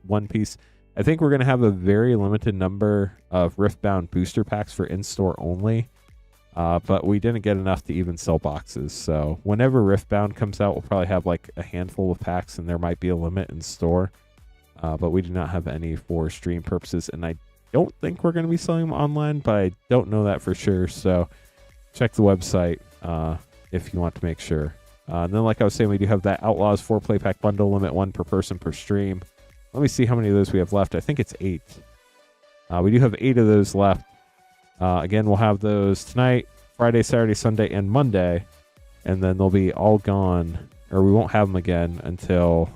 One Piece. I think we're going to have a very limited number of Riftbound booster packs for in-store only. But we didn't get enough to even sell boxes. So whenever Riftbound comes out, we'll probably have like a handful of packs, and there might be a limit in store. But we do not have any for stream purposes. And I don't think we're going to be selling them online, but I don't know that for sure. So check the website if you want to make sure. And then, like I was saying, we do have that Outlaws 4 play pack bundle, limit 1 per person per stream. Let me see how many of those we have left. I think it's 8. We do have 8 of those left. Again, we'll have those tonight, Friday, Saturday, Sunday, and Monday. And then they'll be all gone, or we won't have them again until,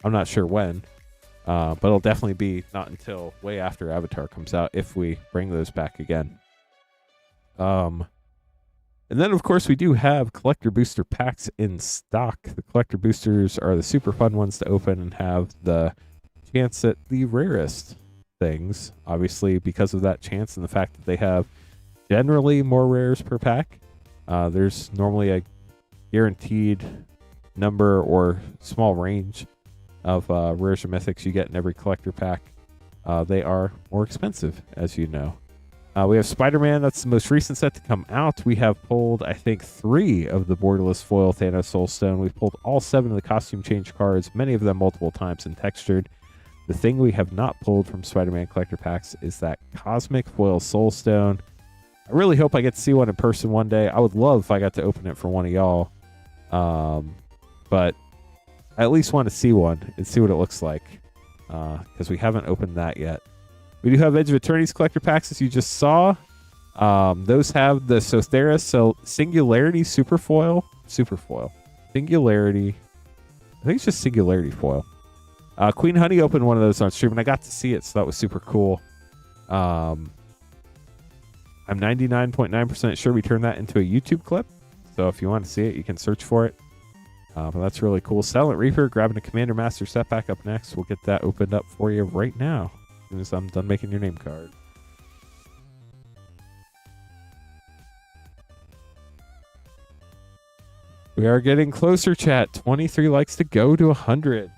I'm not sure when. But it'll definitely be not until way after Avatar comes out if we bring those back again. And then, of course, we do have collector booster packs in stock. The collector boosters are the super fun ones to open and have the chance at the rarest things, obviously, because of that chance and the fact that they have generally more rares per pack. There's normally a guaranteed number or small range of rares or mythics you get in every collector pack. They are more expensive, as you know. We have Spider-Man. That's the most recent set to come out. We have pulled, I think, 3 of the borderless foil Thanos Soulstone. We've pulled all 7 of the costume change cards, many of them multiple times and textured. The thing we have not pulled from Spider-Man collector packs is that cosmic foil Soulstone. I really hope I get to see one in person one day. I would love if I got to open it for one of y'all. But I at least want to see one and see what it looks like, because we haven't opened that yet. We do have Edge of Eternity's collector packs, as you just saw. Those have the Sothera Singularity Superfoil. Singularity. I think it's just Singularity Foil. Queen Honey opened one of those on stream, and I got to see it, so that was super cool. I'm 99.9% sure we turned that into a YouTube clip. So if you want to see it, you can search for it. But that's really cool. Silent Reaper grabbing a Commander Master set pack up next. We'll get that opened up for you right now, as soon as I'm done making your name card. We are getting closer, chat. 23 likes to go to 100.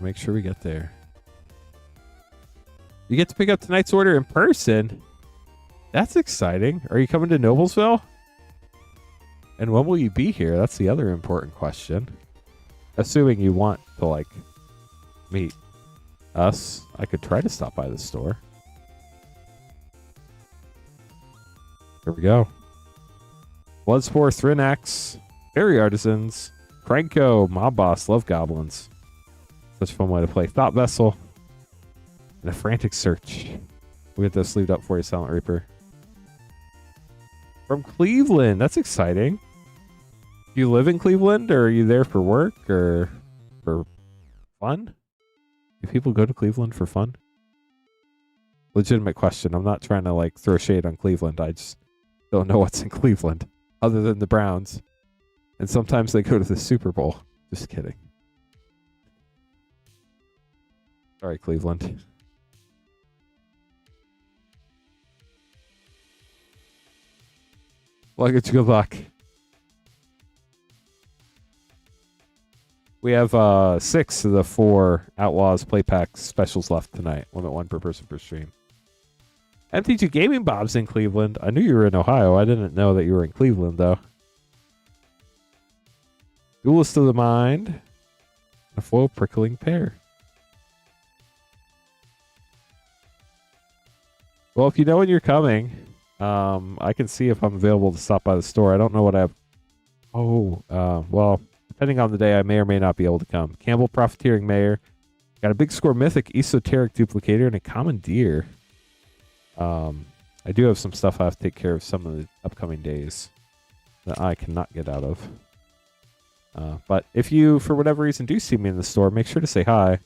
Make sure we get there. You get to pick up tonight's order in person. That's exciting. Are you coming to Noblesville? And when will you be here? That's the other important question. Assuming you want to, like, meet us, I could try to stop by the store. Here we go. Bloodspore, Thrinax, Fairy Artisans, Cranko, Mob Boss, Love Goblins. Such a fun way to play. Thought Vessel, and a Frantic Search. We'll get those sleeved up for you, Silent Reaper. From Cleveland. That's exciting. Do you live in Cleveland, or are you there for work, or for fun? Do people go to Cleveland for fun? Legitimate question. I'm not trying to, like, throw shade on Cleveland. I just don't know what's in Cleveland, other than the Browns. And sometimes they go to the Super Bowl. Just kidding. Sorry, Cleveland. Luggage, good luck. We have 6 of the 4 Outlaws play pack specials left tonight. Limit 1 per person per stream. MTG Gaming Bob's in Cleveland. I knew you were in Ohio. I didn't know that you were in Cleveland, though. Duelist of the Mind. A foil prickling pear. Well, if you know when you're coming, I can see if I'm available to stop by the store. I don't know what I have. Well, depending on the day, I may or may not be able to come. Campbell Profiteering Mayor. Got a big score Mythic Esoteric Duplicator and a Commandeer. I do have some stuff I have to take care of some of the upcoming days that I cannot get out of. But if you, for whatever reason, do see me in the store, make sure to say hi.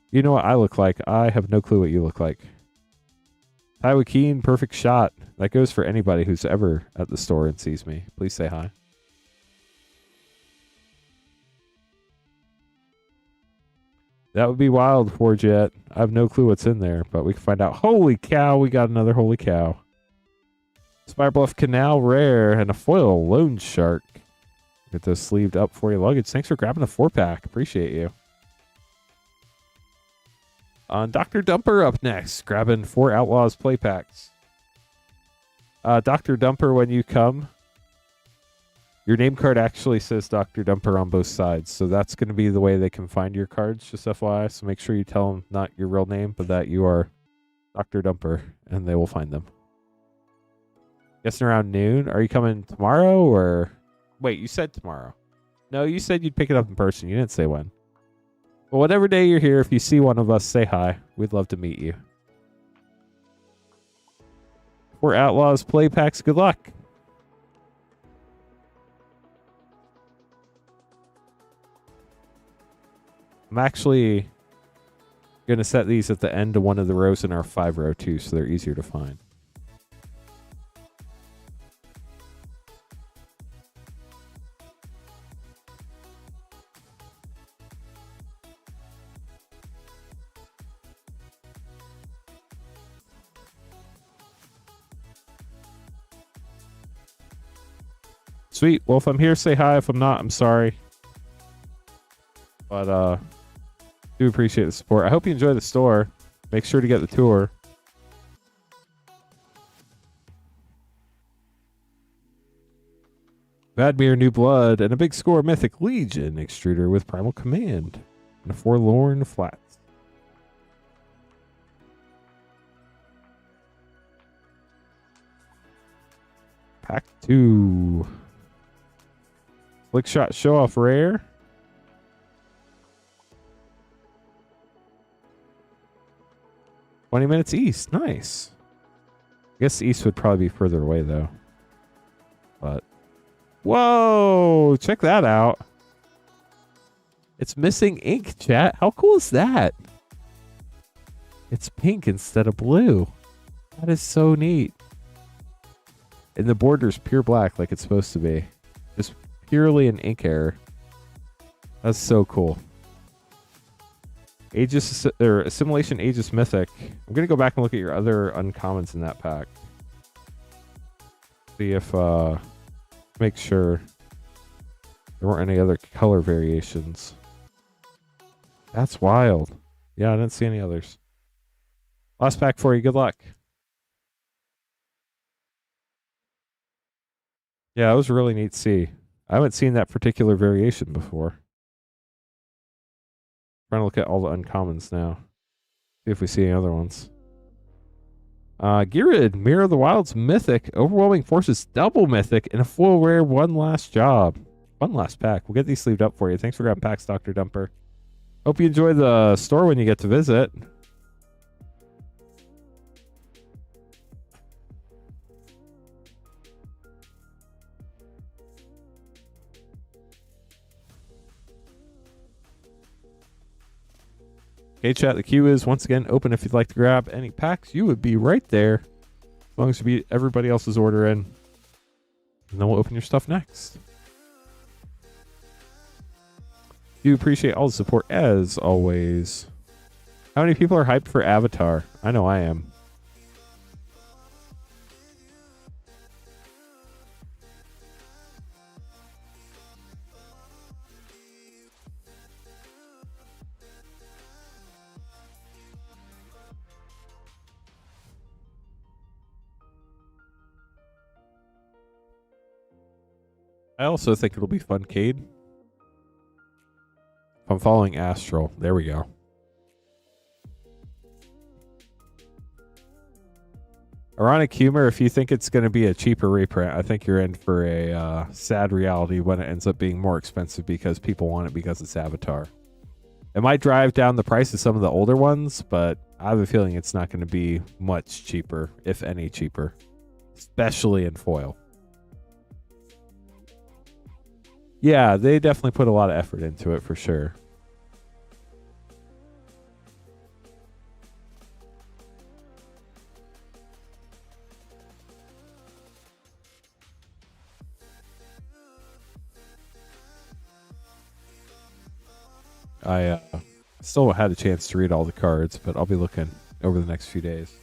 You know what I look like. I have no clue what you look like. Taiwa Keen, perfect shot. That goes for anybody who's ever at the store and sees me. Please say hi. That would be wild, Forjet. I have no clue what's in there, but we can find out. Holy cow, we got another holy cow. Spire Bluff Canal Rare and a foil Lone Shark. Get those sleeved up for you, Luggage. Thanks for grabbing the 4-pack. Appreciate you. On Dr. Dumper up next, grabbing 4 Outlaws play packs. Dr. Dumper, when you come, your name card actually says Dr. Dumper on both sides, so that's going to be the way they can find your cards, just FYI. So make sure you tell them not your real name, but that you are Dr. Dumper, and they will find them. Guessing around noon. Are you coming tomorrow or? Wait, you said tomorrow. No, you said you'd pick it up in person. You didn't say when. Well, whatever day you're here, if you see one of us, say hi. We'd love to meet you. For Outlaws play packs, good luck. I'm actually going to set these at the end of one of the rows in our 5-row too, so they're easier to find. Sweet. Well, if I'm here, say hi. If I'm not, I'm sorry. But do appreciate the support. I hope you enjoy the store. Make sure to get the tour. Vadmir, New Blood, and a big score Mythic Legion Extruder with Primal Command and a Forlorn Flats. Pack 2. Flick Shot Show Off Rare. $20 east. Nice. I guess east would probably be further away, though. But, whoa! Check that out. It's missing ink, chat. How cool is that? It's pink instead of blue. That is so neat. And the border's pure black like it's supposed to be. Just purely an ink error. That's so cool. Aegis or Assimilation Aegis Mythic. I'm gonna go back and look at your other uncommons in that pack. See if make sure there weren't any other color variations. That's wild. Yeah, I didn't see any others. Last pack for you. Good luck. Yeah, it was really neat to see. I haven't seen that particular variation before. Trying to look at all the uncommons now. See if we see any other ones. Girid, Mirror of the Wilds Mythic, Overwhelming Forces Double Mythic, and a full rare One Last Job. One last pack. We'll get these sleeved up for you. Thanks for grabbing packs, Dr. Dumper. Hope you enjoy the store when you get to visit. Okay, chat, the queue is once again open if you'd like to grab any packs. You would be right there as long as you beat everybody else's order in. And then we'll open your stuff next. Do appreciate all the support as always. How many people are hyped for Avatar? I know I am. I also think it'll be fun, Cade. If I'm following Astral. There we go. Ironic humor, if you think it's going to be a cheaper reprint, I think you're in for a sad reality when it ends up being more expensive because people want it because it's Avatar. It might drive down the price of some of the older ones, but I have a feeling it's not going to be much cheaper, if any cheaper, especially in foil. Yeah, they definitely put a lot of effort into it for sure. I still had a chance to read all the cards, but I'll be looking over the next few days.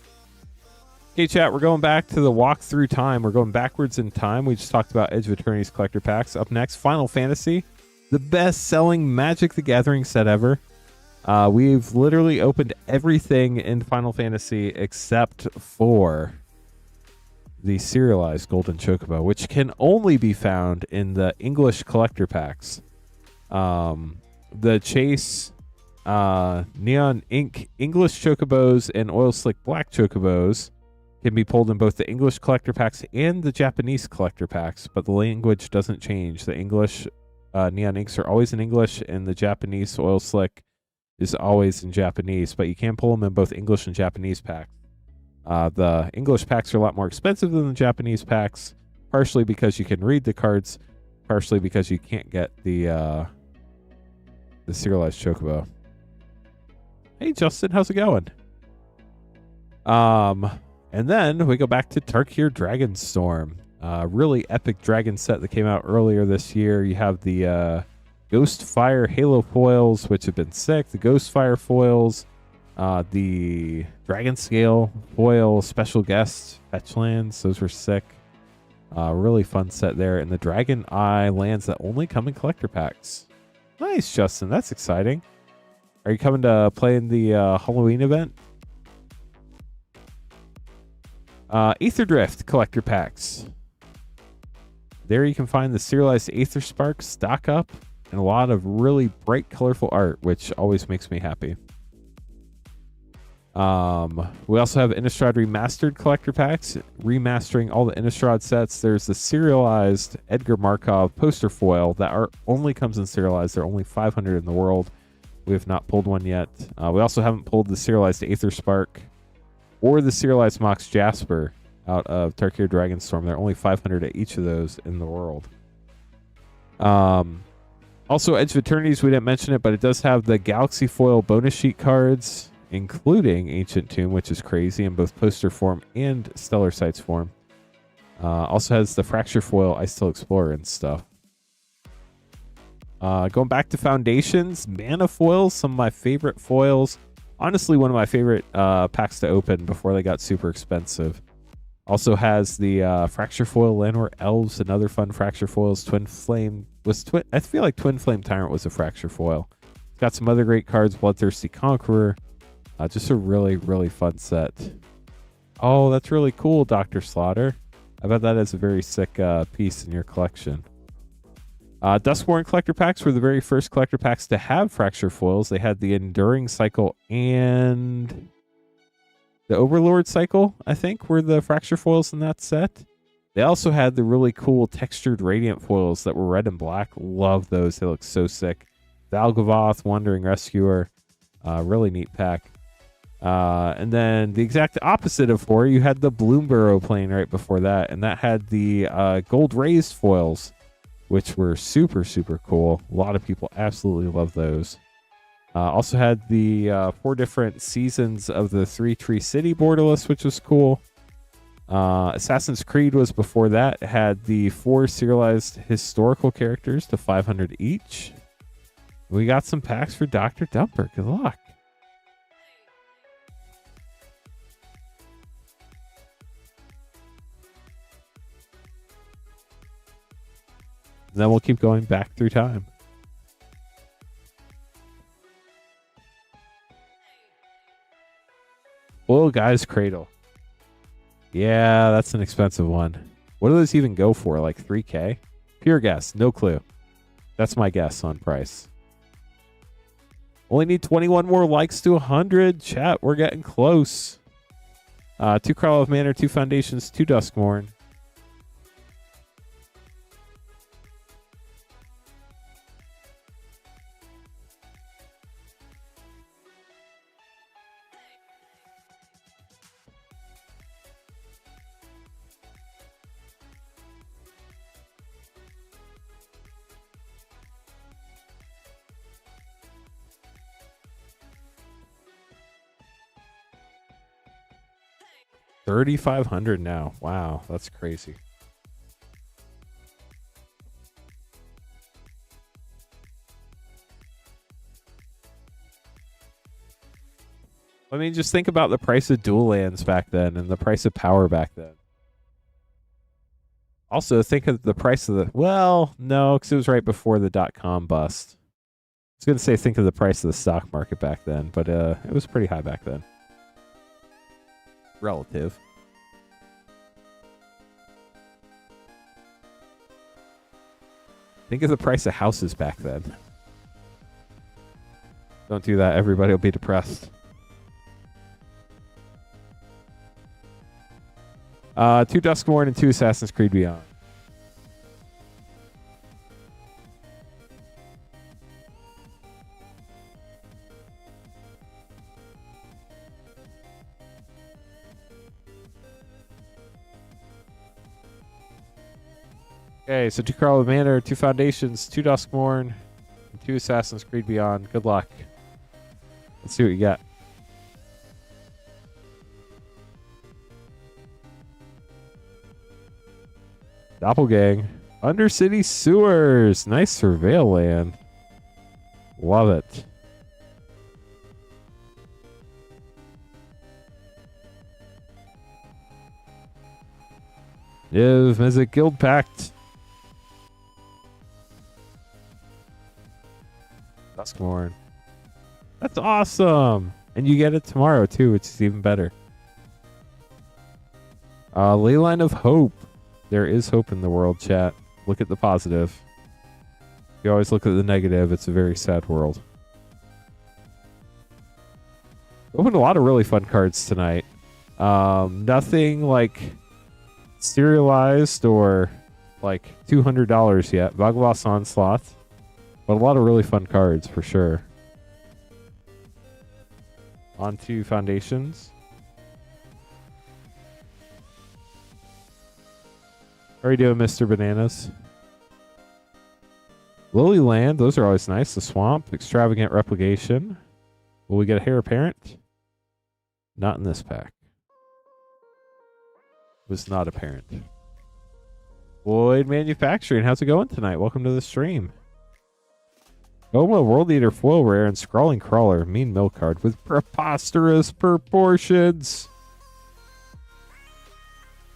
Okay, chat, we're going back to the walkthrough time. We're going backwards in time. We just talked about Edge of Eternity's collector packs. Up next, Final Fantasy, the best-selling Magic the Gathering set ever. We've literally opened everything in Final Fantasy except for the serialized Golden Chocobo, which can only be found in the English collector packs. The Chase, Neon Ink English Chocobos and Oil Slick Black Chocobos Can be pulled in both the English collector packs and the Japanese collector packs, but the language doesn't change. The English neon inks are always in English, and the Japanese oil slick is always in Japanese, but you can pull them in both English and Japanese packs. The English packs are a lot more expensive than the Japanese packs, partially because you can read the cards, partially because you can't get the serialized Chocobo. Hey, Justin, how's it going? And then we go back to Tarkir Dragonstorm. Really epic dragon set that came out earlier this year. You have the Ghostfire Halo foils, which have been sick. The Ghostfire foils, the Dragon Scale foil, special guest fetch lands. Those were sick. Really fun set there. And the Dragon Eye lands that only come in collector packs. Nice, Justin. That's exciting. Are you coming to play in the Halloween event? Aether Drift collector packs. There you can find the serialized Aether Spark stock up and a lot of really bright, colorful art, which always makes me happy. We also have Innistrad Remastered collector packs, remastering all the Innistrad sets. There's the serialized Edgar Markov poster foil that only comes in serialized. There are only 500 in the world. We have not pulled one yet. We also haven't pulled the serialized Aether Spark or the serialized Mox Jasper out of Tarkir Dragonstorm. There are only 500 at each of those in the world. Also, Edge of Eternities, we didn't mention it, but it does have the Galaxy Foil bonus sheet cards, including Ancient Tomb, which is crazy in both poster form and Stellar Sights form. Also has the Fracture Foil Ice-Tail Explorer and stuff. Going back to Foundations, Mana Foils, some of my favorite foils. Honestly, one of my favorite packs to open before they got super expensive. Also has the Fracture Foil Llanowar Elves, another fun Fracture Foils. Twin Flame I feel like Twin Flame Tyrant was a Fracture Foil. It's got some other great cards. Bloodthirsty Conqueror. Just a really, really fun set. Oh, that's really cool, Dr. Slaughter. I bet that is a very sick piece in your collection. Duskborn collector packs were the very first collector packs to have Fracture Foils. They had the Enduring Cycle and the Overlord Cycle, I think, were the Fracture Foils in that set. They also had the really cool textured Radiant Foils that were red and black. Love those. They look so sick. Valgavoth, Wandering Rescuer. Really neat pack. And then the exact opposite of 4, you had the Bloomburrow playing right before that, and that had the Gold Raised Foils, which were super, super cool. A lot of people absolutely love those. Also had the 4 different seasons of the 3 Tree City borderless, which was cool. Assassin's Creed was before that. It had the 4 serialized historical characters to 500 each. We got some packs for Dr. Dumper. Good luck. And then we'll keep going back through time. Oil Guy's Cradle. Yeah, that's an expensive one. What do those even go for? Like 3K? Pure guess. No clue. That's my guess on price. Only need 21 more likes to 100. Chat, we're getting close. 2 Crawl of Manor, 2 Foundations, 2 Duskmorn. $3,500 now. Wow, that's crazy. I mean, just think about the price of dual lands back then and the price of power back then. Also, think of the price of the... Well, no, because it was right before the .com bust. I was going to say think of the price of the stock market back then, but it was pretty high back then. Relative. Think of the price of houses back then. Don't do that. Everybody will be depressed. 2 Duskmourn and 2 Assassin's Creed Beyond. Okay, so 2 Carl of Manor, 2 Foundations, 2 Duskmourn, and 2 Assassin's Creed Beyond. Good luck. Let's see what you got. Doppelgang. Undercity Sewers. Nice surveil land. Love it. Is Mizik Guild Pact. Duskmourn. That's awesome. And you get it tomorrow too, which is even better. Leyline of Hope. There is hope in the world, chat. Look at the positive. If you always look at the negative, it's a very sad world. Opened a lot of really fun cards tonight. Nothing like serialized or like $200 yet. Vagabos Onslaught. But a lot of really fun cards for sure. On to Foundations. How are you doing, Mr. Bananas? Lily Land, those are always nice. The Swamp, Extravagant Replication. Will we get a Heir Apparent? Not in this pack. Was not apparent. Void Manufacturing, how's it going tonight? Welcome to the stream. Goma, World Eater Foil Rare, and Scrawling Crawler, Mean Mill card with preposterous proportions.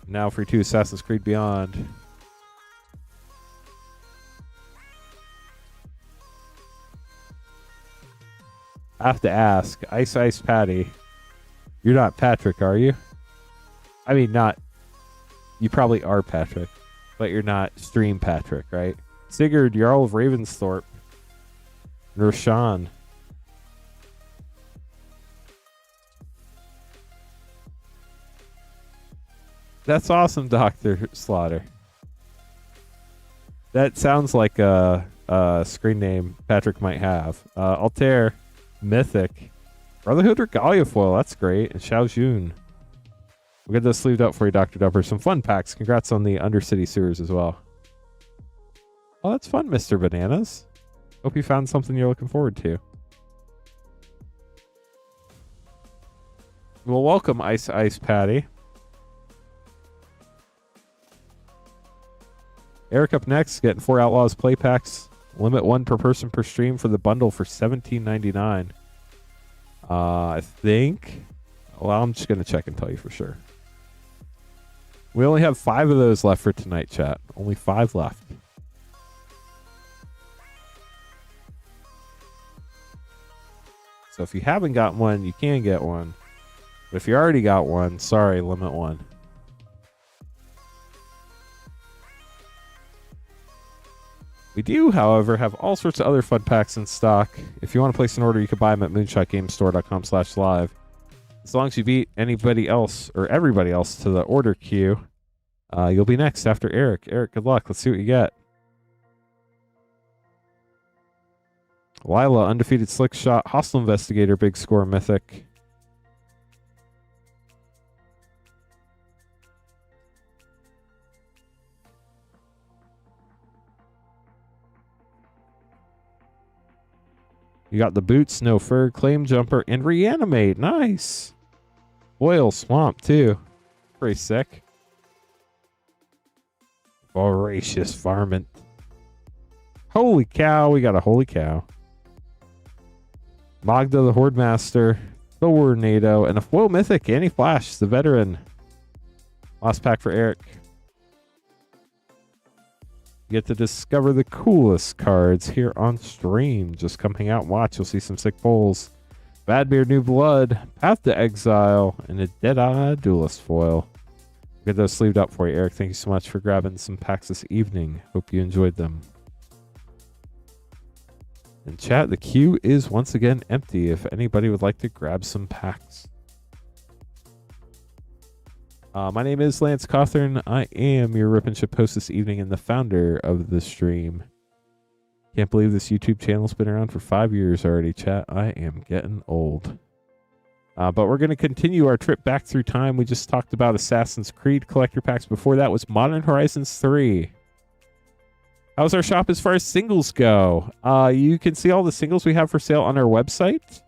Now for 2 Assassin's Creed Beyond. I have to ask, Ice Ice Patty, you're not Patrick, are you? I mean, not. You probably are Patrick, but you're not Stream Patrick, right? Sigurd, Jarl of Ravensthorpe. Roshan. That's awesome, Dr. Slaughter. That sounds like a screen name Patrick might have. Altair, Mythic, Brotherhood Regalia Foil, that's great. And Xiao Jun. We'll get those sleeved up for you, Dr. Dupper. Some fun packs. Congrats on the Undercity Sewers as well. Oh, that's fun, Mr. Bananas. Hope you found something you're looking forward to. Well, welcome, Ice Ice Patty. Eric up next, getting 4 Outlaws play packs. Limit 1 per person per stream for the bundle for $17.99. I think. Well, I'm just going to check and tell you for sure. We only have 5 of those left for tonight, chat. Only 5 left. So if you haven't got one, you can get one. But if you already got one, sorry, limit 1. We do, however, have all sorts of other fun packs in stock. If you want to place an order, you can buy them at moonshotgamestore.com/live. As long as you beat anybody else or everybody else to the order queue, you'll be next after Eric. Eric, good luck. Let's see what you get. Lila, Undefeated Slick Shot, Hostile Investigator, Big Score, Mythic. You got the Boots, No Fur, Claim Jumper, and Reanimate. Nice. Oil Swamp, too. Pretty sick. Voracious Varmint. Holy cow, we got a holy cow. Magda the Horde Master, Tornado, and a foil mythic, Annie Flash, the veteran. Last pack for Eric. You get to discover the coolest cards here on stream. Just come hang out and watch. You'll see some sick pulls. Badbeard New Blood, Path to Exile, and a Deadeye Duelist foil. Get those sleeved up for you, Eric. Thank you so much for grabbing some packs this evening. Hope you enjoyed them. And chat, the queue is once again empty if anybody would like to grab some packs. My name is Lance Cawthorn. I am your Rip and Ship host this evening and the founder of the stream. Can't believe this YouTube channel's been around for 5 years already, chat. I am getting old. But we're going to continue our trip back through time. We just talked about Assassin's Creed collector packs. Before that was Modern Horizons 3. How's our shop as far as singles go? You can see all the singles we have for sale on our website.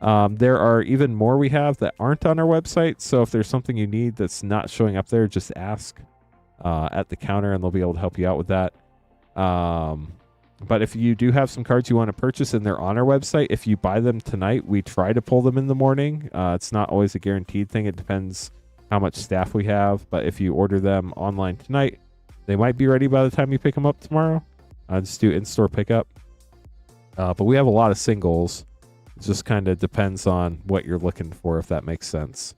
There are even more we have that aren't on our website. So if there's something you need that's not showing up there, just ask at the counter and they'll be able to help you out with that. But if you do have some cards you want to purchase and they're on our website, if you buy them tonight, we try to pull them in the morning. It's not always a guaranteed thing. It depends how much staff we have. But if you order them online tonight, they might be ready by the time you pick them up tomorrow. Just do in-store pickup. But we have a lot of singles. It just kind of depends on what you're looking for, if that makes sense.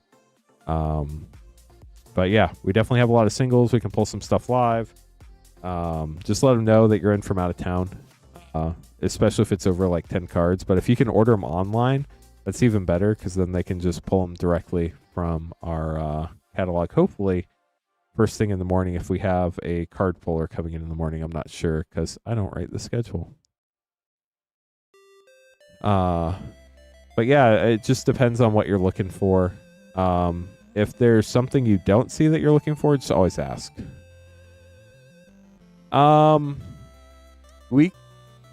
But yeah, we definitely have a lot of singles. We can pull some stuff live. Just let them know that you're in from out of town, especially if it's over like 10 cards. But if you can order them online, that's even better because then they can just pull them directly from our catalog. Hopefully, first thing in the morning if we have a card puller coming in the morning. I'm not sure because I don't write the schedule. But yeah, it just depends on what you're looking for. If there's something you don't see that you're looking for, just always ask.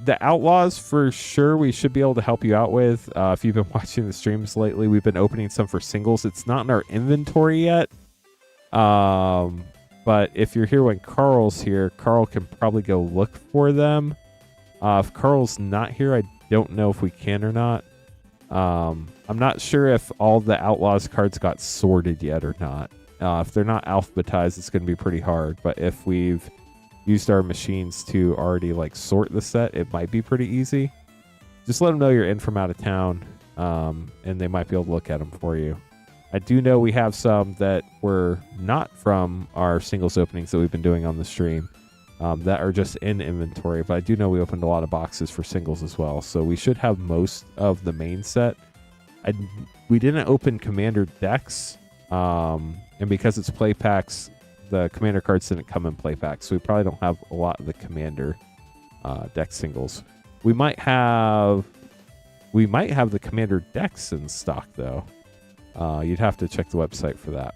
The Outlaws for sure we should be able to help you out with. If you've been watching the streams lately, we've been opening some for singles. It's not in our inventory yet. But if you're here when Carl's here, Carl can probably go look for them. If Carl's not here, I don't know if we can or not. I'm not sure if all the Outlaws cards got sorted yet or not. If they're not alphabetized, it's going to be pretty hard. But if we've used our machines to already like sort the set, it might be pretty easy. Just let them know you're in from out of town, and they might be able to look at them for you. I do know we have some that were not from our singles openings that we've been doing on the stream that are just in inventory, but I do know we opened a lot of boxes for singles as well, so we should have most of the main set. We didn't open Commander decks, and because it's play packs, the Commander cards didn't come in play packs, so we probably don't have a lot of the Commander deck singles. We might have the Commander decks in stock though. You'd have to check the website for that.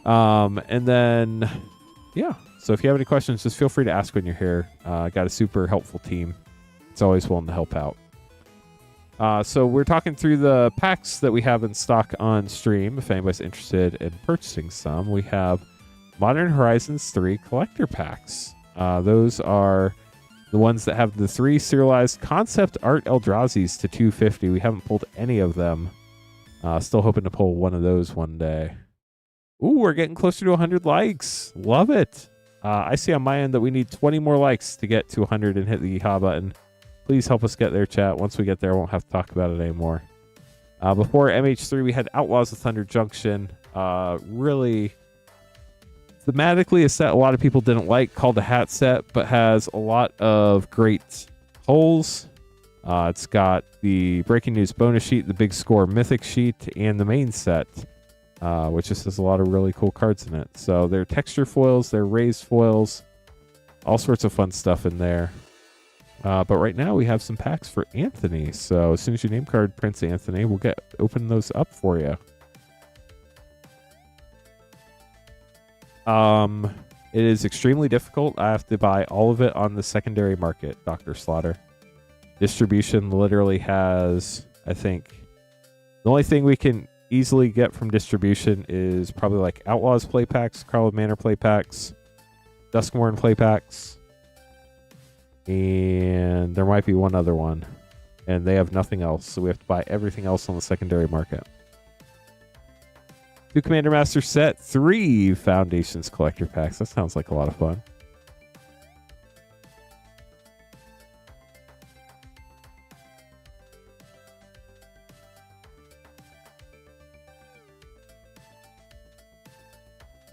And then yeah, so if you have any questions, just feel free to ask when you're here. Got a super helpful team. It's always willing to help out. So we're talking through the packs that we have in stock on stream. If anybody's interested in purchasing some, we have Modern Horizons 3 collector packs. Those are the ones that have the 3 serialized concept art Eldrazi's to 250. We haven't pulled any of them. Still hoping to pull one of those one day. Ooh, we're getting closer to 100 likes. Love it. I see on my end that we need 20 more likes to get to 100 and hit the yeehaw button. Please help us get there, chat. Once we get there, I won't have to talk about it anymore. Before MH3, we had Outlaws of Thunder Junction. Really, thematically, a set a lot of people didn't like, called a hat set, but has a lot of great pulls. It's got the Breaking News bonus sheet, the Big Score Mythic sheet, and the main set, which just has a lot of really cool cards in it. So they're texture foils, they're raised foils, all sorts of fun stuff in there. But right now we have some packs for Anthony. So as soon as you name card Prince Anthony, we'll open those up for you. It is extremely difficult. I have to buy all of it on the secondary market, Dr. Slaughter. Distribution literally has, I think, the only thing we can easily get from distribution is probably like Outlaws play packs, Carl Manor play packs, Duskmourn play packs, and there might be one other one, and they have nothing else, so we have to buy everything else on the secondary market. 2 Commander Master set, 3 Foundations collector packs. That sounds like a lot of fun.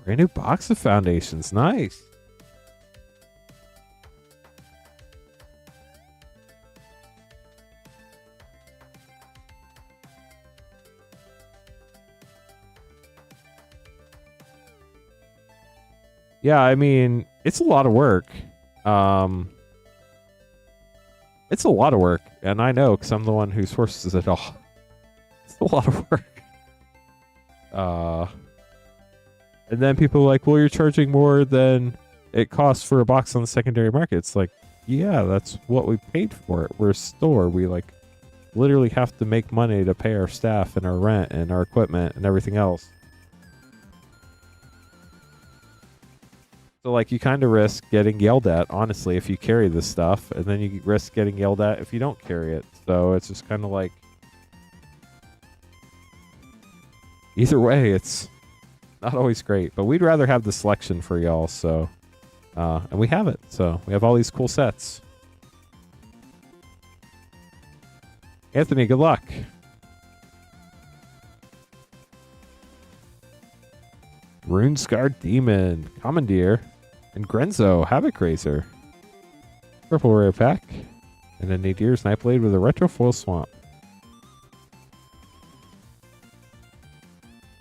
Brand new box of Foundations. Nice. Yeah, I mean, it's a lot of work. It's a lot of work, and I know because I'm the one who sources it all. It's a lot of work. And then people are like, well, you're charging more than it costs for a box on the secondary market. It's like, yeah, that's what we paid for it. We're a store. We like literally have to make money to pay our staff and our rent and our equipment and everything else. So like you kind of risk getting yelled at, honestly, if you carry this stuff, and then you risk getting yelled at if you don't carry it. So it's just kind of like, either way, it's not always great, but we'd rather have the selection for y'all. So, and we have it. So we have all these cool sets. Anthony, good luck. Runescarred Demon, Commandeer, and Grenzo, Havoc Razor. Purple Rare Pack, and a Nadir's Nightblade with a Retro Foil Swamp.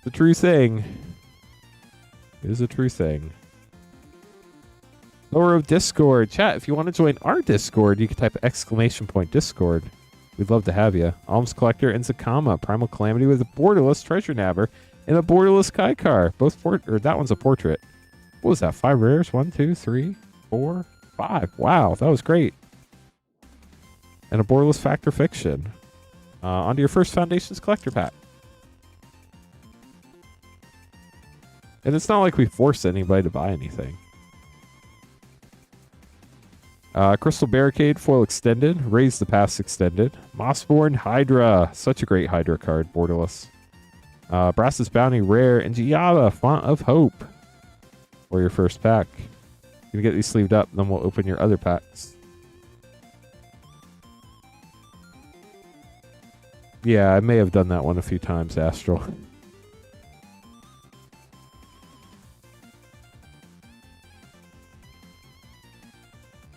The true thing. It is a true thing. Lower of Discord. Chat, if you want to join our Discord, you can type !Discord. We'd love to have you. Alms Collector and Zakama, Primal Calamity with a Borderless Treasure Nabber and a Borderless Kaikar. Both that one's a portrait. What was that? 5 rares? 1, 2, 3, 4, 5. Wow, that was great. And a Borderless Factor Fiction. Onto your first Foundations Collector Pack. And it's not like we force anybody to buy anything. Crystal Barricade, Foil Extended, Raise the Pass Extended, Mossborn Hydra, such a great Hydra card, borderless. Brass's Bounty Rare, and Giada, Font of Hope for your first pack. You're gonna get these sleeved up, then we'll open your other packs. Yeah, I may have done that one a few times, Astral.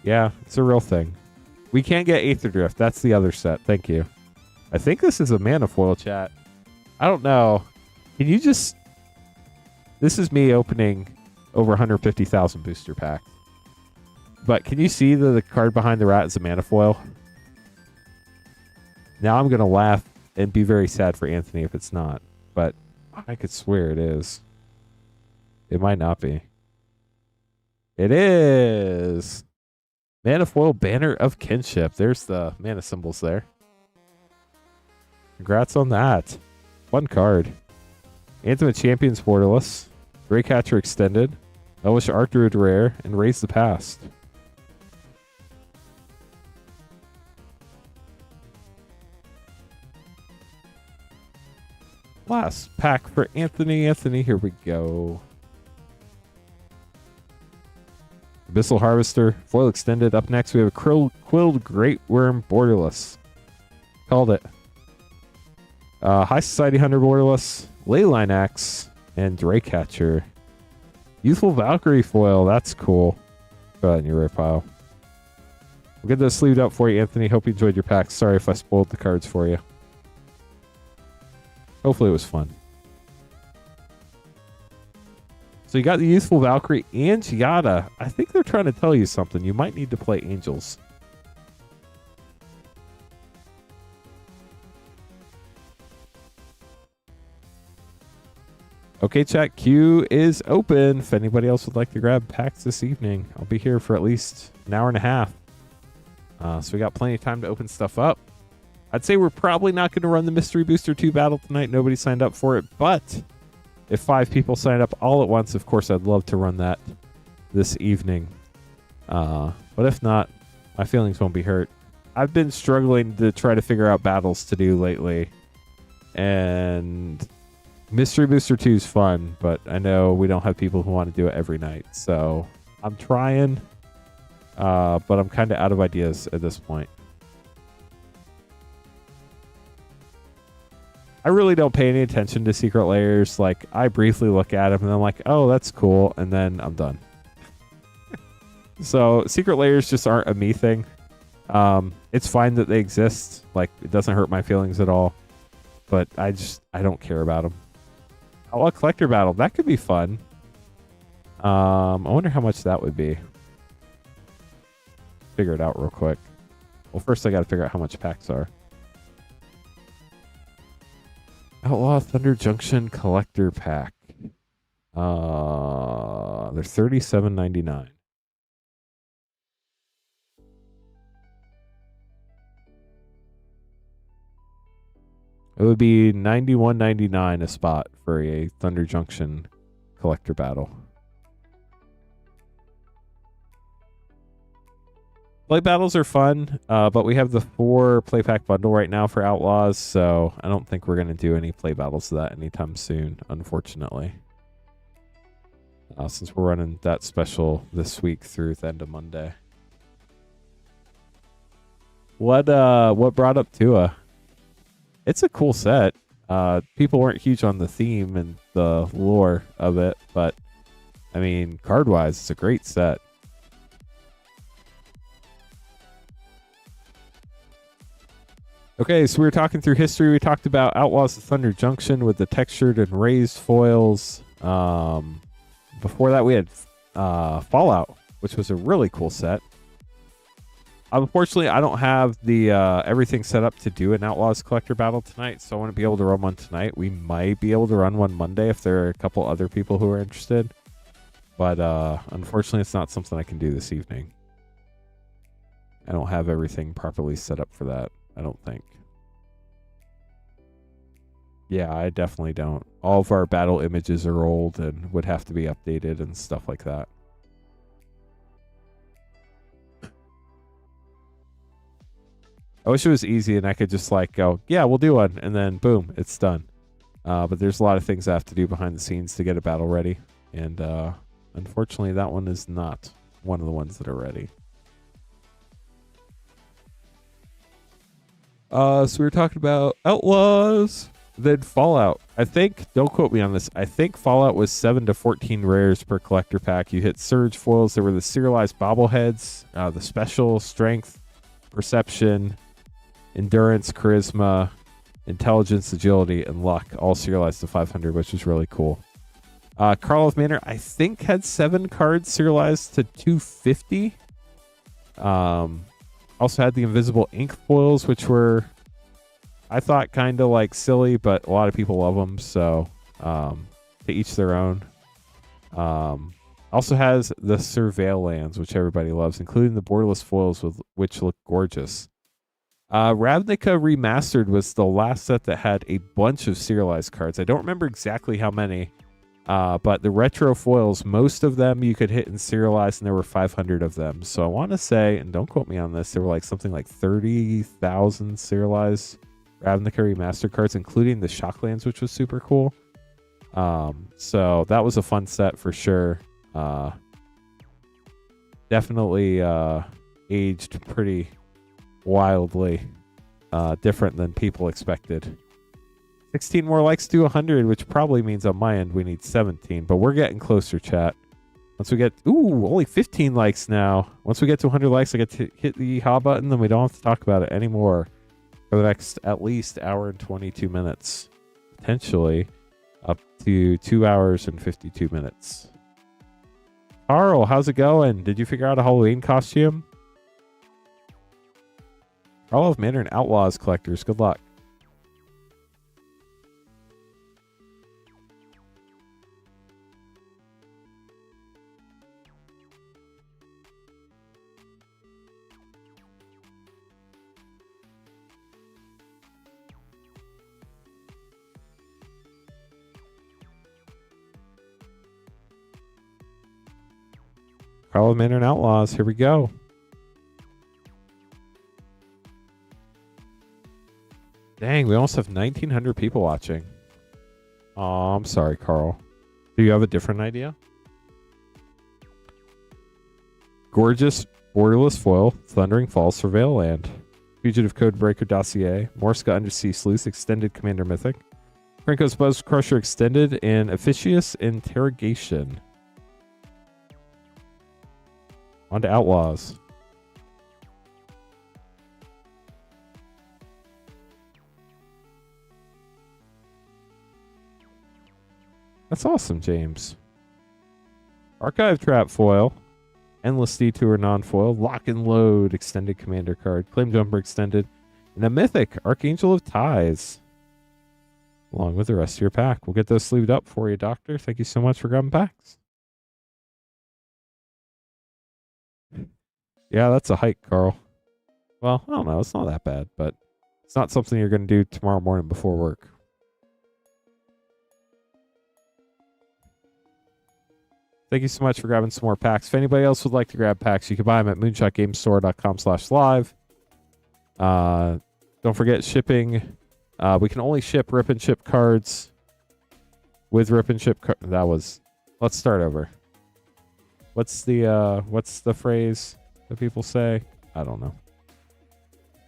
Yeah, it's a real thing. We can't get Aether Drift. That's the other set. Thank you. I think this is a mana foil, chat. I don't know. Can you just... This is me opening over 150,000 booster packs. But can you see that the card behind the rat is a mana foil? Now I'm going to laugh and be very sad for Anthony if it's not. But I could swear it is. It might not be. It is! Mana foil Banner of Kinship. There's the mana symbols there. Congrats on that. Fun card. Anthem of Champions Borderless. Greycatcher Extended. Elvish Archdruid Rare. And Raise the Past. Last pack for Anthony. Anthony, here we go. Abyssal Harvester, Foil Extended. Up next, we have a Quilled Great Worm Borderless. Called it. High Society Hunter Borderless, Leyline Axe, and Draycatcher. Youthful Valkyrie Foil, that's cool. Put that in your rare pile. We'll get those sleeved up for you, Anthony. Hope you enjoyed your packs. Sorry if I spoiled the cards for you. Hopefully it was fun. So you got the Youthful Valkyrie and Giada. I think they're trying to tell you something. You might need to play Angels. Okay, chat. Queue is open. If anybody else would like to grab packs this evening, I'll be here for at least an hour and a half. So we got plenty of time to open stuff up. I'd say we're probably not going to run the Mystery Booster 2 battle tonight. Nobody signed up for it, but... if 5 people sign up all at once, of course, I'd love to run that this evening. But if not, my feelings won't be hurt. I've been struggling to try to figure out battles to do lately. And Mystery Booster 2 is fun, but I know we don't have people who want to do it every night. So I'm trying, but I'm kind of out of ideas at this point. I really don't pay any attention to secret layers. Like, I briefly look at them and I'm like, oh, that's cool. And then I'm done. So secret layers just aren't a me thing. It's fine that they exist. Like, it doesn't hurt my feelings at all. But I don't care about them. Outlaw Collector Battle. That could be fun. I wonder how much that would be. Figure it out real quick. Well, first I got to figure out how much packs are. Outlaw Thunder Junction Collector Pack. They're $37.99. It would be $91.99 a spot for a Thunder Junction collector battle. Play battles are fun, but we have the 4 play pack bundle right now for Outlaws, so I don't think we're going to do any play battles of that anytime soon, unfortunately. Since we're running that special this week through the end of Monday. What brought up Tua? It's a cool set. People weren't huge on the theme and the lore of it, but I mean, card-wise, it's a great set. Okay, so we were talking through history. We talked about Outlaws of Thunder Junction with the textured and raised foils. Before that, we had Fallout, which was a really cool set. Unfortunately, I don't have the everything set up to do an Outlaws collector battle tonight, so I wouldn't be able to run one tonight. We might be able to run one Monday if there are a couple other people who are interested. But unfortunately, it's not something I can do this evening. I don't have everything properly set up for that, I don't think. Yeah, I definitely don't. All of our battle images are old and would have to be updated and stuff like that. I wish it was easy and I could just like go, yeah, we'll do one, and then boom, it's done. But there's a lot of things I have to do behind the scenes to get a battle ready, and unfortunately, that one is not one of the ones that are ready. So we were talking about Outlaws, then Fallout. I think, don't quote me on this, I think Fallout was 7 to 14 rares per collector pack. You hit Surge foils. There were the serialized bobbleheads, the special, strength, perception, endurance, charisma, intelligence, agility, and luck, all serialized to 500, which is really cool. Karlov Manor, I think, had 7 cards serialized to 250. Also had the invisible ink foils, which were, I thought, kind of like silly, but a lot of people love them, so to each their own. Also has the Surveil lands, which everybody loves, including the borderless foils, which look gorgeous. Ravnica Remastered was the last set that had a bunch of serialized cards. I don't remember exactly how many, but the retro foils, most of them you could hit and serialize, and there were 500 of them. So I want to say, and don't quote me on this, there were like something like 30,000 serialized Ravnica Remastered cards, including the Shocklands, which was super cool. So that was a fun set for sure. Definitely aged pretty wildly different than people expected. 16 more likes to 100, which probably means on my end we need 17, but we're getting closer, chat. Once we get, only 15 likes now. Once we get to 100 likes, I get to hit the ha button, then we don't have to talk about it anymore for the next at least hour and 22 minutes. Potentially up to 2 hours and 52 minutes. Carl, how's it going? Did you figure out a Halloween costume? Karlov Manor and Outlaws collectors, good luck. Karlov Manor and Outlaws, here we go. Dang, we almost have 1,900 people watching. Oh, I'm sorry, Carl. Do you have a different idea? Gorgeous borderless foil, Thundering Falls Surveil Land, Fugitive Codebreaker Dossier, Morska Undersea Sleuth Extended Commander Mythic, Krenko's Buzz Crusher Extended, and Officious Interrogation. On to Outlaws. That's awesome, James. Archive Trap foil. Endless Detour non-foil. Lock and Load extended commander card. Claim Jumper extended. And a mythic Archangel of Ties. Along with the rest of your pack. We'll get those sleeved up for you, Doctor. Thank you so much for grabbing packs. Yeah, that's a hike, Carl. Well, I don't know. It's not that bad, but it's not something you're going to do tomorrow morning before work. Thank you so much for grabbing some more packs. If anybody else would like to grab packs, you can buy them at moonshotgamestore.com/live. Don't forget shipping. We can only ship Rip and Ship cards with Rip and Ship. That was. Let's start over. What's the phrase that people say? I don't know.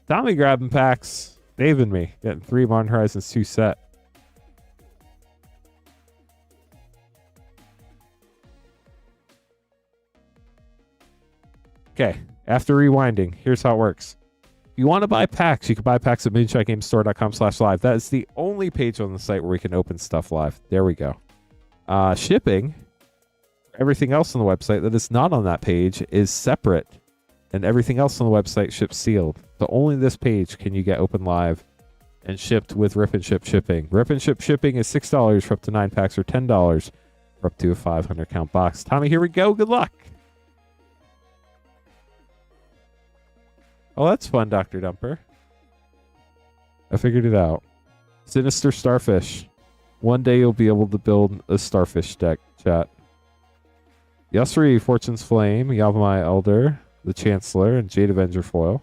Tommy grabbing packs. Dave and me getting 3 Modern Horizons 2 set. Okay, after rewinding, here's how it works. If you want to buy packs, you can buy packs at moonshotgamestore.com/live. That is the only page on the site where we can open stuff live. There we go. Shipping, everything else on the website that is not on that page is separate, and everything else on the website ships sealed. So only this page can you get open live and shipped with Rip and Ship shipping. Rip and Ship shipping is $6 for up to 9 packs or $10 for up to a 500 count box. Tommy, here we go. Good luck. Oh, that's fun, Dr. Dumper. I figured it out. Sinister Starfish. One day you'll be able to build a Starfish deck, chat. Yusri, Fortune's Flame, Yavimaya Elder, the Chancellor, and Jade Avenger foil.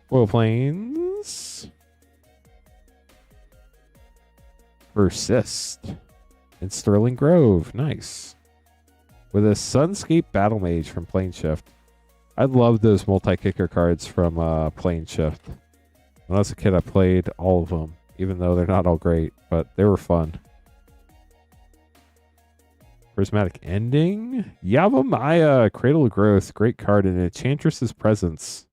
Foil Plains. Persist. And Sterling Grove. Nice. With a Sunscape Battle Mage from Plane Shift. I love those multi-kicker cards from Plane Shift. When I was a kid, I played all of them, even though they're not all great, but they were fun. Prismatic Ending. Yavimaya, Cradle of Growth. Great card, and Enchantress's Presence.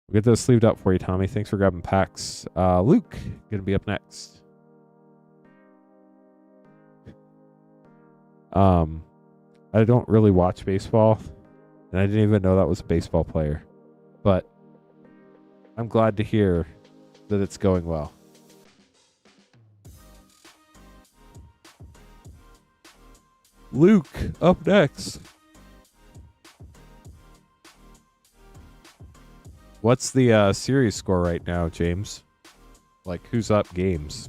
We'll get those sleeved up for you, Tommy. Thanks for grabbing packs. Luke, going to be up next. I don't really watch baseball, and I didn't even know that was a baseball player, but I'm glad to hear that it's going well. Luke, up next. What's the series score right now, James? Like, who's up games?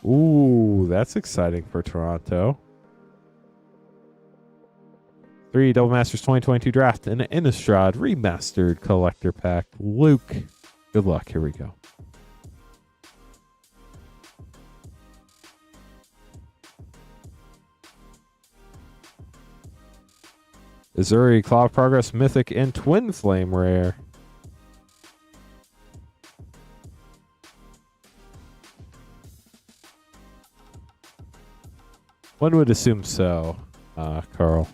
Ooh, that's exciting for Toronto. 3 Double Masters 2022 draft and an Innistrad remastered collector pack. Luke, good luck. Here we go. Azuri, Claw of Progress, Mythic, and Twin Flame rare. One would assume so, Carl.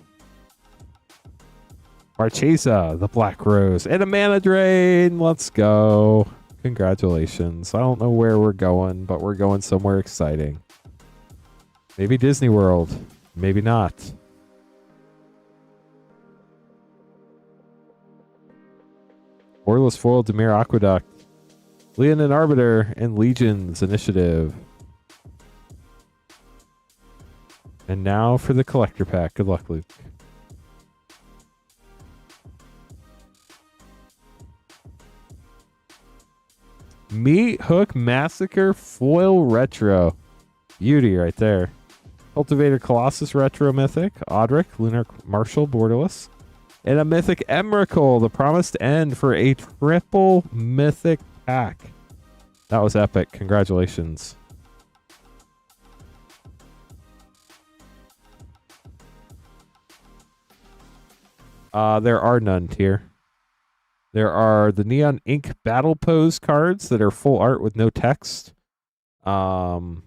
Marchesa, the Black Rose, and a Mana Drain. Let's go. Congratulations. I don't know where we're going, but we're going somewhere exciting. Maybe Disney World. Maybe not. Orless Foil, Demir Aqueduct, Leonin Arbiter, and Legion's Initiative. And now for the collector pack. Good luck, Luke. Meat Hook Massacre Foil Retro. Beauty right there. Cultivator Colossus Retro Mythic. Audric, Lunar Marshal, Borderless. And a Mythic Emrakul, the Promised End, for a triple Mythic pack. That was epic. Congratulations. There are none here. There are the Neon Ink Battle Pose cards that are full art with no text. I'm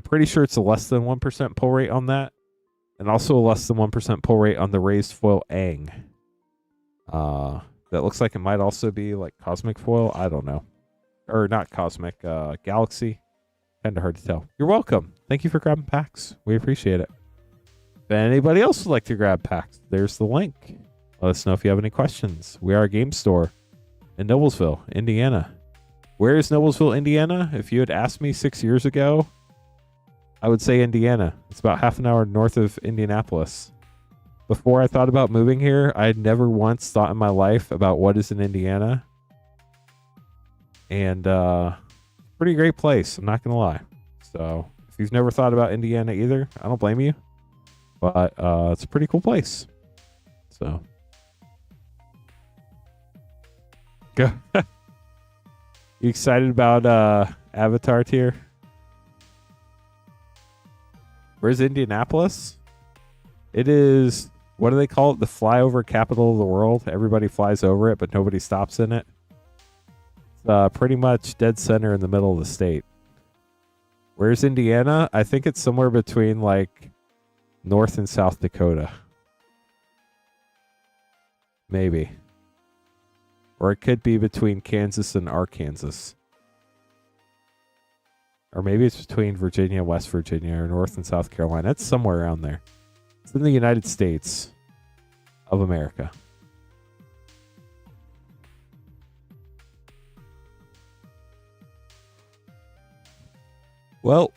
pretty sure it's a less than 1% pull rate on that. And also a less than 1% pull rate on the raised foil Aang. That looks like it might also be like Cosmic Foil. I don't know. Or not Cosmic, Galaxy. Kind of hard to tell. You're welcome. Thank you for grabbing packs. We appreciate it. If anybody else would like to grab packs, there's the link. Let us know if you have any questions. We are a game store in Noblesville, Indiana. Where is Noblesville, Indiana? If you had asked me 6 years ago, I would say Indiana. It's about half an hour north of Indianapolis. Before I thought about moving here, I had never once thought in my life about what is in Indiana. And pretty great place, I'm not going to lie. So if you've never thought about Indiana either, I don't blame you. But it's a pretty cool place. So. Go. You excited about Avatar tier? Where's Indianapolis? It is, what do they call it? The flyover capital of the world. Everybody flies over it, but nobody stops in it. It's pretty much dead center in the middle of the state. Where's Indiana? I think it's somewhere between like North and South Dakota. Maybe. Or it could be between Kansas and Arkansas. Or maybe it's between Virginia and West Virginia, or North and South Carolina. It's somewhere around there. It's in the United States of America. Well,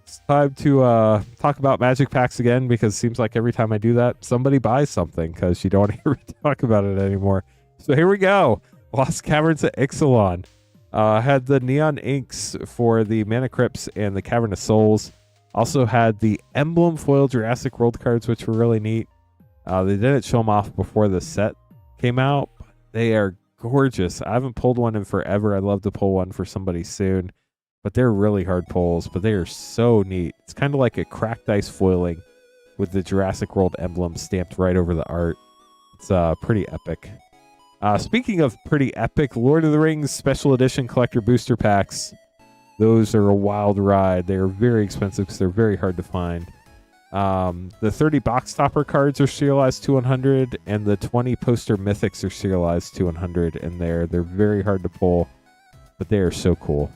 it's time to talk about Magic Packs again, because it seems like every time I do that, somebody buys something because you don't want to hear me talk about it anymore. So here we go. Lost Caverns at Ixalan. Had the Neon Inks for the Mana Crypts and the Cavern of Souls. Also had the Emblem Foil Jurassic World cards, which were really neat. They didn't show them off before the set came out. They are gorgeous. I haven't pulled one in forever. I'd love to pull one for somebody soon. But they're really hard pulls, but they are so neat. It's kind of like a cracked ice foiling with the Jurassic World emblem stamped right over the art. It's pretty epic. Speaking of pretty epic, Lord of the Rings Special Edition Collector Booster Packs. Those are a wild ride. They are very expensive because they're very hard to find. The 30 box topper cards are serialized to 100, and the 20 poster mythics are serialized to 100 in there. They're very hard to pull, but they are so cool.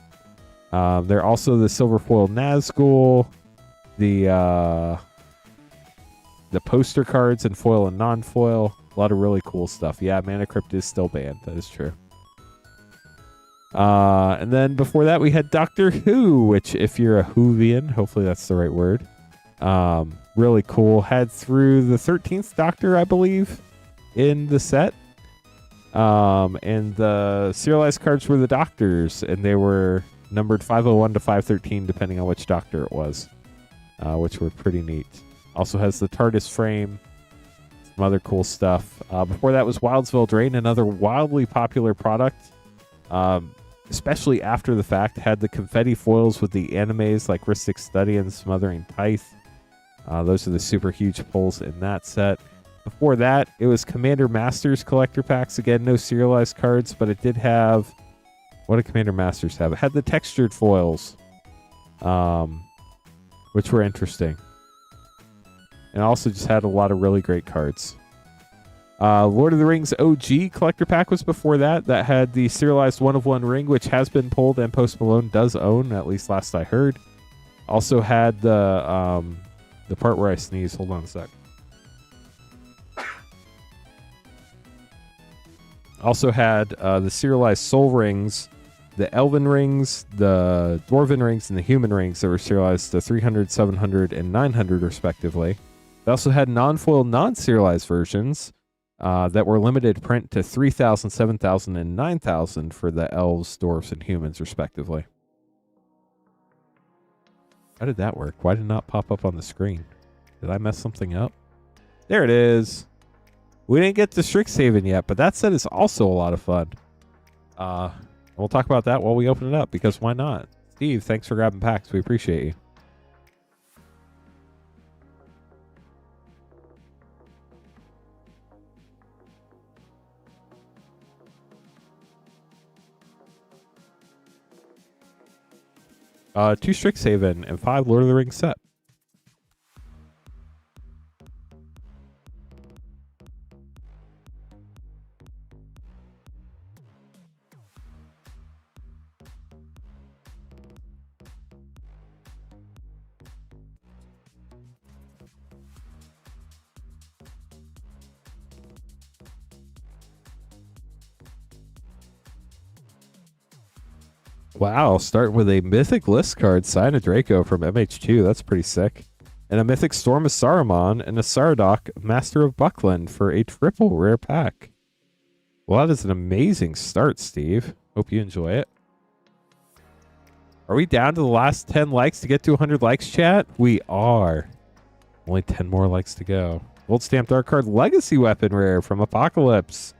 They're also the silver foil Nazgul, the poster cards in foil and non-foil. A lot of really cool stuff. Yeah, Mana Crypt is still banned. That is true. And then before that, we had Doctor Who, which if you're a Whovian, hopefully that's the right word. Really cool. Had through the 13th Doctor, I believe, in the set. And the serialized cards were the Doctors, and they were numbered 501 to 513, depending on which Doctor it was, which were pretty neat. Also has the TARDIS frame. Some other cool stuff. Before that was Wildsville Drain, another wildly popular product, especially after the fact. Had the confetti foils with the animes like Rhystic Study and Smothering Tithe. Those are the super huge pulls in that set. Before that, it was Commander Masters collector packs. Again, no serialized cards, but it did have... What did Commander Masters have? It had the textured foils, which were interesting. And also just had a lot of really great cards. Lord of the Rings OG collector pack was before that. That had the serialized 1/1 ring, which has been pulled and Post Malone does own, at least last I heard. Also had the part where I sneeze. Hold on a sec. Also had the serialized soul rings, the elven rings, the dwarven rings, and the human rings that were serialized to 300, 700, and 900 respectively. They also had non-foil, non-serialized versions that were limited print to 3,000, 7,000, and 9,000 for the elves, dwarves, and humans respectively. How did that work? Why did it not pop up on the screen? Did I mess something up? There it is. We didn't get to Strixhaven yet, but that set is also a lot of fun. We'll talk about that while we open it up, because why not? Steve, thanks for grabbing packs. We appreciate you. 2 Strixhaven, and 5 Lord of the Rings set. Wow, starting with a Mythic list card, Sign of Draco from MH2. That's pretty sick. And a Mythic Storm of Saruman and a Saradoc, Master of Buckland for a triple rare pack. Well, that is an amazing start, Steve. Hope you enjoy it. Are we down to the last 10 likes to get to 100 likes, chat? We are. Only 10 more likes to go. Gold Stamped Dark Card Legacy Weapon Rare from Apocalypse.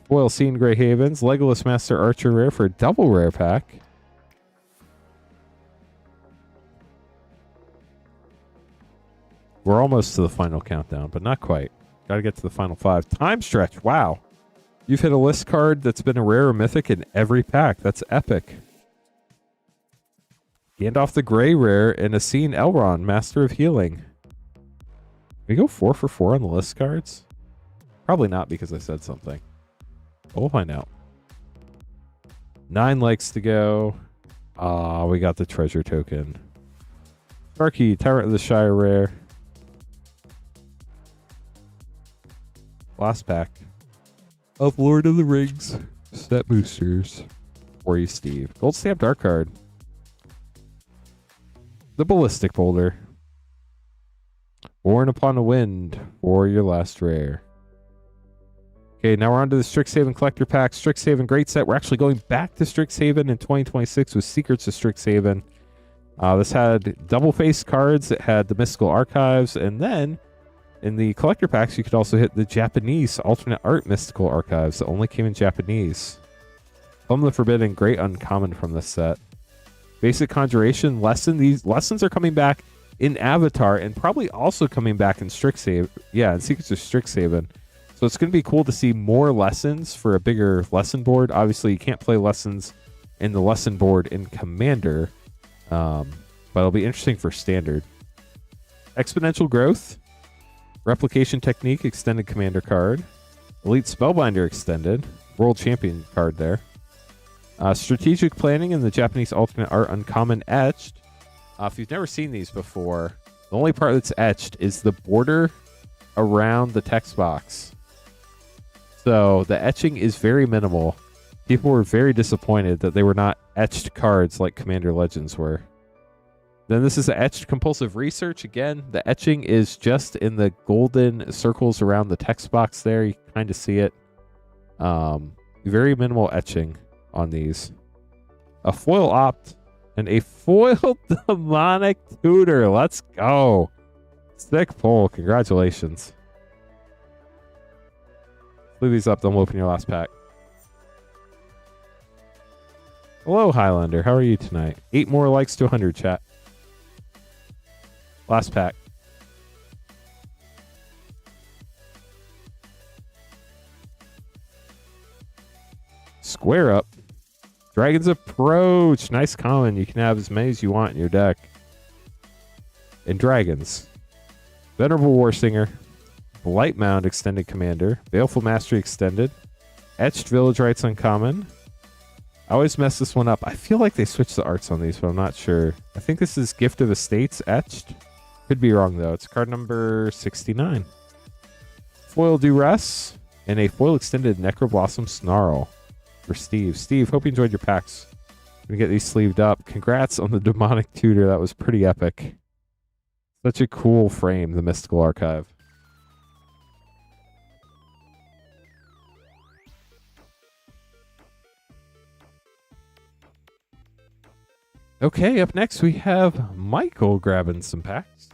Foil Scene Grey Havens, Legolas Master Archer Rare for a double rare pack. We're almost to the final countdown, but not quite. Got to get to the final 5. Time Stretch. Wow. You've hit a list card that's been a rare or mythic in every pack. That's epic. Gandalf the Grey Rare and a Scene Elrond, Master of Healing. Can we go 4 for 4 on the list cards? Probably not because I said something. We'll find out. 9 likes to go. We got the treasure token. Sharky, Tyrant of the Shire Rare. Last pack of Lord of the Rings set boosters for you, Steve. Gold Stamped Dark Card. The Ballistic Boulder. Born Upon a Wind for your last rare. Okay, now we're on to the Strixhaven Collector Pack. Strixhaven Great Set. We're actually going back to Strixhaven in 2026 with Secrets of Strixhaven. This had double-faced cards. It had the Mystical Archives. And then, in the Collector Packs, you could also hit the Japanese alternate art Mystical Archives that only came in Japanese. Plum the Forbidden, great uncommon from this set. Basic Conjuration Lesson. These lessons are coming back in Avatar and probably also coming back in Strixhaven. Yeah, in Secrets of Strixhaven. So it's going to be cool to see more lessons for a bigger lesson board. Obviously, you can't play lessons in the lesson board in Commander, but it'll be interesting for Standard. Exponential Growth, Replication Technique, Extended Commander card, Elite Spellbinder Extended, World Champion card there. Strategic Planning in the Japanese alternate art Uncommon Etched. If you've never seen these before, the only part that's etched is the border around the text box. So the etching is very minimal. People were very disappointed that they were not etched cards like Commander Legends were. Then this is the Etched Compulsive Research. Again, the etching is just in the golden circles around the text box there. You kind of see it. Very minimal etching on these. A Foil Opt and a Foil Demonic Tutor. Let's go. Sick pull. Congratulations. Leave these up, then we'll open your last pack. Hello, Highlander. How are you tonight? 8 more likes to 100, chat. Last pack. Square Up. Dragon's Approach. Nice common. You can have as many as you want in your deck. And Dragons. Venerable Warsinger. Blight Mound Extended Commander. Baleful Mastery Extended. Etched Village Rites Uncommon. I always mess this one up. I feel like they switched the arts on these, but I'm not sure. I think this is Gift of Estates Etched. Could be wrong, though. It's card number 69. Foil Duress. And a Foil Extended Necroblossom Snarl for Steve. Steve, hope you enjoyed your packs. I'm going to get these sleeved up. Congrats on the Demonic Tutor. That was pretty epic. Such a cool frame, the Mystical Archive. Okay, up next we have Michael grabbing some packs.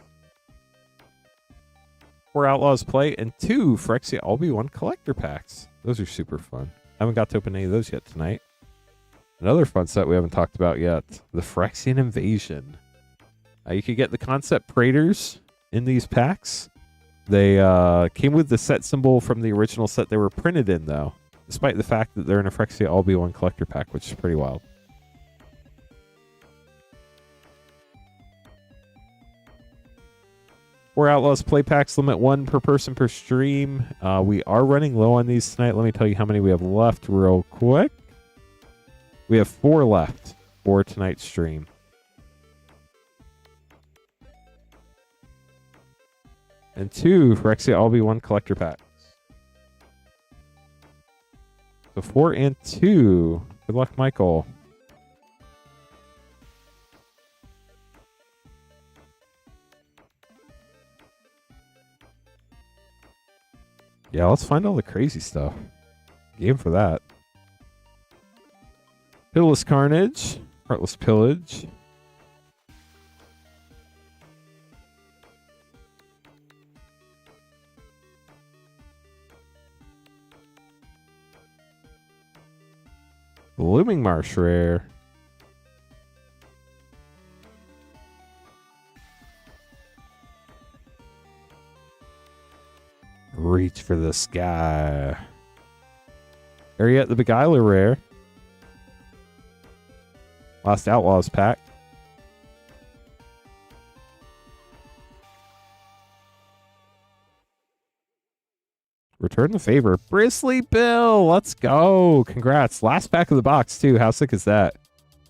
4 Outlaws Play and 2 Phyrexia Albi-1 Collector packs. Those are super fun. I haven't got to open any of those yet tonight. Another fun set we haven't talked about yet. The Phyrexian Invasion. You could get the concept Praetors in these packs. They came with the set symbol from the original set they were printed in, though. Despite the fact that they're in a Phyrexia Albi-1 Collector pack, which is pretty wild. 4 Outlaws play packs, limit 1 per person per stream. We are running low on these tonight. Let me tell you how many we have left real quick. We have 4 left for tonight's stream. And 2 Phyrexia LB1 collector packs. So 4 and 2. Good luck, Michael. Yeah, let's find all the crazy stuff. Game for that. Pitiless Carnage. Heartless Pillage. Blooming Marsh rare. Reach for the sky. Ariette the Beguiler rare. Lost Outlaws pack. Return the favor. Bristly Bill. Let's go. Congrats. Last pack of the box, too. How sick is that?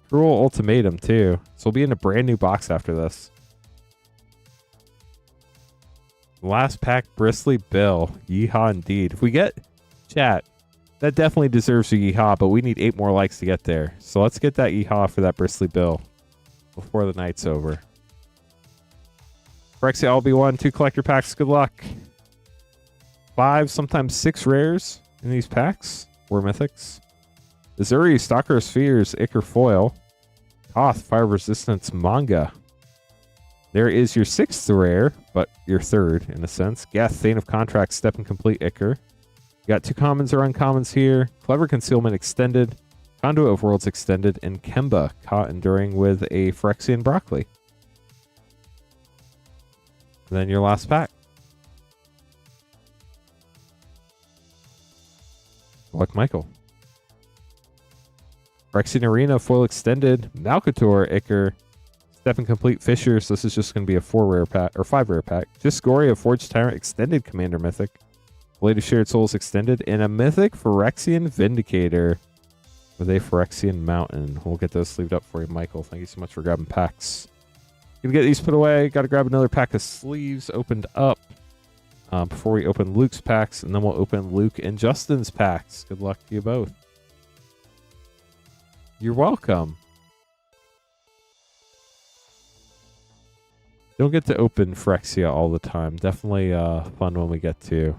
Cruel Ultimatum, too. So we'll be in a brand new box after this. Last pack, Bristly Bill. Yeehaw indeed. If we get chat, that definitely deserves a yeehaw, but we need 8 more likes to get there. So let's get that yeehaw for that Bristly Bill before the night's over. Phyrexia LB1, 2 collector packs. Good luck. 5, sometimes 6 rares in these packs. 4 mythics. Azuri, Stalker of Spheres, Ichor Foil. Koth, Fire Resistance Manga. There is your 6th rare, but your 3rd in a sense. Geth, Thane of Contracts, Step and Complete Ichor. You got 2 commons or uncommons here. Clever Concealment Extended, Conduit of Worlds Extended, and Kemba, caught enduring with a Phyrexian Broccoli. And then your last pack. Good luck, Michael. Phyrexian Arena, Foil Extended, Malcator, Ichor, Step and Complete Fisher, so this is just going to be a 4 rare pack, or 5 rare pack. Disgoria, Forged Tyrant Extended Commander Mythic. Blade of Shared Souls Extended, and a Mythic Phyrexian Vindicator with a Phyrexian Mountain. We'll get those sleeved up for you, Michael. Thank you so much for grabbing packs. Gonna get these put away. Got to grab another pack of sleeves opened up before we open Luke's packs, and then we'll open Luke and Justin's packs. Good luck to you both. You're welcome. Don't get to open Phyrexia all the time. Definitely fun when we get to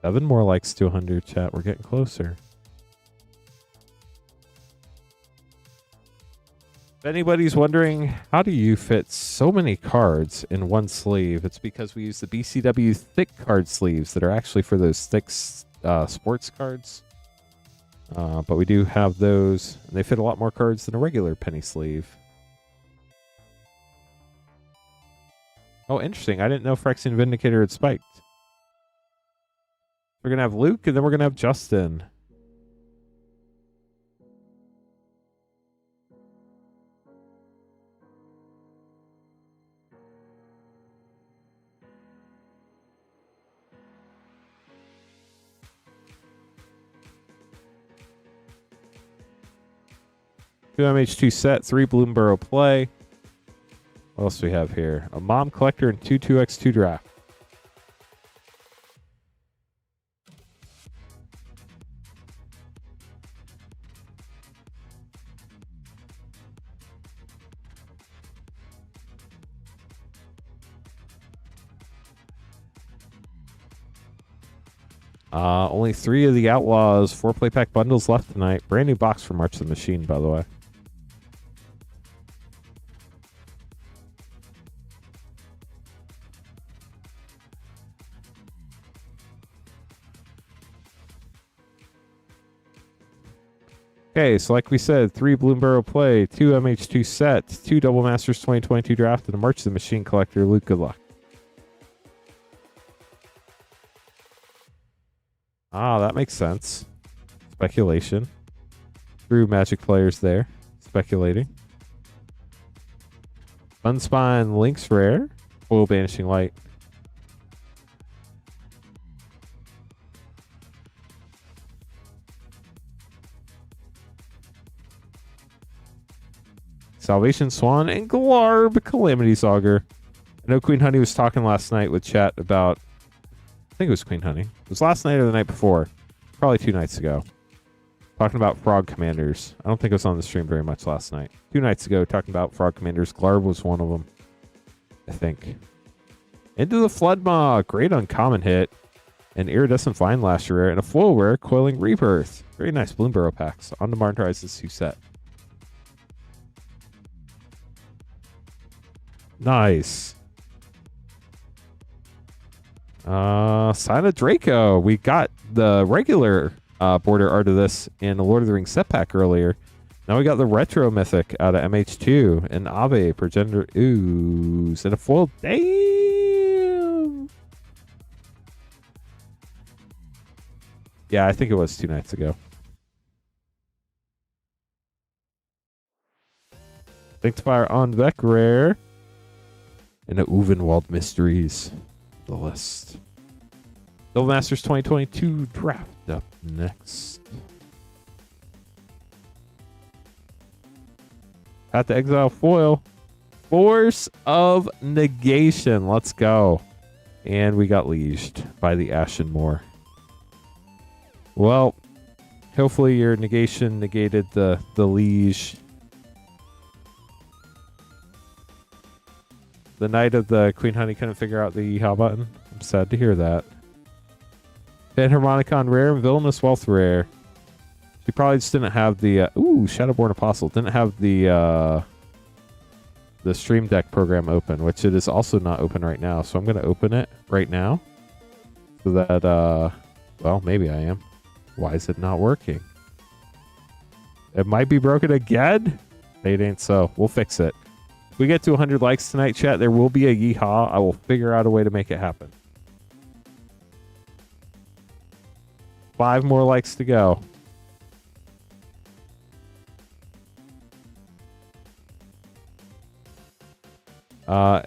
7 more likes to 100, chat. We're getting closer. If anybody's wondering, how do you fit so many cards in one sleeve? It's because we use the BCW thick card sleeves that are actually for those thick sports cards. But we do have those, and they fit a lot more cards than a regular penny sleeve. Oh, interesting. I didn't know Phyrexian Vindicator had spiked. We're going to have Luke, and then we're going to have Justin. Two MH2 set, 3 Bloomborough play. What else do we have here? A Mom Collector and 2 2x2 draft. Only 3 of the Outlaws 4 play pack bundles left tonight. Brand new box for March the Machine, by the way. Okay, so like we said, 3 Bloomborough play, 2 MH2 set, 2 Double Masters 2022 draft, and a March the Machine collector. Luke, good luck. Ah, that makes sense. Speculation. True Magic players there. Speculating. Sunspine Lynx rare. Foil Banishing Light. Salvation Swan and Glarb Calamity Sauger. I know Queen Honey was talking last night with chat about, I think it was Queen Honey. It was last night or the night before. Probably 2 nights ago. Talking about Frog Commanders. I don't think it was on the stream very much last night. 2 nights ago, talking about Frog Commanders. Glarb was one of them, I think. Into the Flood Maw. Great uncommon hit. An Iridescent Vine Lasher rare and a foil rare, Coiling Rebirth. Very nice Bloom Burrow packs. On to Martin Rise's 2 set. Nice. Sign of Draco. We got the regular border art of this in the Lord of the Rings set pack earlier. Now we got the retro mythic out of MH2 and Ave Progenitor Ooze and a foil. Damn. Yeah, I think it was 2 nights ago. Sanctifier on Vec rare. And a Uvenwald Mysteries. The list. Double Masters 2022 draft up next. Path to Exile foil. Force of Negation. Let's go. And we got leashed by the Ashen Moor. Well, hopefully your negation negated the liege. The Knight of the Queen Honey couldn't figure out the Yeehaw button. I'm sad to hear that. Panharmonicon rare and Villainous Wealth rare. She probably just didn't have the Shadowborn Apostle didn't have the Stream Deck program open, which it is also not open right now. So I'm going to open it right now so that well, maybe I am. Why is it not working? It might be broken again. It ain't so. We'll fix it. If we get to 100 likes tonight, chat, there will be a Yeehaw. I will figure out a way to make it happen. 5 more likes to go.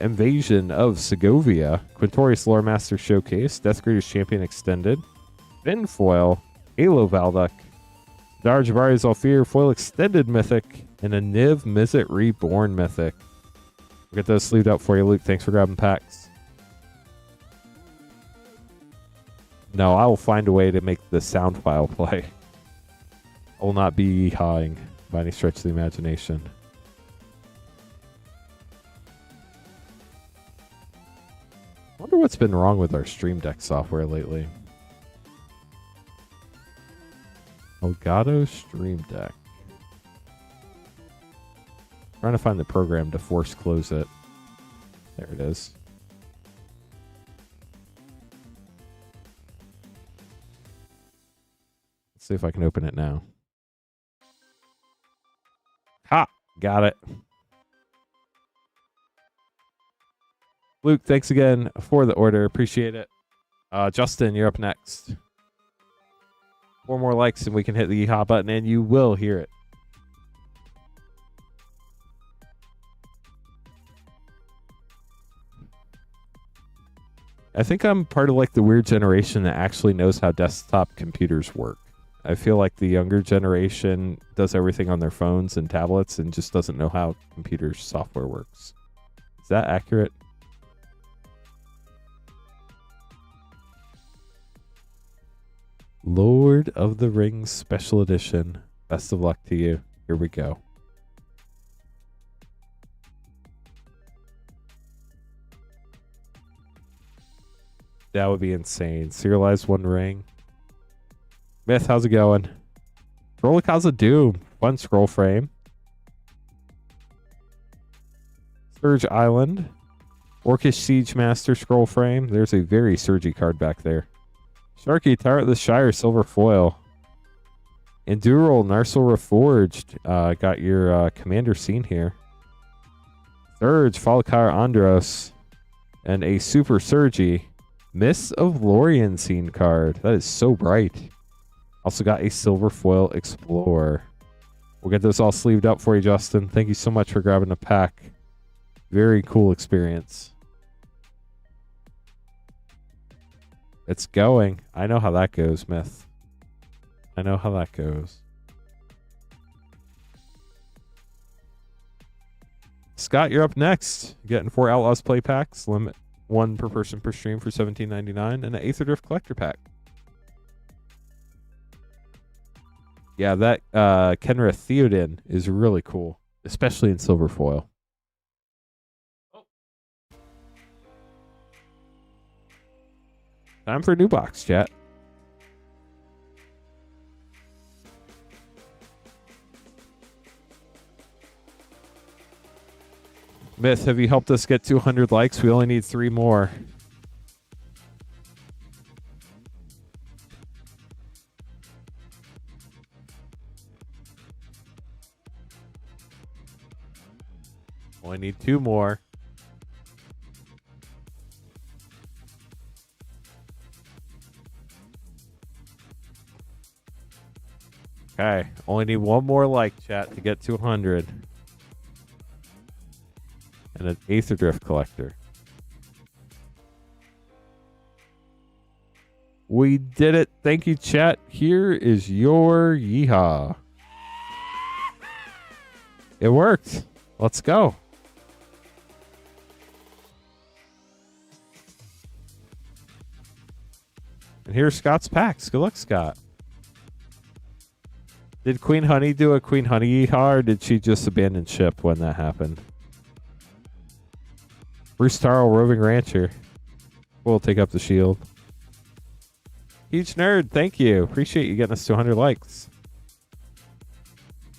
Invasion of Segovia. Quintorius Lore Master Showcase. Death Greeter's Champion Extended. Fin Foil. Halo Valduck. Dar Jabari Zalfir. Foil Extended Mythic. And a Niv Mizzet Reborn Mythic. We'll get those sleeved up for you, Luke. Thanks for grabbing packs. No, I will find a way to make the sound file play. I will not be yeehawing by any stretch of the imagination. I wonder what's been wrong with our Stream Deck software lately. Elgato Stream Deck. Trying to find the program to force close it. There it is. Let's see if I can open it now. Ha! Got it. Luke, thanks again for the order. Appreciate it. Justin, you're up next. 4 more likes and we can hit the yeehaw button and you will hear it. I think I'm part of like the weird generation that actually knows how desktop computers work. I feel like the younger generation does everything on their phones and tablets and just doesn't know how computer software works. Is that accurate? Lord of the Rings Special Edition. Best of luck to you. Here we go. That would be insane. Serialized One Ring. Myth, how's it going? Rollicaz of Doom. Fun scroll frame. Surge Island. Orcish Siege Master scroll frame. There's a very surgy card back there. Sharky, Tyrant of the Shire, silver foil. Endural, Narsil Reforged. Got your commander scene here. Surge, Falakar Andros. And a super surgy. Mists of Lorien scene card. That is so bright. Also got a silver foil Explorer. We'll get this all sleeved up for you, Justin. Thank you so much for grabbing a pack. Very cool experience. It's going. I know how that goes, Myth. I know how that goes. Scott, you're up next. Getting 4 Outlaws play packs, limit 1 per person per stream for $17.99, and an Aether Drift collector pack. Yeah, that Kenra Theoden is really cool, especially in silver foil. Time for a new box, chat. Myth, have you helped us get 200 likes? We only need 3 more. Only need 2 more. Okay, only need 1 more like, chat, to get 200. And an Aether Drift collector. We did it. Thank you, chat. Here is your yeehaw. It worked. Let's go. And here's Scott's packs. Good luck, Scott. Did Queen Honey do a Queen Honey yeehaw, or did she just abandon ship when that happened? Bruce Tarl, Roving Rancher. We'll take up the shield. Huge Nerd, thank you. Appreciate you getting us to 100 likes.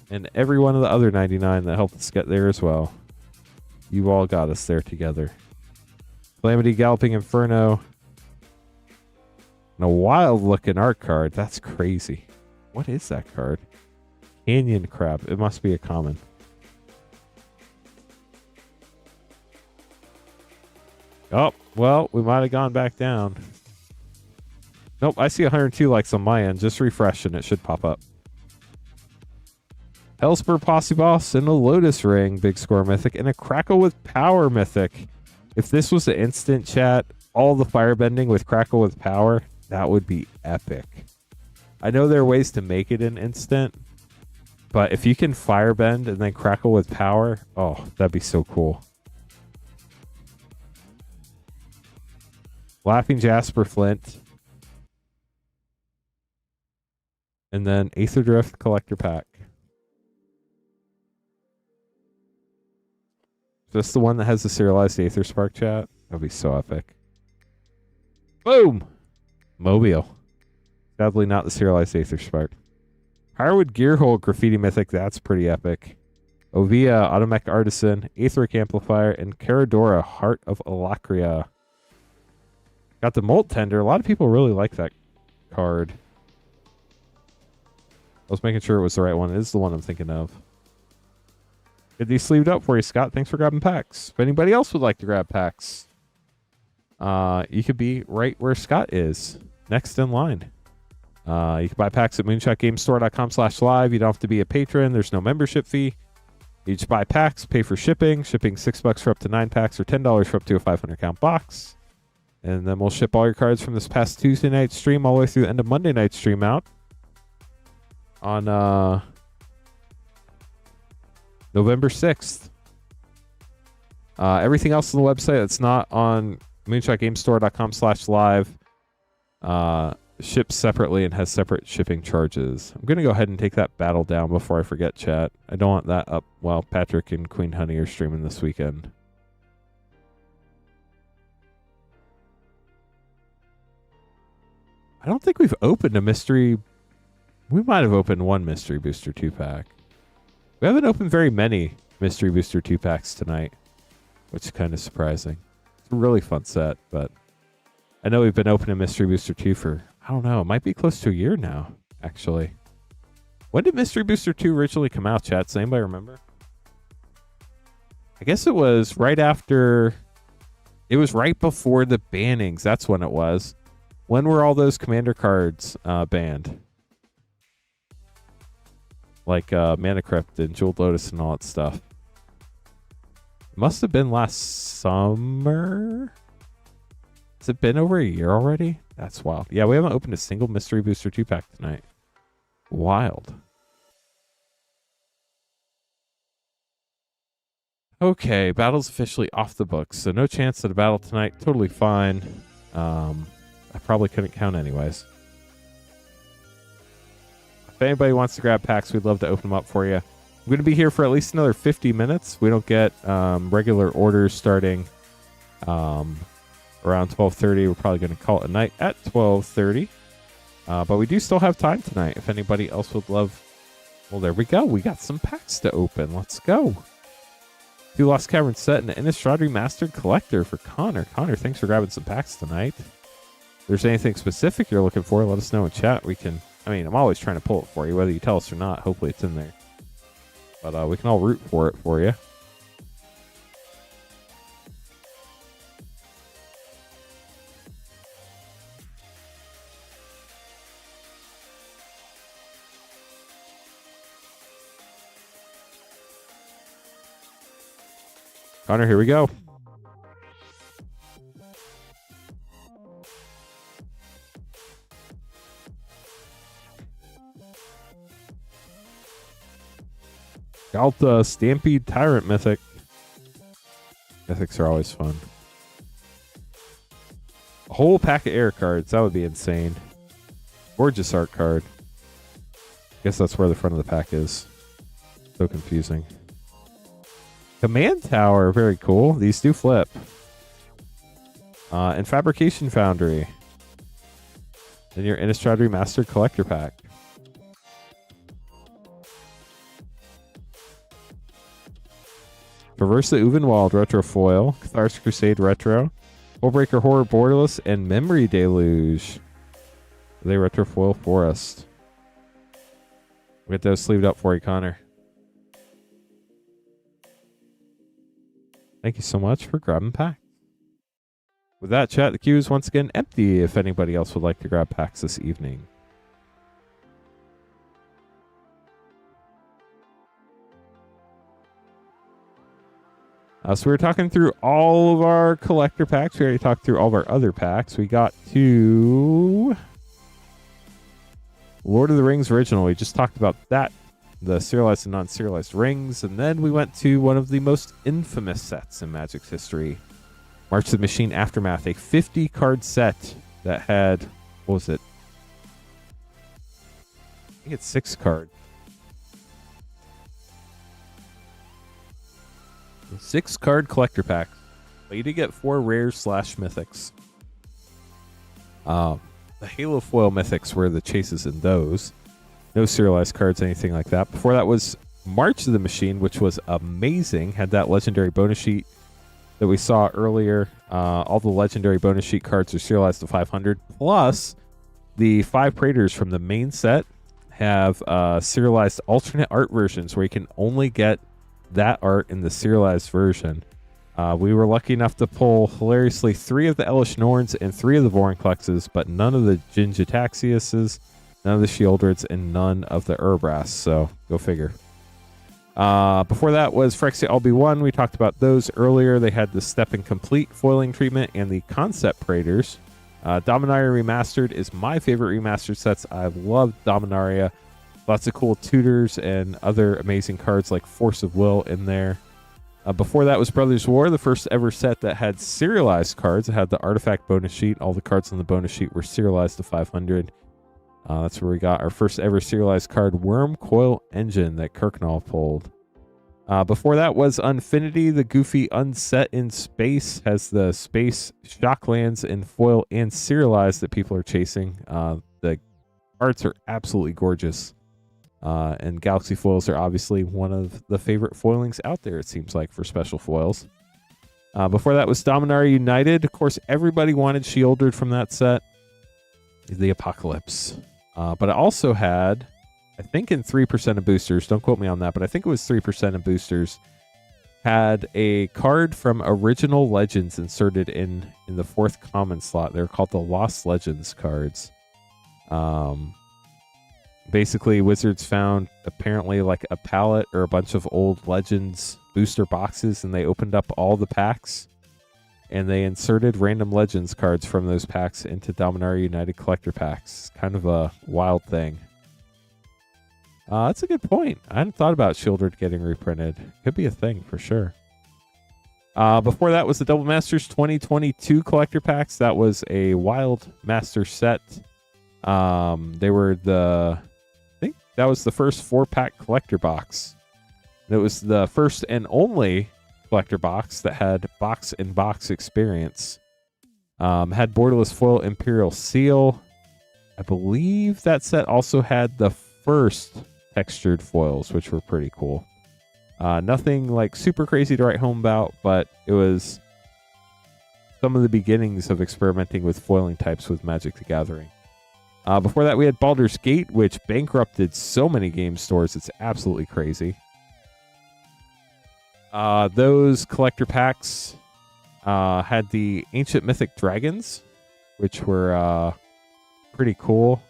And every one of the other 99 that helped us get there as well. You all got us there together. Calamity, Galloping Inferno. And a wild looking art card. That's crazy. What is that card? Canyon Crab. It must be a common. Oh, well, we might have gone back down. Nope, I see 102 likes on my end. Just refresh and it should pop up. Hellspur Posse Boss and a Lotus Ring, big score mythic, and a Crackle with Power mythic. If this was an instant, chat, all the firebending with Crackle with Power, that would be epic. I know there are ways to make it an instant, but if you can firebend and then Crackle with Power, oh, that'd be so cool. Laughing Jasper Flint. And then Aether Drift Collector Pack. Is this the one that has the serialized Aether Spark, chat? That'd be so epic. Boom! Mobile. Sadly not the serialized Aether Spark. Hirewood Gearhole Graffiti Mythic, that's pretty epic. Ovia, Automech Artisan, Aetheric Amplifier, and Caradora, Heart of Alacria. Got the Molt Tender. A lot of people really like that card. I was making sure it was the right one. It is the one I'm thinking of. Get these sleeved up for you, Scott. Thanks for grabbing packs. If anybody else would like to grab packs, you could be right where Scott is, next in line. You can buy packs at moonshotgamestore.com/live. You don't have to be a patron. There's no membership fee. You just buy packs, pay for shipping. Shipping $6 for up to 9 packs, or $10 for up to a 500 count box. And then we'll ship all your cards from this past Tuesday night stream all the way through the end of Monday night stream out on November 6th. Everything else on the website that's not on moonshotgamestore.com/live ships separately and has separate shipping charges. I'm going to go ahead and take that battle down before I forget, chat. I don't want that up while Patrick and Queen Honey are streaming this weekend. I don't think we've opened a mystery. We might have opened one Mystery Booster 2-pack. We haven't opened very many Mystery Booster 2-packs tonight, which is kind of surprising. It's a really fun set, but I know we've been opening Mystery Booster 2 for, I don't know, it might be close to a year now, actually. When did Mystery Booster 2 originally come out, chat? Does anybody remember? I guess it was right after, it was right before the bannings. That's when it was. When were all those Commander cards banned? Like Mana Crypt and Jeweled Lotus and all that stuff. It must have been last summer? Has it been over a year already? That's wild. Yeah, we haven't opened a single Mystery Booster 2-pack tonight. Wild. Okay, battle's officially off the books, so no chance at a battle tonight. Totally fine. I probably couldn't count anyways. If anybody wants to grab packs, we'd love to open them up for you. I'm going to be here for at least another 50 minutes. We don't get regular orders starting around 12:30. We're probably going to call it a night at 12:30. But we do still have time tonight if anybody else would love. Well, there we go. We got some packs to open. Let's go. Two Lost Cavern set and an Innistrad Remastered Collector for Connor. Connor, thanks for grabbing some packs tonight. If there's anything specific you're looking for, let us know in chat. I'm always trying to pull it for you, whether you tell us or not. Hopefully it's in there. But we can all root for it for you. Connor, here we go. Galta Stampede Tyrant Mythic. Mythics are always fun. A whole pack of air cards. That would be insane. Gorgeous art card. Guess that's where the front of the pack is. So confusing. Command Tower. Very cool. These do flip. And Fabrication Foundry. Then your Innistrad Remastered Collector Pack. Traverse the Uvenwald Retro Foil, Cathar's Crusade Retro, Hullbreaker Horror Borderless, and Memory Deluge. They Retro Foil Forest. We'll get those sleeved up for you, Connor. Thank you so much for grabbing packs. With that, chat, the queue is once again empty if anybody else would like to grab packs this evening. So we were talking through all of our collector packs. We already talked through all of our other packs. We got to Lord of the Rings Original. We just talked about that. The serialized and non-serialized rings. And then we went to one of the most infamous sets in Magic's history. March of the Machine Aftermath. A 50-card set that had, what was it? I think it's 6 cards. 6-card collector pack. But you did get 4 rares / mythics. The Halo foil mythics were the chases in those. No serialized cards, anything like that. Before that was March of the Machine, which was amazing. Had that legendary bonus sheet that we saw earlier. All the legendary bonus sheet cards are serialized to 500. Plus, the 5 Praetors from the main set have serialized alternate art versions where you can only get that art in the serialized version. We were lucky enough to pull, hilariously, 3 of the Elish Norns and 3 of the Vorinclexes, but none of the Jin-Gitaxiuses, none of the Shieldreds, and none of the Urbrass, so go figure. Before that was Phyrexia LB1. We talked about those earlier. They had the Step and Complete foiling treatment and the Concept Praetors. Dominaria Remastered is my favorite remastered sets. I love Dominaria. Lots of cool tutors and other amazing cards like Force of Will in there. Before that was Brothers War, the first ever set that had serialized cards. It had the artifact bonus sheet. All the cards on the bonus sheet were serialized to 500. That's where we got our first ever serialized card, Worm Coil Engine, that Kirknall pulled. Before that was Unfinity, the goofy unset in space. Has the space Shocklands in foil and serialized that people are chasing. The arts are absolutely gorgeous. And Galaxy foils are obviously one of the favorite foilings out there, it seems like, for special foils. Before that was Dominaria United. Of course, everybody wanted Shieldred from that set. The Apocalypse. But I also had, I think in 3% of boosters, don't quote me on that, but I think it was 3% of boosters, had a card from Original Legends inserted in the 4th common slot. They're called the Lost Legends cards. Basically, Wizards found apparently like a palette or a bunch of old Legends booster boxes, and they opened up all the packs. and they inserted random Legends cards from those packs into Dominaria United collector packs. Kind of a wild thing. That's a good point. I hadn't thought about Shieldred getting reprinted. Could be a thing for sure. Before that was the Double Masters 2022 collector packs. That was a Wild Master set. They were I think that was the first 4-pack collector box. It was the first and only collector box that had box-in-box experience. Had borderless foil Imperial Seal. I believe that set also had the first textured foils, which were pretty cool. Nothing like super crazy to write home about, but it was some of the beginnings of experimenting with foiling types with Magic the Gathering. Before that, we had Baldur's Gate, which bankrupted so many game stores. It's absolutely crazy. Those collector packs had the Ancient Mythic Dragons, which were pretty cool.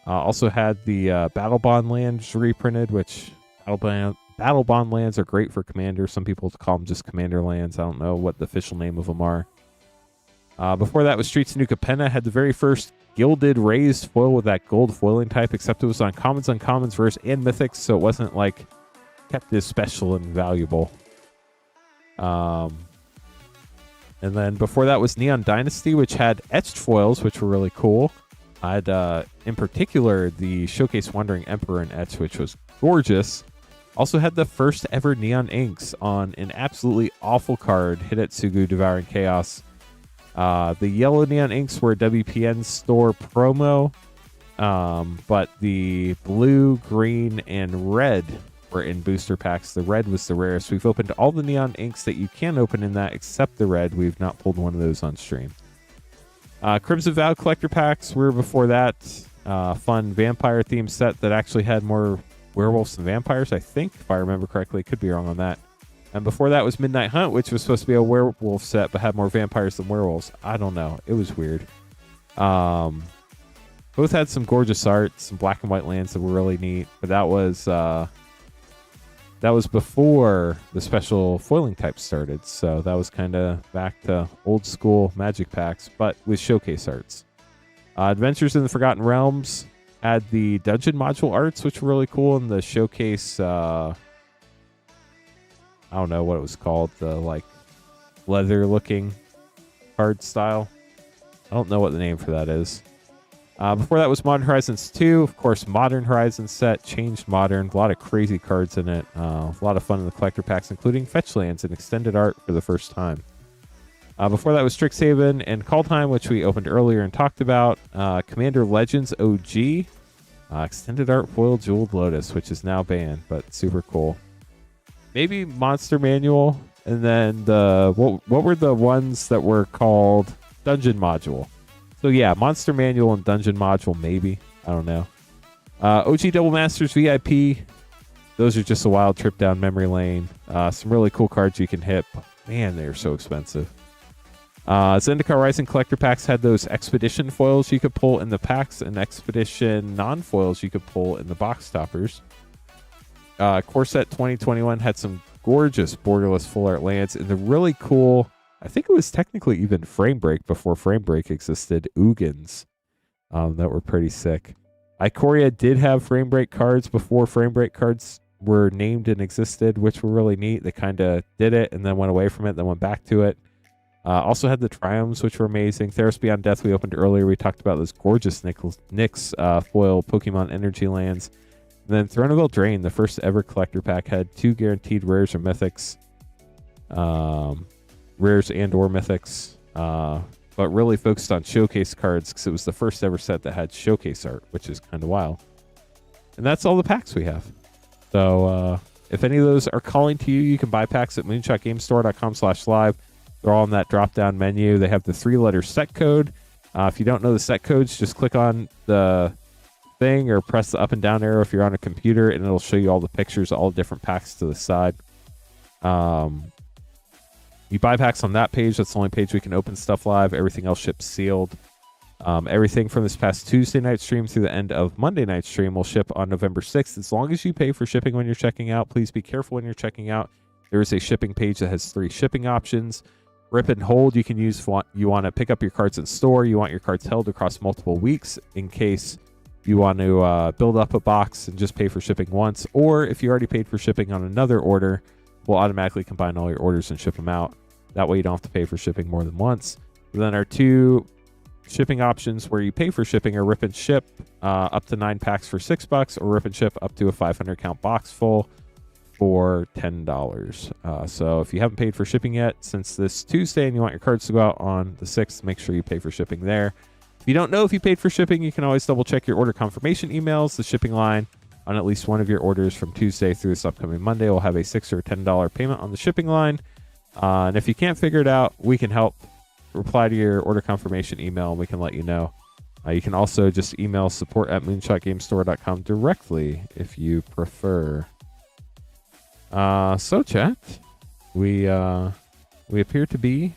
Also had the Battle Bond lands reprinted, which Battle Bond lands are great for Commander. Some people call them just Commander lands. I don't know what the official name of them are. Before that was Streets of New Capenna. Had the very first Gilded Raised foil with that gold foiling type, except it was on commons, uncommons, rares, and mythics, so it wasn't like kept as special and valuable. And then before that was Neon Dynasty, which had etched foils, which were really cool. I had, in particular, the Showcase Wandering Emperor in etch, which was gorgeous. Also had the first ever Neon Inks on an absolutely awful card, Hidetsugu Devouring Chaos. The yellow Neon Inks were WPN store promo, but the blue, green, and red were in booster packs. The red was the rarest. We've opened all the Neon Inks that you can open in that except the red. We've not pulled one of those on stream. Crimson Vow collector packs were before that. Fun vampire themed set that actually had more werewolves than vampires, I think, if I remember correctly. Could be wrong on that. And before that was Midnight Hunt, which was supposed to be a werewolf set but had more vampires than werewolves. I don't know. It was weird. Both had some gorgeous art, some black and white lands that were really neat, but that was before the special foiling type started, so that was kind of back to old school Magic packs, but with showcase arts. Adventures in the Forgotten Realms had the dungeon module arts, which were really cool, and the showcase, I don't know what it was called, the like leather looking card style. I don't know what the name for that is. Before that was Modern Horizons 2. Of course, Modern Horizons set, changed Modern. A lot of crazy cards in it. A lot of fun in the collector packs, including fetch lands and extended art for the first time. Before that was Strixhaven and Kaldheim, which we opened earlier and talked about. Commander Legends OG. Extended art foil Jeweled Lotus, which is now banned, but super cool. Maybe Monster Manual. And then what were the ones that were called Dungeon Module? So yeah, Monster Manual and Dungeon Module, maybe. I don't know. OG Double Masters VIP. Those are just a wild trip down memory lane. Some really cool cards you can hit. But man, they're so expensive. Zendikar Rising Collector Packs had those Expedition foils you could pull in the packs and Expedition non-foils you could pull in the box toppers. Core Set 2021 had some gorgeous borderless full art lands and the really cool, I think it was technically even Frame Break before Frame Break existed, Ugins that were pretty sick. Ikoria did have Frame Break cards before Frame Break cards were named and existed, which were really neat. They kind of did it and then went away from it, then went back to it. Also had the Triumphs, which were amazing. Theros Beyond Death we opened earlier. We talked about those gorgeous Nyx foil Pokemon Energy lands. And then Throne of Eldraine, the first ever collector pack, had 2 guaranteed rares or mythics. Rares and or mythics. But really focused on showcase cards because it was the first ever set that had showcase art, which is kind of wild. And that's all the packs we have. So if any of those are calling to you, you can buy packs at moonshotgamestore.com/live. They're all in that drop-down menu. They have the 3-letter set code. If you don't know the set codes, just click on the thing or press the up and down arrow if you're on a computer, and it'll show you all the pictures of all the different packs to the side. You buy packs on that page. That's the only page we can open stuff live. Everything else ships sealed. Everything from this past Tuesday night stream through the end of Monday night stream will ship on November 6th. As long as you pay for shipping when you're checking out, please be careful when you're checking out. There is a shipping page that has 3 shipping options. Rip and hold, you can use if you want to pick up your cards in store. You want your cards held across multiple weeks in case you want to build up a box and just pay for shipping once. Or if you already paid for shipping on another order, we'll automatically combine all your orders and ship them out. That way you don't have to pay for shipping more than once. And then our 2 shipping options where you pay for shipping are Rip and Ship up to 9 packs for $6, or Rip and Ship up to a 500 count box full for $10. So if you haven't paid for shipping yet since this Tuesday and you want your cards to go out on the 6th, make sure you pay for shipping there. If you don't know if you paid for shipping, you can always double check your order confirmation emails. The shipping line on at least one of your orders from Tuesday through this upcoming Monday will have a $6 or $10 payment on the shipping line. And if you can't figure it out, we can help. Reply to your order confirmation email and we can let you know. You can also just email support@moonshotgamestore.com directly if you prefer. So chat, we appear to be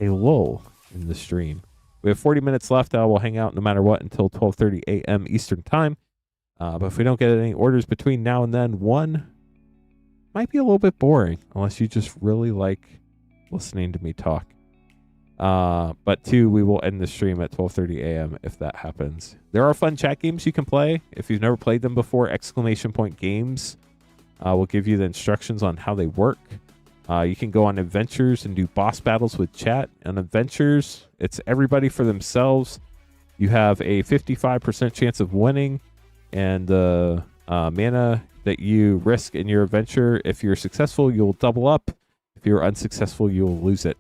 a lull in the stream. We have 40 minutes left. We'll hang out no matter what until 12:30 a.m. Eastern time. But if we don't get any orders between now and then, 1 might be a little bit boring unless you just really like listening to me talk. But 2, we will end the stream at 12:30 a.m. if that happens. There are fun chat games you can play. If you've never played them before, exclamation point games will give you the instructions on how they work. You can go on adventures and do boss battles with chat. On adventures, it's everybody for themselves. You have a 55% chance of winning, and the mana that you risk in your adventure, if you're successful, you'll double up. If you're unsuccessful, you'll lose it.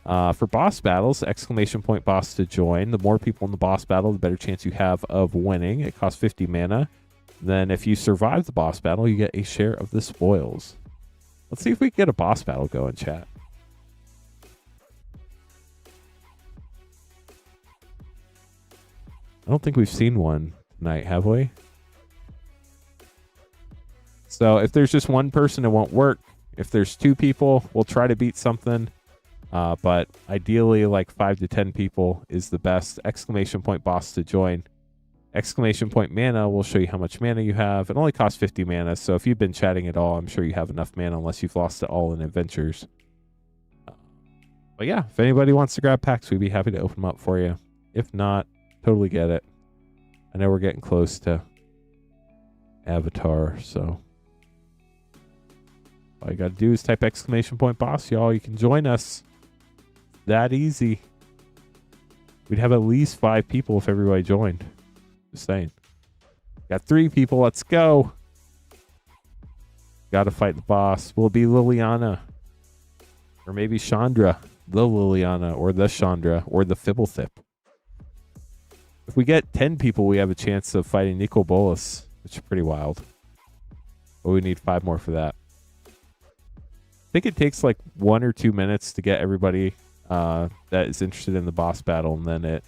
For boss battles, exclamation point boss to join. The more people in the boss battle, the better chance you have of winning. It costs 50 mana. Then if you survive the boss battle, you get a share of the spoils. Let's see if we can get a boss battle going, chat. I don't think we've seen one tonight, have we? So if there's just one person, it won't work. If there's 2 people, we'll try to beat something. But ideally, like 5 to 10 people is the best. Exclamation point boss to join. Exclamation point mana will show you how much mana you have. It only costs 50 mana, so if you've been chatting at all, I'm sure you have enough mana unless you've lost it all in adventures. But yeah, if anybody wants to grab packs, we'd be happy to open them up for you. If not, totally get it. I know we're getting close to Avatar, so all you got to do is type exclamation point boss, y'all. You can join us. That easy. We'd have at least 5 people if everybody joined. Just saying. Got 3 people. Let's go. Got to fight the boss. Will it be Liliana? Or maybe Chandra. The Liliana. Or the Chandra. Or the Fibblethip. If we get 10 people, we have a chance of fighting Nico Bolas, which is pretty wild. But we need 5 more for that. I think it takes like 1 or 2 minutes to get everybody that is interested in the boss battle, and then it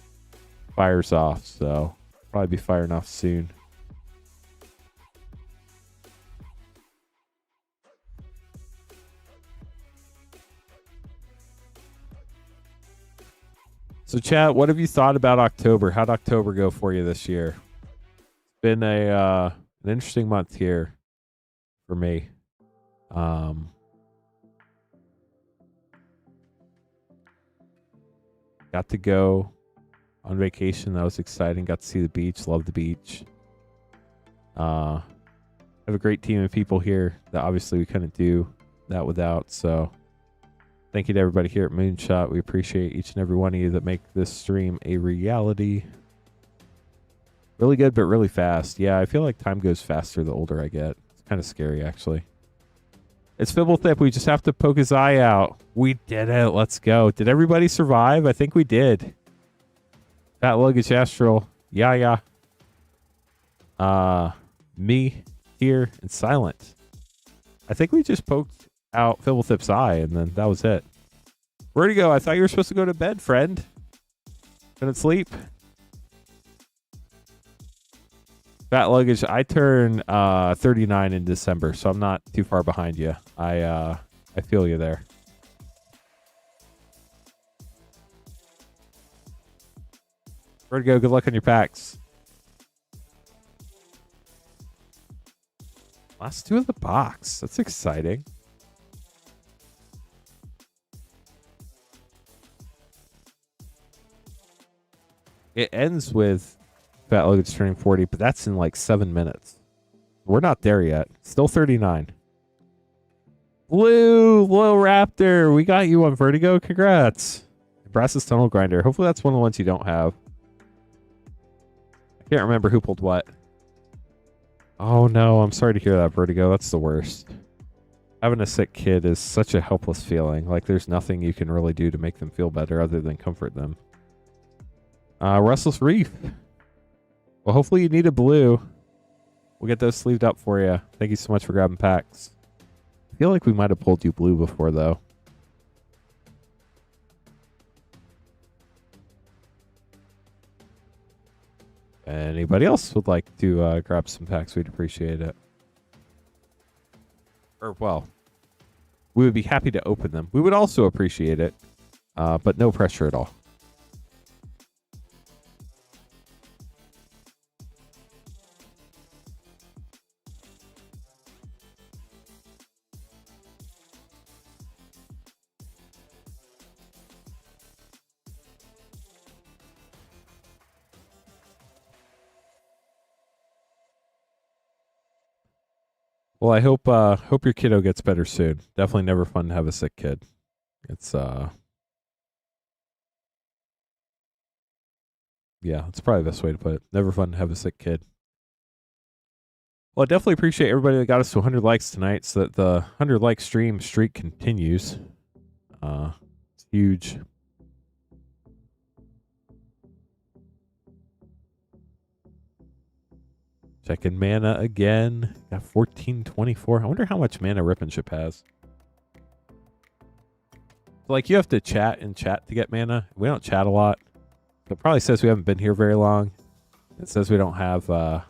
fires off. So probably be firing off soon. So chat, what have you thought about October? How'd October go for you this year? It's been an interesting month here for me. Got to go on vacation. That was exciting. Got to see the beach. Love the beach. Have a great team of people here that obviously we couldn't do that without. So thank you to everybody here at Moonshot. We appreciate each and every one of you that make this stream a reality. Really good, but really fast. Yeah, I feel like time goes faster the older I get. It's kind of scary, actually. It's Fibblethip. We just have to poke his eye out. We did it. Let's go. Did everybody survive? I think we did. That Luggage Astral. Yeah. Me, here, and Silent. I think we just poked out Fibblethip's eye, and then that was it. Vertigo, I thought you were supposed to go to bed, friend. Couldn't sleep. Fat Luggage, I turn 39 in December, so I'm not too far behind you. I feel you there. Vertigo, good luck on your packs. Last 2 of the box. That's exciting. It ends with Fat Luggage turning 40, but that's in like 7 minutes. We're not there yet. Still 39. Blue Raptor, we got you on Vertigo. Congrats. Brass's Tunnel Grinder. Hopefully that's one of the ones you don't have. I can't remember who pulled what. Oh no, I'm sorry to hear that, Vertigo. That's the worst. Having a sick kid is such a helpless feeling. Like there's nothing you can really do to make them feel better other than comfort them. Restless Reef. Well, hopefully you need a blue. We'll get those sleeved up for you. Thank you so much for grabbing packs. I feel like we might have pulled you blue before, though. Anybody else would like to grab some packs, we'd appreciate it. Or, well, we would be happy to open them. We would also appreciate it, but no pressure at all. Well, I hope your kiddo gets better soon. Definitely never fun to have a sick kid. It's yeah, that's probably the best way to put it. Never fun to have a sick kid. Well, I definitely appreciate everybody that got us to 100 likes tonight, so that the 100 like stream streak continues. It's huge. Checking mana again. Got 1424. I wonder how much mana Rippenship has. Like, you have to chat and chat to get mana. We don't chat a lot. It probably says we haven't been here very long. It says we don't have... Wow,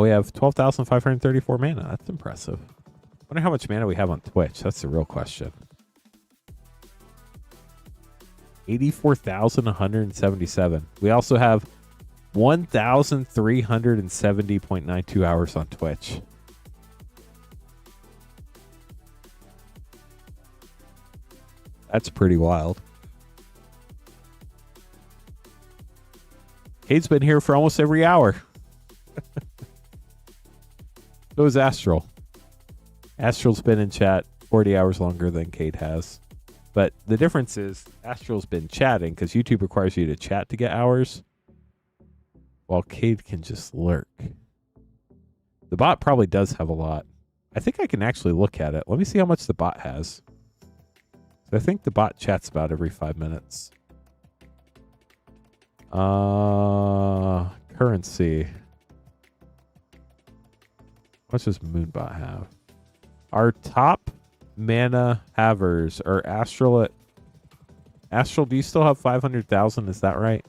we have 12,534 mana. That's impressive. I wonder how much mana we have on Twitch. That's the real question. 84,177. We also have 1,370.92 hours on Twitch. That's pretty wild. Cade's been here for almost every hour. So is Astral. Astral's been in chat 40 hours longer than Cade has. But the difference is Astral's been chatting because YouTube requires you to chat to get hours, while Cade can just lurk. The bot probably does have a lot. I think I can actually look at it. Let me see how much the bot has. So I think the bot chats about every 5 minutes. Currency. How much does Moonbot have? Our top mana havers are Astral at... Astral, do you still have 500,000? Is that right?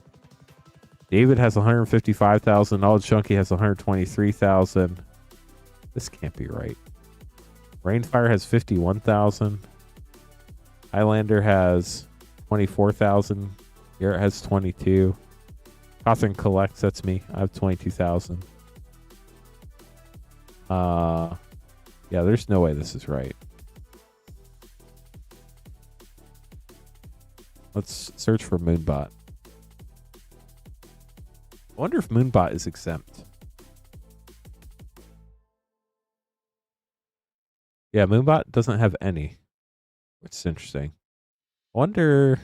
David has 155,000. All Chunky has 123,000. This can't be right. Rainfire has 51,000. Highlander has 24,000. Garrett has 22. Catherine collects. That's me. I have 22,000. Yeah, there's no way this is right. Let's search for Moonbot. I wonder if Moonbot is exempt. Yeah, Moonbot doesn't have any, which is interesting. I wonder...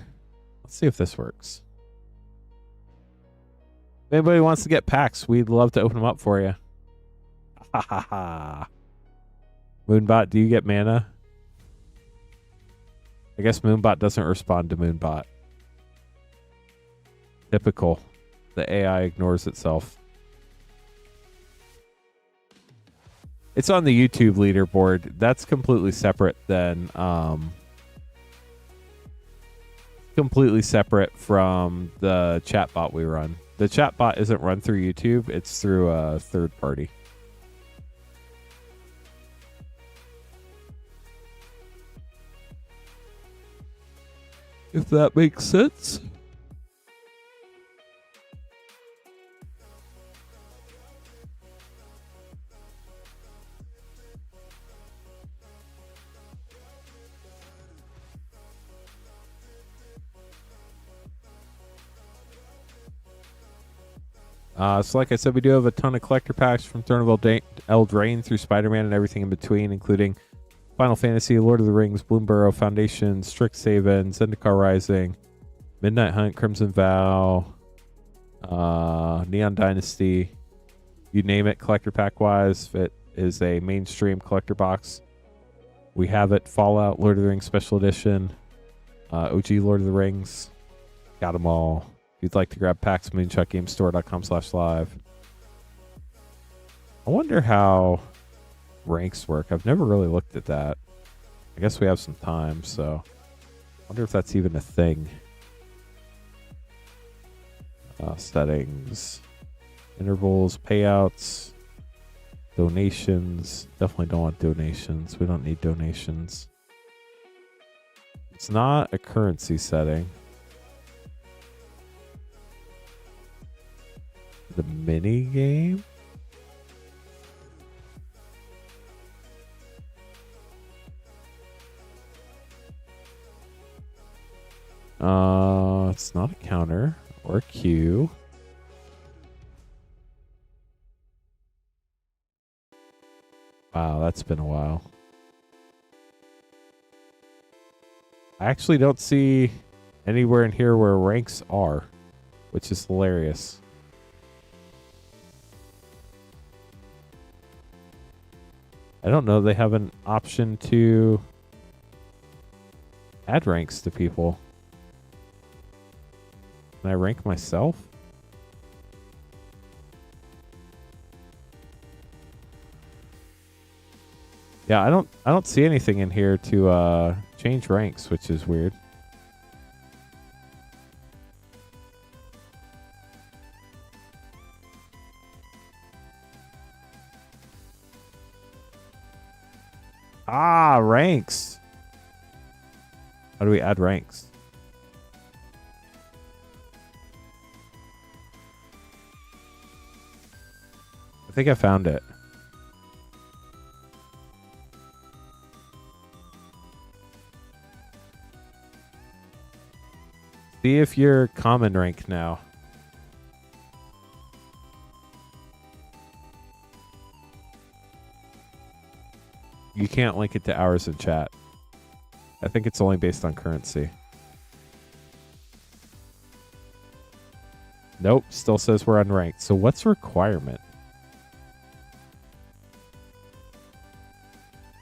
Let's see if this works. If anybody wants to get packs, we'd love to open them up for you. Ha ha ha. Moonbot, do you get mana? I guess Moonbot doesn't respond to Moonbot. Typical. The AI ignores itself. It's on the YouTube leaderboard. That's completely separate than completely separate from the chatbot we run. The chatbot isn't run through YouTube. It's through a third party. If that makes sense. So like I said, we do have a ton of collector packs from Throne of Eldraine through Spider-Man and everything in between, including Final Fantasy, Lord of the Rings, Bloomburrow, Foundation, Strixhaven, Zendikar Rising, Midnight Hunt, Crimson Vow, Neon Dynasty, you name it, collector pack wise. It is a mainstream collector box. We have it Fallout, Lord of the Rings Special Edition, OG Lord of the Rings. Got them all. If you'd like to grab packs, moonshotgamestore.com/live. I wonder how ranks work. I've never really looked at that. I guess we have some time, so I wonder if that's even a thing. Settings, intervals, payouts, donations. Definitely don't want donations. We don't need donations. It's not a currency setting. The mini game? It's not a counter or a queue. Wow, that's been a while. I actually don't see anywhere in here where ranks are, which is hilarious. I don't know. They have an option to add ranks to people. Can I rank myself? Yeah, I don't see anything in here to change ranks, which is weird. Ah, ranks. How do we add ranks? I think I found it. See if you're common rank now. You can't link it to hours in chat. I think it's only based on currency. Nope, still says we're unranked. So what's requirement?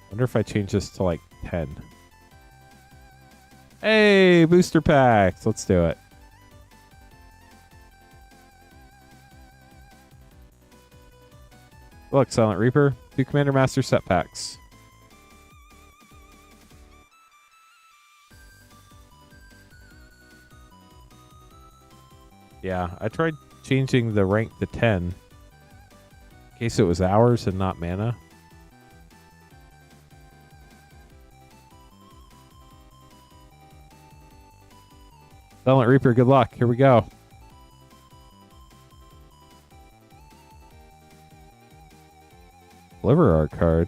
Wonder if I change this to like 10. Hey, booster packs. Let's do it. Look, Silent Reaper, 2 Commander Master set packs. Yeah, I tried changing the rank to 10 in case it was hours and not mana. Silent Reaper, good luck. Here we go. Liver art card.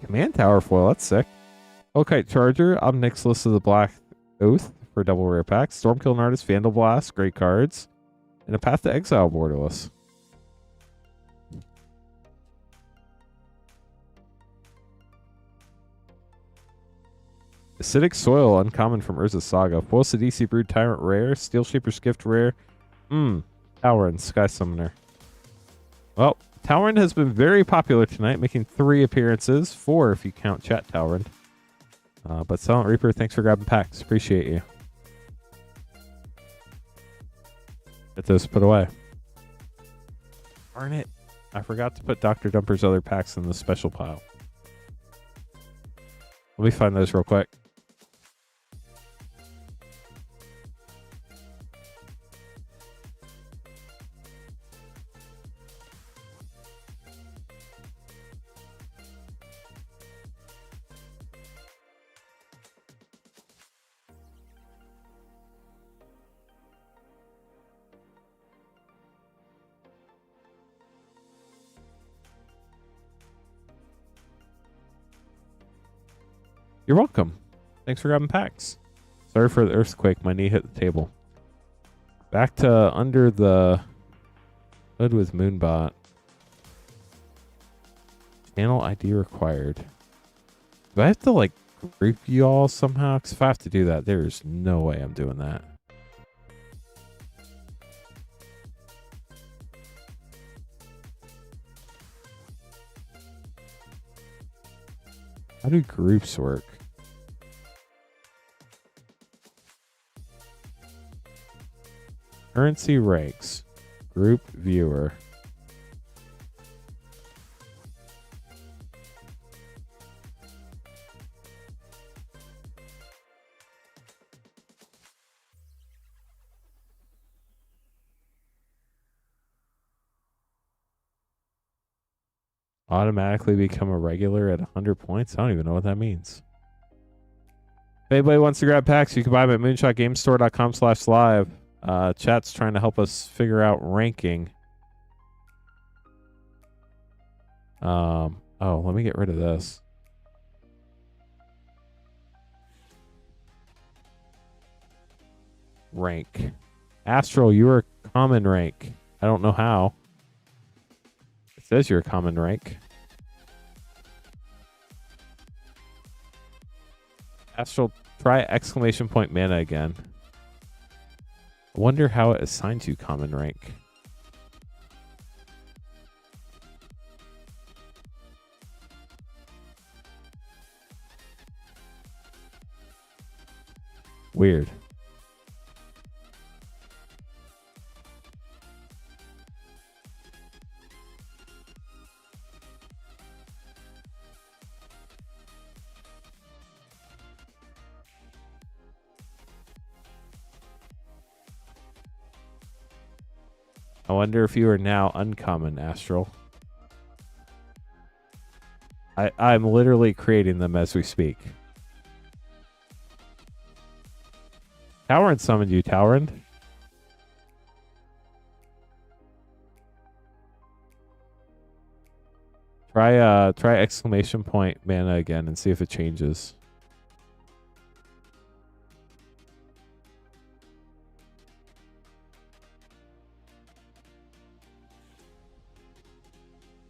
Command Tower foil, that's sick. Okite Charger, Omnixilus of the Black Oath for double rare packs. Stormkill Artist, Vandal Blast, great cards. And a Path to Exile borderless. Acidic Soil, uncommon from Urza's Saga. Foil Sidisi Brood Tyrant rare. Steel Shaper's Gift rare. Talon, Sky Summoner. Well, Talon has been very popular tonight, making 3 appearances. 4 if you count Chat Talon. But Silent Reaper, thanks for grabbing packs. Appreciate you. Get those put away. Darn it. I forgot to put Dr. Dumper's other packs in the special pile. Let me find those real quick. You're welcome. Thanks for grabbing packs. Sorry for the earthquake. My knee hit the table. Back to under the Hood with Moonbot. Channel ID required. Do I have to like group you all somehow? Because if I have to do that, there's no way I'm doing that. How do groups work? Currency ranks. Group viewer. Automatically become a regular at 100 points? I don't even know what that means. If anybody wants to grab packs, you can buy them at moonshotgamestore.com/live. Chat's trying to help us figure out ranking. Oh, let me get rid of this. Rank. Astral, you are common rank. I don't know how. It says you're a common rank. Astral, try exclamation point mana again. I wonder how it assigns you common rank. Weird. I wonder if you are now uncommon, Astral. I'm literally creating them as we speak. Towrend summoned you, Towrend. Try exclamation point mana again and see if it changes.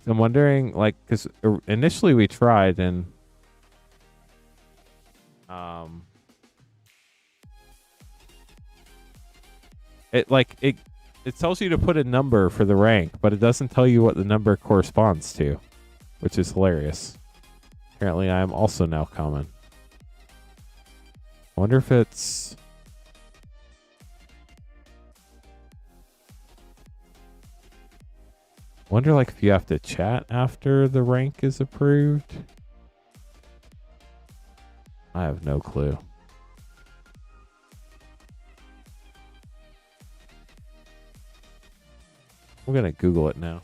I'm wondering, like, because initially we tried and it tells you to put a number for the rank, but it doesn't tell you what the number corresponds to, which is hilarious. Apparently, I am also now common. I wonder if it's. Wonder like if you have to chat after the rank is approved. I have no clue. We're gonna Google it now.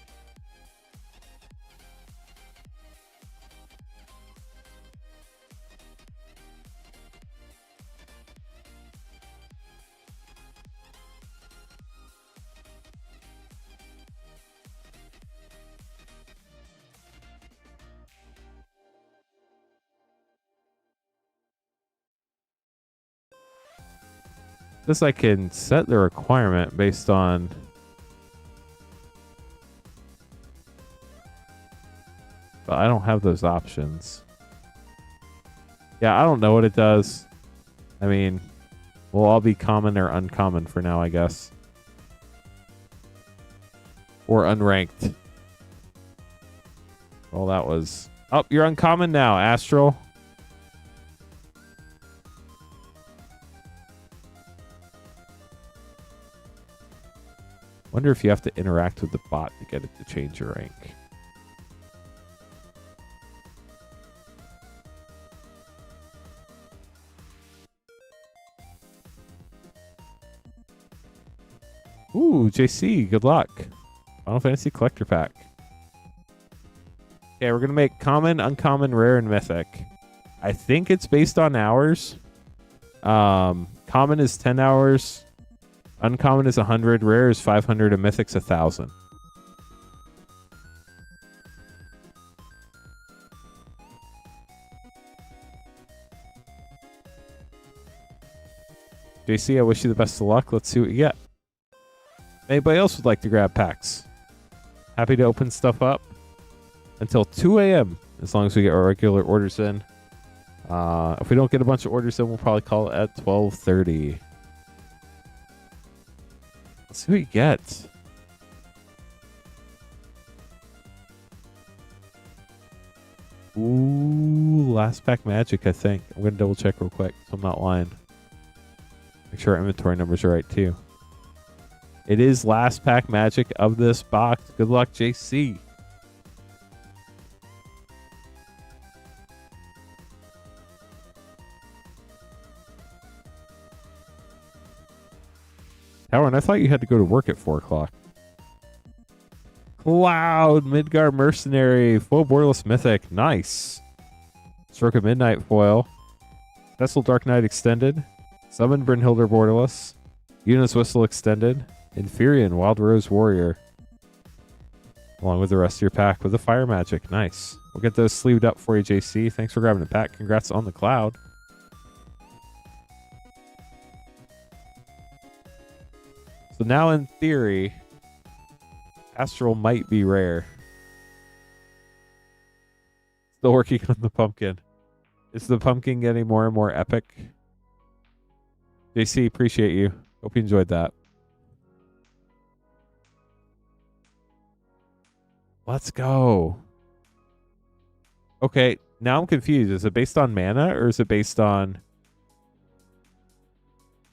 This I can set the requirement based on but I don't have those options. Yeah, I don't know what it does. I mean, we'll all be common or uncommon for now, I guess. Or unranked. Well, that was... Oh, you're uncommon now, Astral. Wonder if you have to interact with the bot to get it to change your rank. Ooh, JC, good luck. Final Fantasy Collector Pack. Okay, we're going to make common, uncommon, rare, and mythic. I think it's based on hours. Common is 10 hours. Uncommon is 100, rare is 500, and mythic's 1,000. JC, I wish you the best of luck. Let's see what you get. Anybody else would like to grab packs? Happy to open stuff up until 2 a.m. as long as we get our regular orders in. If we don't get a bunch of orders in, we'll probably call it at 12:30. Let's see what we get. Ooh, last pack magic, I think. I'm going to double check real quick so I'm not lying. Make sure our inventory numbers are right too. It is last pack magic of this box. Good luck, JC. Howard, I thought you had to go to work at 4 o'clock. Cloud, Midgard Mercenary, foil borderless mythic. Nice. Stroke of Midnight foil. Vessel Dark Knight extended. Summon Brynhildr borderless. Una's Whistle extended. Inferion Wild Rose Warrior. Along with the rest of your pack with the fire magic. Nice. We'll get those sleeved up for you, JC. Thanks for grabbing it back. Congrats on the cloud. So now in theory, Astral might be rare. Still working on the pumpkin. Is the pumpkin getting more and more epic? JC, appreciate you. Hope you enjoyed that. Let's go. Okay, now I'm confused. Is it based on mana or is it based on...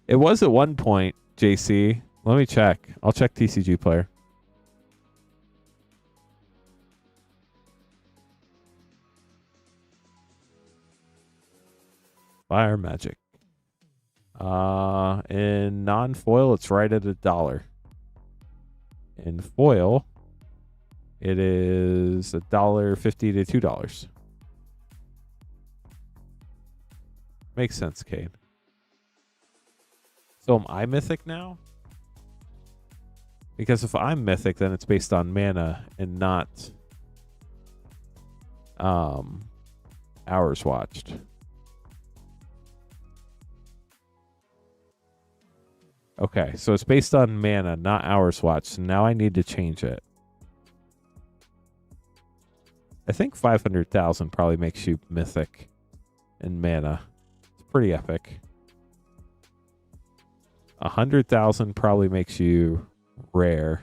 It was at one point, JC. Let me check. I'll check TCG player. Fire magic. In non-foil, it's right at $1. In foil, it is $1.50 to $2. Makes sense, Kane. So am I mythic now? Because if I'm mythic, then it's based on mana and not hours watched. Okay, so it's based on mana, not hours watched. So now I need to change it. I think 500,000 probably makes you mythic in mana. It's pretty epic. 100,000 probably makes you rare.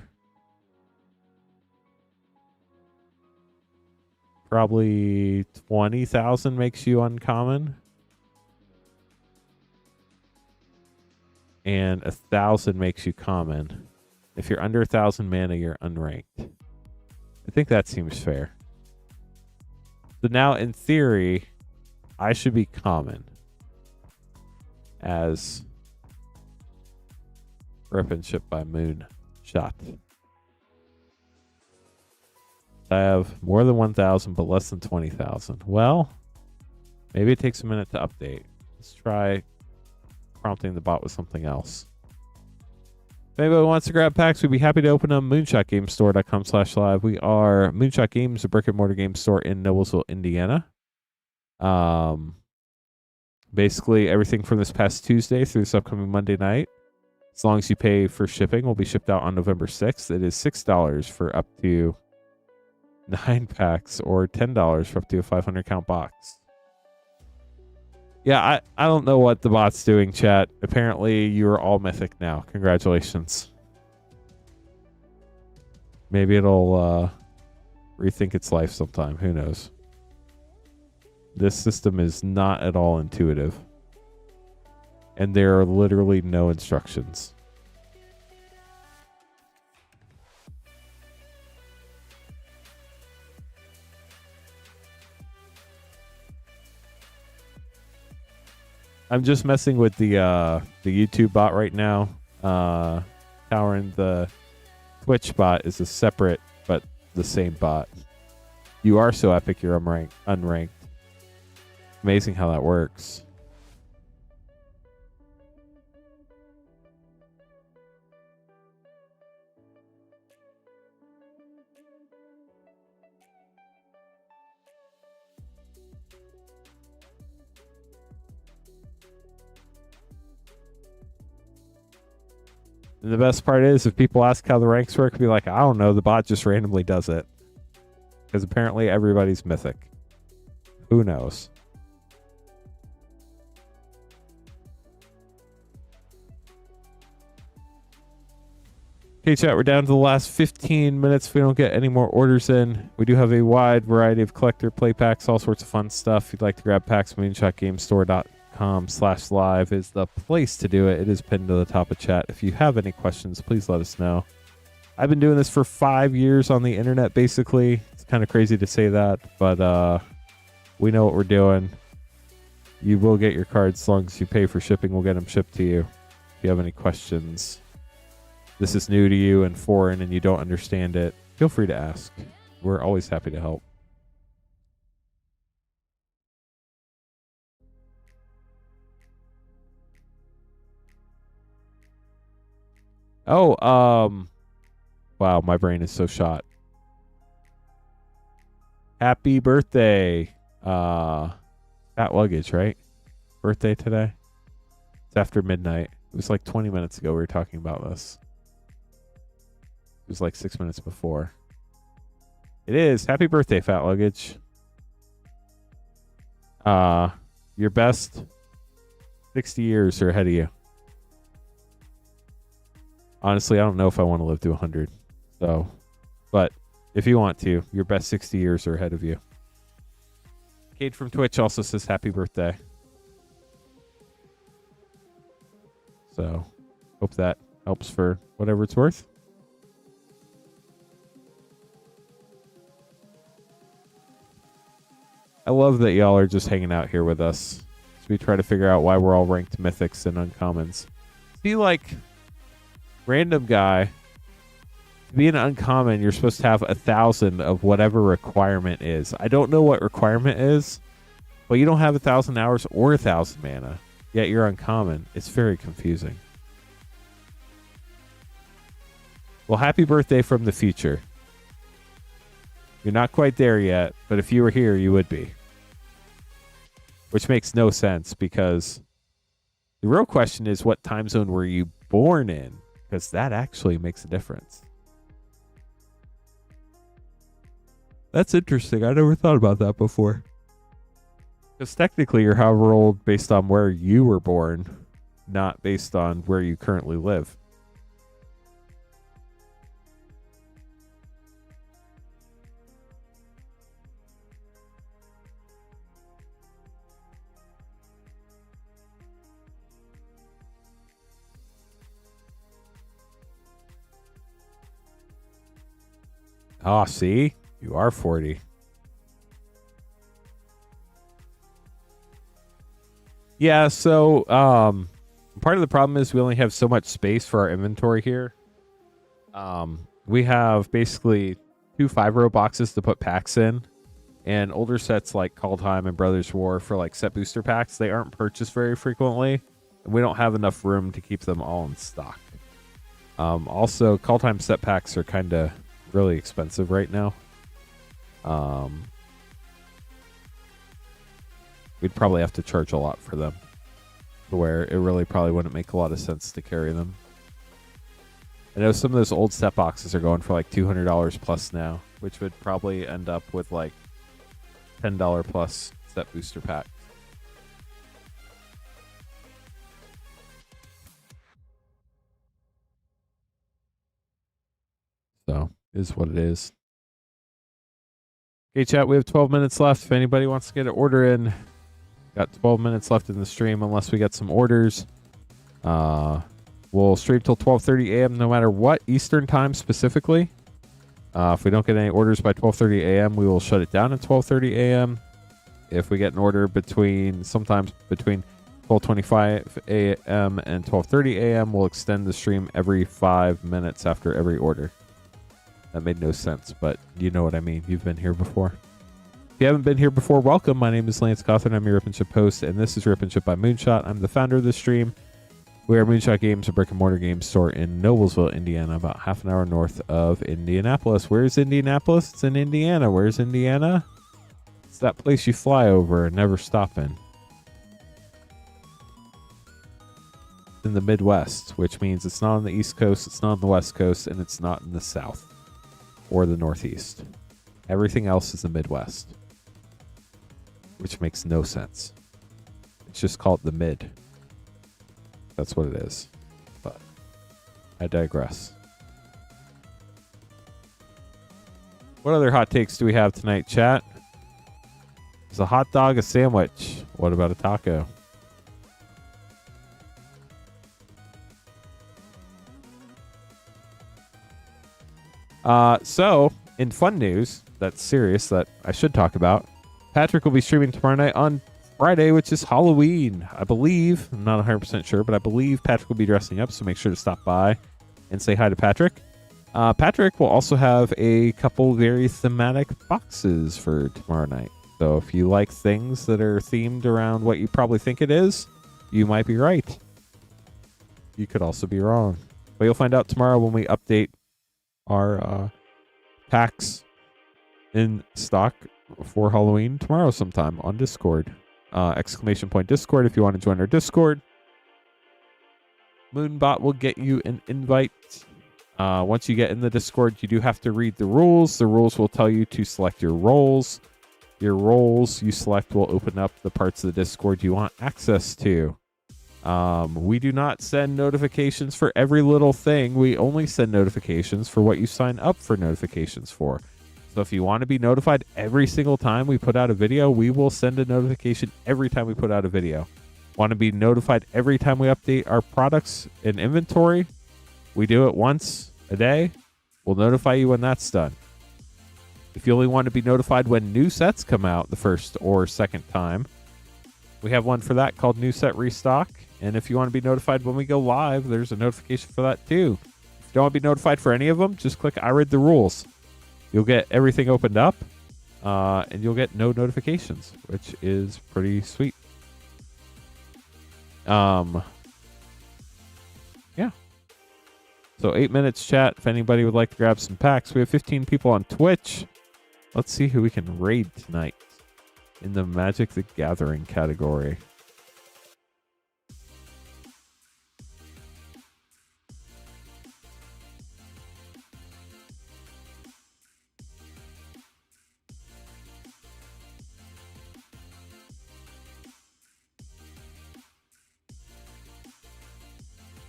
Probably 20,000 makes you uncommon. And 1,000 makes you common. If you're under 1,000 mana, you're unranked. I think that seems fair. So now, in theory, I should be common as Rip and Ship by Moon Shot. I have more than 1,000, but less than 20,000. Well, maybe it takes a minute to update. Let's try prompting the bot with something else. If anybody wants to grab packs, we'd be happy to open them. MoonshotGameStore.com/live. We are Moonshot Games, a brick and mortar game store in Noblesville, Indiana. Basically everything from this past Tuesday through this upcoming Monday night. As long as you pay for shipping, will be shipped out on November 6th. It is $6 for up to 9 packs or $10 for up to a 500 count box. Yeah, I don't know what the bot's doing, chat. Apparently, you're all mythic now. Congratulations. Maybe it'll rethink its life sometime. Who knows? This system is not at all intuitive. And there are literally no instructions. I'm just messing with the YouTube bot right now. Powering the Twitch bot is a separate but the same bot. You are so epic, you're unranked. Amazing how that works. And the best part is, if people ask how the ranks work, be like, I don't know, the bot just randomly does it. Because apparently everybody's mythic. Who knows? Okay, chat, we're down to the last 15 minutes. If we don't get any more orders in, we do have a wide variety of collector play packs, all sorts of fun stuff. If you'd like to grab packs, moonshotgamestore.com/live is the place to do it. It is pinned to the top of chat. If you have any questions, please let us know. I've been doing this for 5 years on the internet, basically. It's kind of crazy to say that, but we know what we're doing. You will get your cards as long as you pay for shipping. We'll get them shipped to you. If you have any questions, this is new to you and foreign and you don't understand it, feel free to ask. We're always happy to help. Oh, wow, my brain is so shot. Happy birthday. Fat Luggage, right? Birthday today? It's after midnight. It was like 20 minutes ago we were talking about this. It was like 6 minutes before. It is. Happy birthday, Fat Luggage. Your best 60 years are ahead of you. Honestly, I don't know if I want to live to 100. So, but if you want to, your best 60 years are ahead of you. Cade from Twitch also says happy birthday. So, hope that helps for whatever it's worth. I love that y'all are just hanging out here with us as we try to figure out why we're all ranked mythics and uncommons. See, like, random guy, to be an uncommon, you're supposed to have 1,000 of whatever requirement is. I don't know what requirement is, but you don't have 1,000 hours or 1,000 mana, yet you're uncommon. It's very confusing. Well, happy birthday from the future. You're not quite there yet, but if you were here, you would be. Which makes no sense, because the real question is, what time zone were you born in? Because that actually makes a difference. That's interesting. I never thought about that before. Because technically you're however old based on where you were born, not based on where you currently live. Oh, see? You are 40. Yeah, so part of the problem is we only have so much space for our inventory here. We have basically 2 5-row boxes to put packs in, and older sets like Call Time and Brothers War for like set booster packs, they aren't purchased very frequently, and we don't have enough room to keep them all in stock. Also, Call Time set packs are kind of really expensive right now. We'd probably have to charge a lot for them, to where it really probably wouldn't make a lot of sense to carry them. I know some of those old set boxes are going for like $200 plus now, which would probably end up with like $10 plus set booster pack. So, is what it is. Okay, chat, we have 12 minutes left. If anybody wants to get an order in, got 12 minutes left in the stream unless we get some orders. We'll stream till 12:30 a.m. no matter what, Eastern time specifically. If we don't get any orders by 12:30 a.m., we will shut it down at 12:30 a.m. If we get an order sometimes between 12:25 a.m. and 12:30 a.m., we'll extend the stream every 5 minutes after every order. That made no sense, but you know what I mean. You've been here before. If you haven't been here before, welcome. My name is Lance Cawthon. I'm your Rip and Ship host, and this is Rip and Ship by Moonshot. I'm the founder of this stream. We are Moonshot Games, a brick-and-mortar game store in Noblesville, Indiana, about half an hour north of Indianapolis. Where's Indianapolis? It's in Indiana. Where's Indiana? It's that place you fly over and never stop in. in the Midwest, which means it's not on the East Coast, it's not on the West Coast, and it's not in the South or the Northeast. Everything else is the Midwest, which makes no sense. It's just called the Mid. That's what it is. But I digress. What other hot takes do we have tonight, chat? Is a hot dog a sandwich? What about a taco? So, in fun news, that's serious, that I should talk about, Patrick will be streaming tomorrow night on Friday, which is Halloween, I believe. I'm not 100% sure, but I believe Patrick will be dressing up, so make sure to stop by and say hi to Patrick. Patrick will also have a couple very thematic boxes for tomorrow night. So if you like things that are themed around what you probably think it is, you might be right. You could also be wrong. But you'll find out tomorrow when we update our packs in stock for Halloween tomorrow sometime on Discord. !Discord if you want to join our Discord. Moonbot will get you an invite. Once you get in the Discord, you do have to read the rules. The rules will tell you to select your roles. Your roles you select will open up the parts of the Discord you want access to. We do not send notifications for every little thing. We only send notifications for what you sign up for notifications for. So if you want to be notified every single time we put out a video, we will send a notification every time we put out a video. Want to be notified every time we update our products in inventory? We do it once a day. We'll notify you when that's done. If you only want to be notified when new sets come out the first or second time, we have one for that called New Set Restock. And if you want to be notified when we go live, there's a notification for that too. If you don't want to be notified for any of them, just click I read the rules. You'll get everything opened up, and you'll get no notifications, which is pretty sweet. Yeah. So 8 minutes chat. If anybody would like to grab some packs, we have 15 people on Twitch. Let's see who we can raid tonight in the Magic the Gathering category.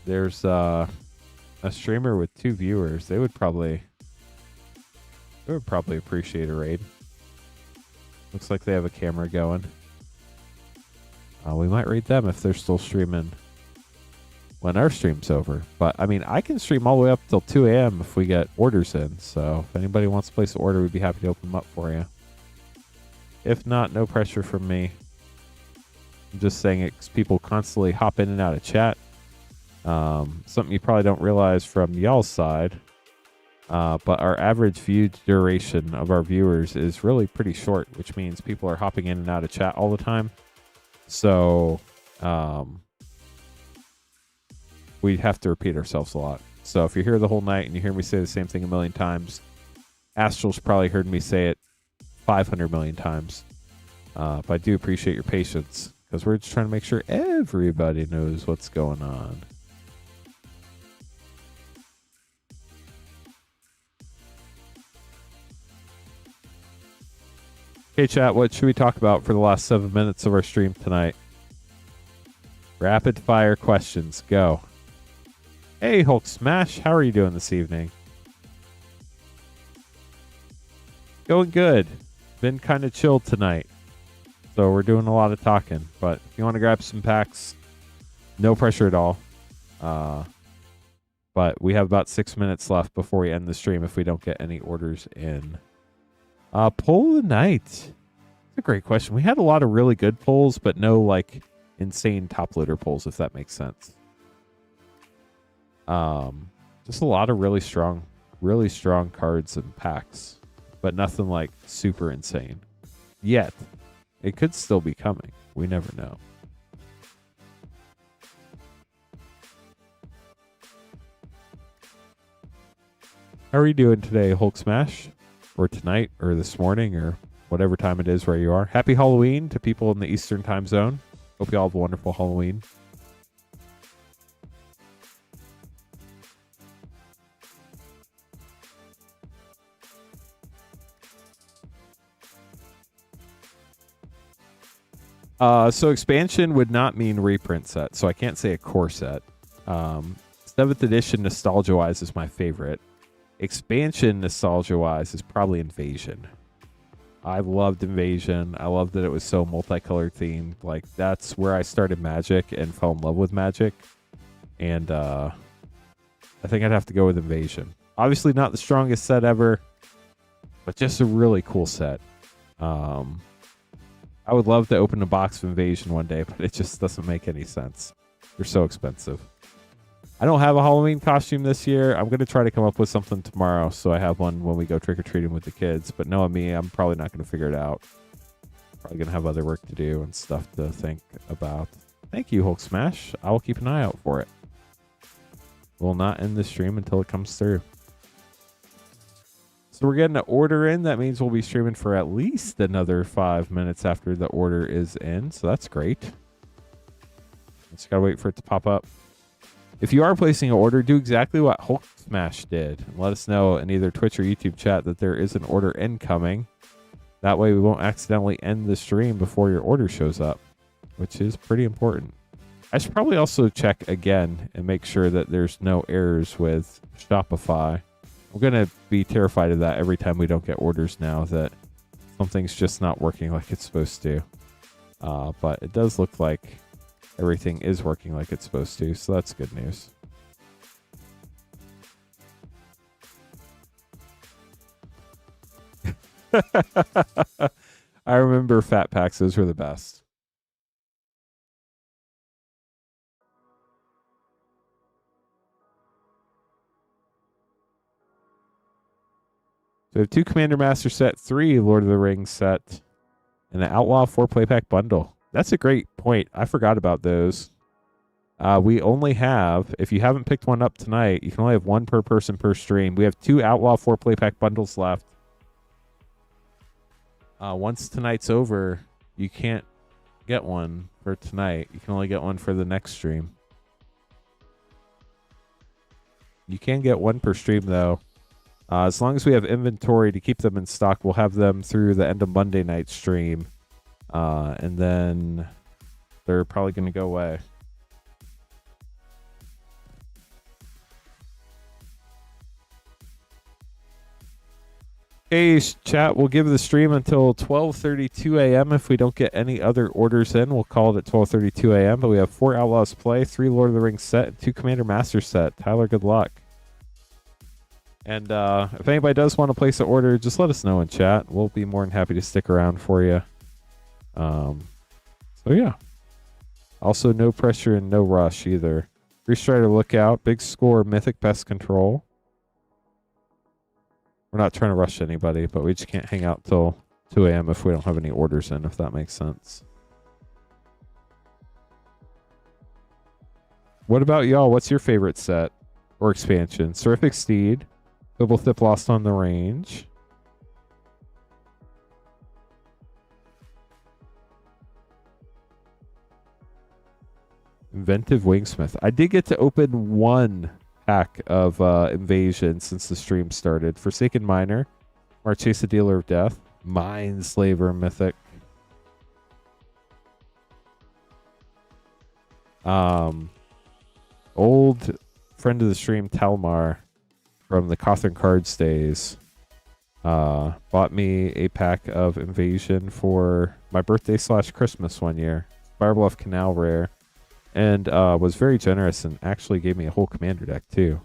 There's a streamer with 2 viewers. They would probably appreciate a raid. Looks like they have a camera going. We might raid them if they're still streaming when our stream's over. But I mean, I can stream all the way up till 2 a.m. if we get orders in. So if anybody wants to place an order, we'd be happy to open them up for you. If not, no pressure from me. I'm just saying it 'cause people constantly hop in and out of chat. Something you probably don't realize from y'all's side, but our average view duration of our viewers is really pretty short, which means people are hopping in and out of chat all the time. So we have to repeat ourselves a lot. So if you're here the whole night and you hear me say the same thing a million times, Astral's probably heard me say it 500 million times. But I do appreciate your patience because we're just trying to make sure everybody knows what's going on. Okay, chat, what should we talk about for the last 7 minutes of our stream tonight? Rapid fire questions. Go. Hey, Hulk Smash. How are you doing this evening? Going good. Been kind of chilled tonight. So we're doing a lot of talking. But if you want to grab some packs, no pressure at all. But we have about 6 minutes left before we end the stream if we don't get any orders in. Poll of the night. That's a great question. We had a lot of really good polls, but no like insane top loader polls, if that makes sense. Just a lot of really strong cards and packs, but nothing like super insane yet. It could still be coming. We never know. How are you doing today, Hulk Smash? Or tonight, or this morning, or whatever time it is where you are. Happy Halloween to people in the Eastern time zone. Hope you all have a wonderful Halloween. So expansion would not mean reprint set, so I can't say a core set. 7th edition nostalgia-wise is my favorite. Expansion nostalgia-wise is probably Invasion. I loved Invasion. I loved that it was so multicolored themed. Like, that's where I started Magic and fell in love with Magic. And I think I'd have to go with Invasion. Obviously not the strongest set ever, but just a really cool set. I would love to open a box of Invasion one day, but it just doesn't make any sense. They're so expensive. I don't have a Halloween costume this year. I'm going to try to come up with something tomorrow so I have one when we go trick-or-treating with the kids. But knowing me, I'm probably not going to figure it out. Probably going to have other work to do and stuff to think about. Thank you, Hulk Smash. I will keep an eye out for it. We'll not end the stream until it comes through. So we're getting an order in. That means we'll be streaming for at least another 5 minutes after the order is in. So that's great. Just got to wait for it to pop up. If you are placing an order, do exactly what Hulk Smash did. And let us know in either Twitch or YouTube chat that there is an order incoming. That way we won't accidentally end the stream before your order shows up, which is pretty important. I should probably also check again and make sure that there's no errors with Shopify. I'm going to be terrified of that every time we don't get orders now, that something's just not working like it's supposed to. But it does look like everything is working like it's supposed to, so that's good news. I remember Fat Packs, those were the best. So we have 2 Commander Master set, 3 Lord of the Rings set, and an Outlaw 4 Playpack bundle. That's a great point. I forgot about those. We only have, if you haven't picked one up tonight, you can only have 1 per person per stream. We have 2 Outlaw 4 Playpack bundles left. Once tonight's over, you can't get one for tonight. You can only get one for the next stream. You can get 1 per stream, though. As long as we have inventory to keep them in stock, we'll have them through the end of Monday night stream. And then they're probably going to go away. Hey, chat, we'll give the stream until 12:32 a.m. If we don't get any other orders in, we'll call it at 12:32 a.m. But we have 4 Outlaws play, 3 Lord of the Rings set, and 2 Commander Master set. Tyler, good luck. And if anybody does want to place an order, just let us know in chat. We'll be more than happy to stick around for you. So yeah. Also, no pressure and no rush either. Restrider Lookout, Big Score, Mythic Pest Control. We're not trying to rush anybody, but we just can't hang out till 2 a.m. if we don't have any orders in, if that makes sense. What about y'all? What's your favorite set or expansion? Seraphic Steed, Bibblethip Lost on the Range. Inventive Wingsmith. I did get to open 1 pack of Invasion since the stream started. Forsaken Miner, Marchesa Dealer of Death, Mindslaver Mythic. Old friend of the stream, Talmar, from the Cawthon Cards days, bought me a pack of Invasion for my birthday / Christmas one year. Firebluff Canal Rare. And was very generous and actually gave me a whole commander deck too.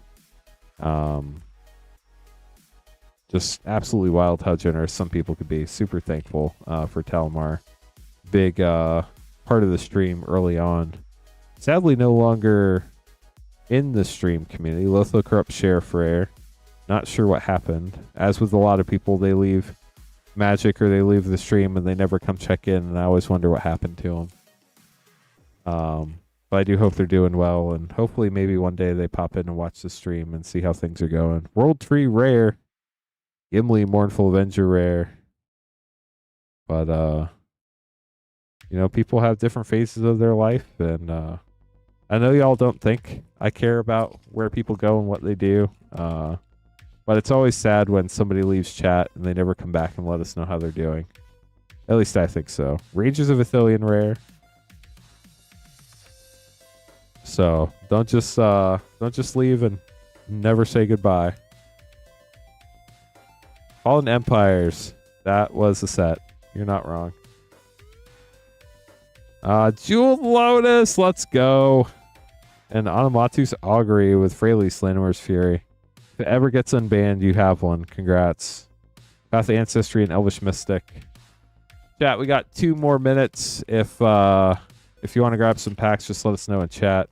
Just absolutely wild how generous some people could be. Super thankful for Talmar. Big part of the stream early on. Sadly, no longer in the stream community. Lothal Corrupt Sheriff Rare. Not sure what happened. As with a lot of people, they leave Magic or they leave the stream and they never come check in, and I always wonder what happened to them. But I do hope they're doing well, and hopefully maybe one day they pop in and watch the stream and see how things are going. World Tree Rare. Gimli Mournful Avenger Rare. But, you know, people have different phases of their life, and I know y'all don't think I care about where people go and what they do, but it's always sad when somebody leaves chat and they never come back and let us know how they're doing. At least I think so. Rangers of Ithilien rare. So don't just leave and never say goodbye. Fallen Empires. That was the set. You're not wrong. Jeweled Lotus. Let's go. And Onomatu's Augury with Fraley's Slander's Fury. If it ever gets unbanned, you have one. Congrats. Path of Ancestry and Elvish Mystic. Chat, we got 2 more minutes. If you want to grab some packs, just let us know in chat.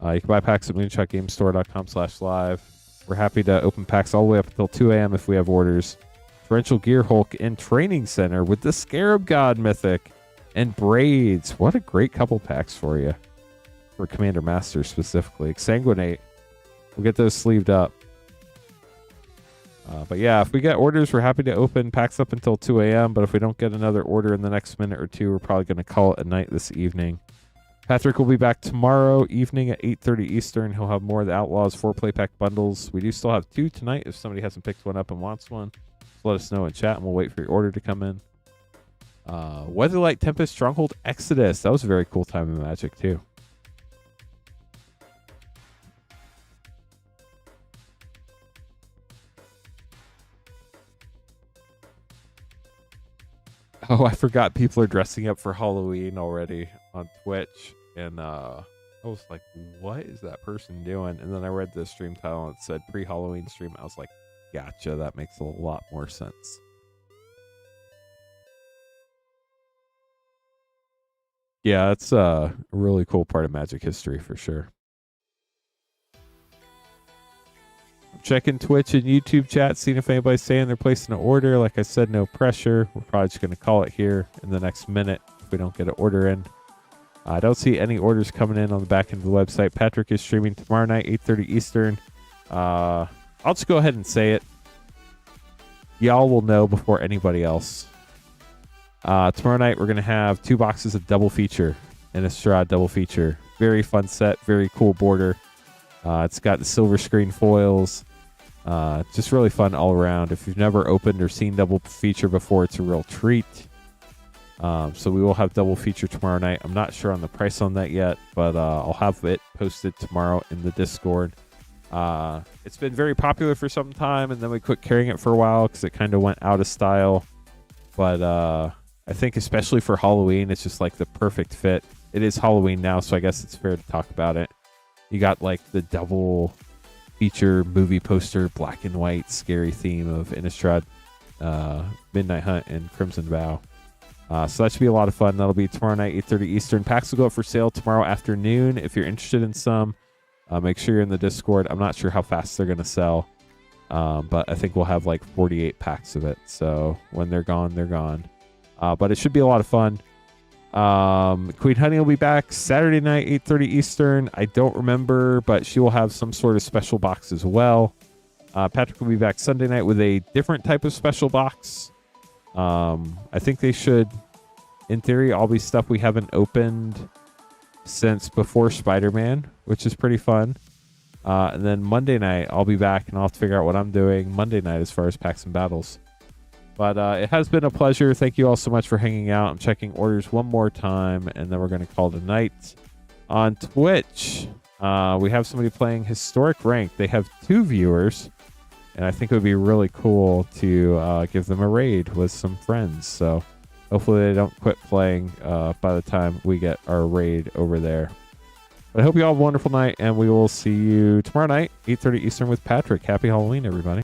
You can buy packs at moonshotgamestore.com/live. We're happy to open packs all the way up until 2 a.m. if we have orders. Torrential Gear Hulk in Training Center with the Scarab God Mythic and Braids. What a great couple packs for you. For Commander Master specifically. Exsanguinate. We'll get those sleeved up. But yeah, if we get orders, we're happy to open packs up until 2 a.m. But if we don't get another order in the next minute or two, we're probably going to call it a night this evening. Patrick will be back tomorrow evening at 8:30 Eastern. He'll have more of the Outlaws 4-play pack bundles. We do still have 2 tonight if somebody hasn't picked one up and wants one. Just let us know in chat and we'll wait for your order to come in. Weatherlight Tempest Stronghold Exodus. That was a very cool time in Magic too. Oh, I forgot people are dressing up for Halloween already on Twitch. And I was like, what is that person doing? And then I read the stream title and it said pre-Halloween stream. I was like, gotcha. That makes a lot more sense. Yeah, it's a really cool part of Magic history for sure. I'm checking Twitch and YouTube chat, seeing if anybody's saying they're placing an order. Like I said, no pressure. We're probably just going to call it here in the next minute if we don't get an order in. I don't see any orders coming in on the back end of the website. Patrick is streaming tomorrow night, 8:30 Eastern. I'll just go ahead and say it. Y'all will know before anybody else. Tomorrow night, we're going to have 2 boxes of double feature. Innistrad double feature. Very fun set. Very cool border. It's got the silver screen foils. Just really fun all around. If you've never opened or seen double feature before, it's a real treat. So we will have double feature tomorrow night. I'm not sure on the price on that yet, but I'll have it posted tomorrow in the Discord. It's been very popular for some time, and then we quit carrying it for a while because it kind of went out of style. But I think especially for Halloween, it's just like the perfect fit. It is Halloween now, so I guess it's fair to talk about it. You got like the double feature movie poster, black and white, scary theme of Innistrad, Midnight Hunt, and Crimson Vow. So that should be a lot of fun. That'll be tomorrow night, 8:30 Eastern. Packs will go up for sale tomorrow afternoon. If you're interested in some, make sure you're in the Discord. I'm not sure how fast they're going to sell, but I think we'll have like 48 packs of it. So when they're gone, they're gone. But it should be a lot of fun. Queen Honey will be back Saturday night, 8:30 Eastern. I don't remember, but she will have some sort of special box as well. Patrick will be back Sunday night with a different type of special box. I think they should, in theory, all be stuff we haven't opened since before Spider-Man, which is pretty fun. And then Monday night, I'll be back and I'll have to figure out what I'm doing Monday night as far as packs and battles. But it has been a pleasure. Thank you all so much for hanging out. I'm checking orders one more time, and then we're going to call it a night. On Twitch, we have somebody playing Historic Rank. They have 2 viewers, and I think it would be really cool to give them a raid with some friends. So hopefully they don't quit playing by the time we get our raid over there. But I hope you all have a wonderful night, and we will see you tomorrow night, 8:30 Eastern with Patrick. Happy Halloween, everybody.